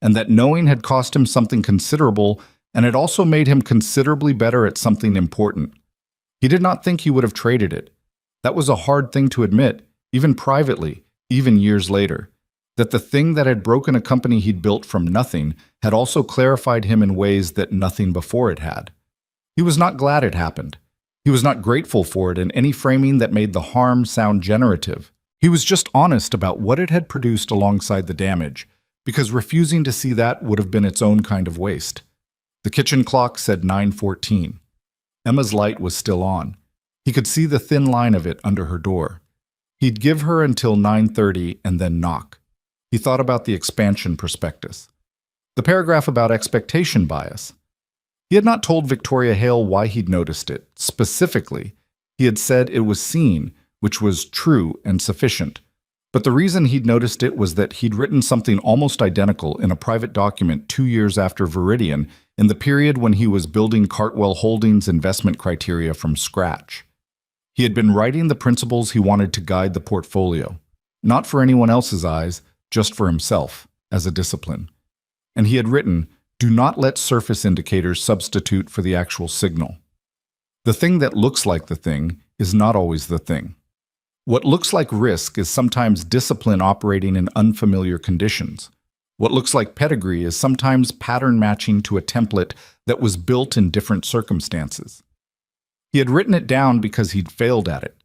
And that knowing had cost him something considerable, and it also made him considerably better at something important. He did not think he would have traded it. That was a hard thing to admit, even privately, even years later. That the thing that had broken a company he'd built from nothing had also clarified him in ways that nothing before it had. He was not glad it happened. He was not grateful for it in any framing that made the harm sound generative. He was just honest about what it had produced alongside the damage, because refusing to see that would have been its own kind of waste. The kitchen clock said 9:14. Emma's light was still on. He could see the thin line of it under her door. He'd give her until 9:30 and then knock. He thought about the expansion prospectus. The paragraph about expectation bias. He had not told Victoria Hale why he'd noticed it. Specifically, he had said it was seen, which was true and sufficient. But the reason he'd noticed it was that he'd written something almost identical in a private document 2 years after Viridian, in the period when he was building Cartwell Holdings' investment criteria from scratch. He had been writing the principles he wanted to guide the portfolio, not for anyone else's eyes, just for himself, as a discipline. And he had written, "Do not let surface indicators substitute for the actual signal. The thing that looks like the thing is not always the thing. What looks like risk is sometimes discipline operating in unfamiliar conditions. What looks like pedigree is sometimes pattern matching to a template that was built in different circumstances." He had written it down because he'd failed at it.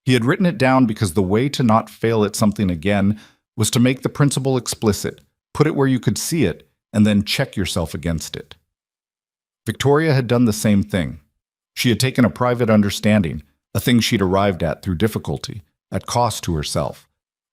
He had written it down because the way to not fail at something again was to make the principle explicit, put it where you could see it, and then check yourself against it. Victoria had done the same thing. She had taken a private understanding, a thing she'd arrived at through difficulty, at cost to herself,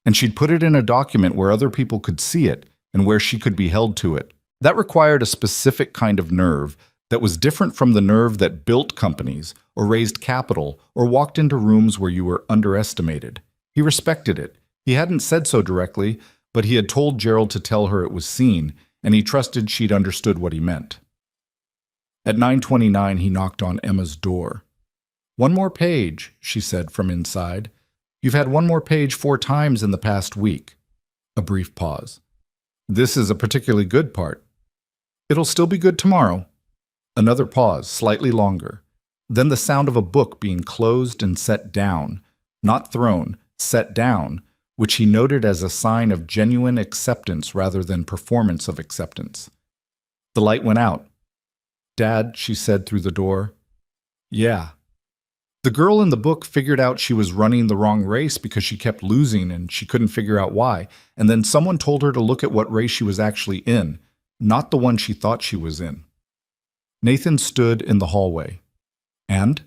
and she'd put it in a document where other people could see it and where she could be held to it. That required a specific kind of nerve that was different from the nerve that built companies or raised capital or walked into rooms where you were underestimated. He respected it. He hadn't said so directly, but he had told Gerald to tell her it was seen, and he trusted she'd understood what he meant. At 9:29, he knocked on Emma's door. "One more page," she said from inside. "You've had one more page 4 times in the past week." A brief pause. "This is a particularly good part." "It'll still be good tomorrow." Another pause, slightly longer. Then the sound of a book being closed and set down, not thrown, set down, which he noted as a sign of genuine acceptance rather than performance of acceptance. The light went out. "Dad," she said through the door. "Yeah." The girl in the book figured out she was running the wrong race because she kept losing and she couldn't figure out why, and then someone told her to look at what race she was actually in, not the one she thought she was in. Nathan stood in the hallway. "And?"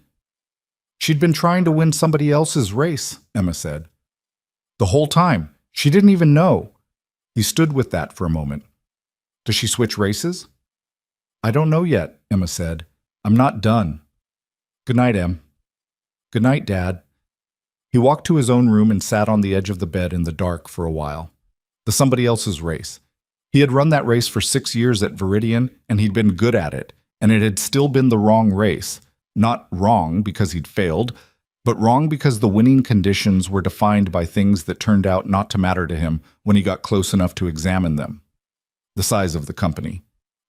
"She'd been trying to win somebody else's race," Emma said. "The whole time. She didn't even know." He stood with that for a moment. "Does she switch races?" "I don't know yet," Emma said. "I'm not done." "Good night, Em." "Good night, Dad." He walked to his own room and sat on the edge of the bed in the dark for a while. The somebody else's race. He had run that race for 6 years at Viridian, and he'd been good at it, and it had still been the wrong race. Not wrong because he'd failed, but wrong because the winning conditions were defined by things that turned out not to matter to him when he got close enough to examine them. The size of the company,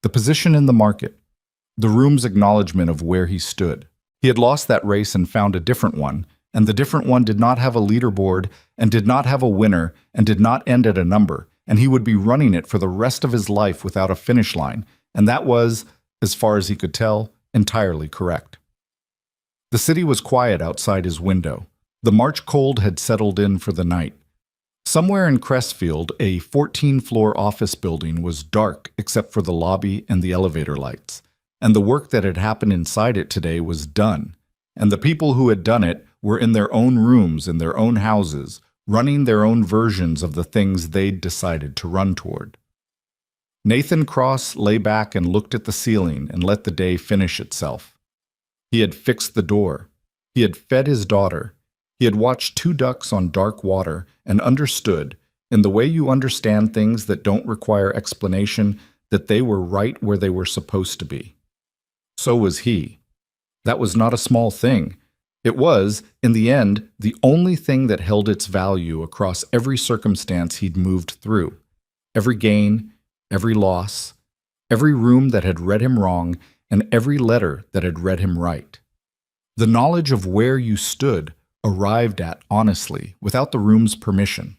the position in the market, the room's acknowledgement of where he stood. He had lost that race and found a different one, and the different one did not have a leaderboard and did not have a winner and did not end at a number, and he would be running it for the rest of his life without a finish line, and that was, as far as he could tell, entirely correct. The city was quiet outside his window. The March cold had settled in for the night. Somewhere in Crestfield, a 14-floor office building was dark except for the lobby and the elevator lights, and the work that had happened inside it today was done, and the people who had done it were in their own rooms in their own houses, running their own versions of the things they'd decided to run toward. Nathan Cross lay back and looked at the ceiling and let the day finish itself. He had fixed the door. He had fed his daughter. He had watched 2 ducks on dark water and understood, in the way you understand things that don't require explanation, that they were right where they were supposed to be. So was he. That was not a small thing. It was, in the end, the only thing that held its value across every circumstance he'd moved through. Every gain, every loss, every room that had read him wrong, and every letter that had read him right. The knowledge of where you stood arrived at honestly, without the room's permission.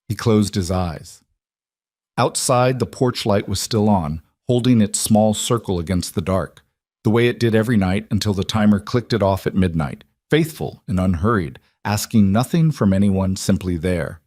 He closed his eyes. Outside, the porch light was still on, holding its small circle against the dark, the way it did every night until the timer clicked it off at midnight, faithful and unhurried, asking nothing from anyone, simply there.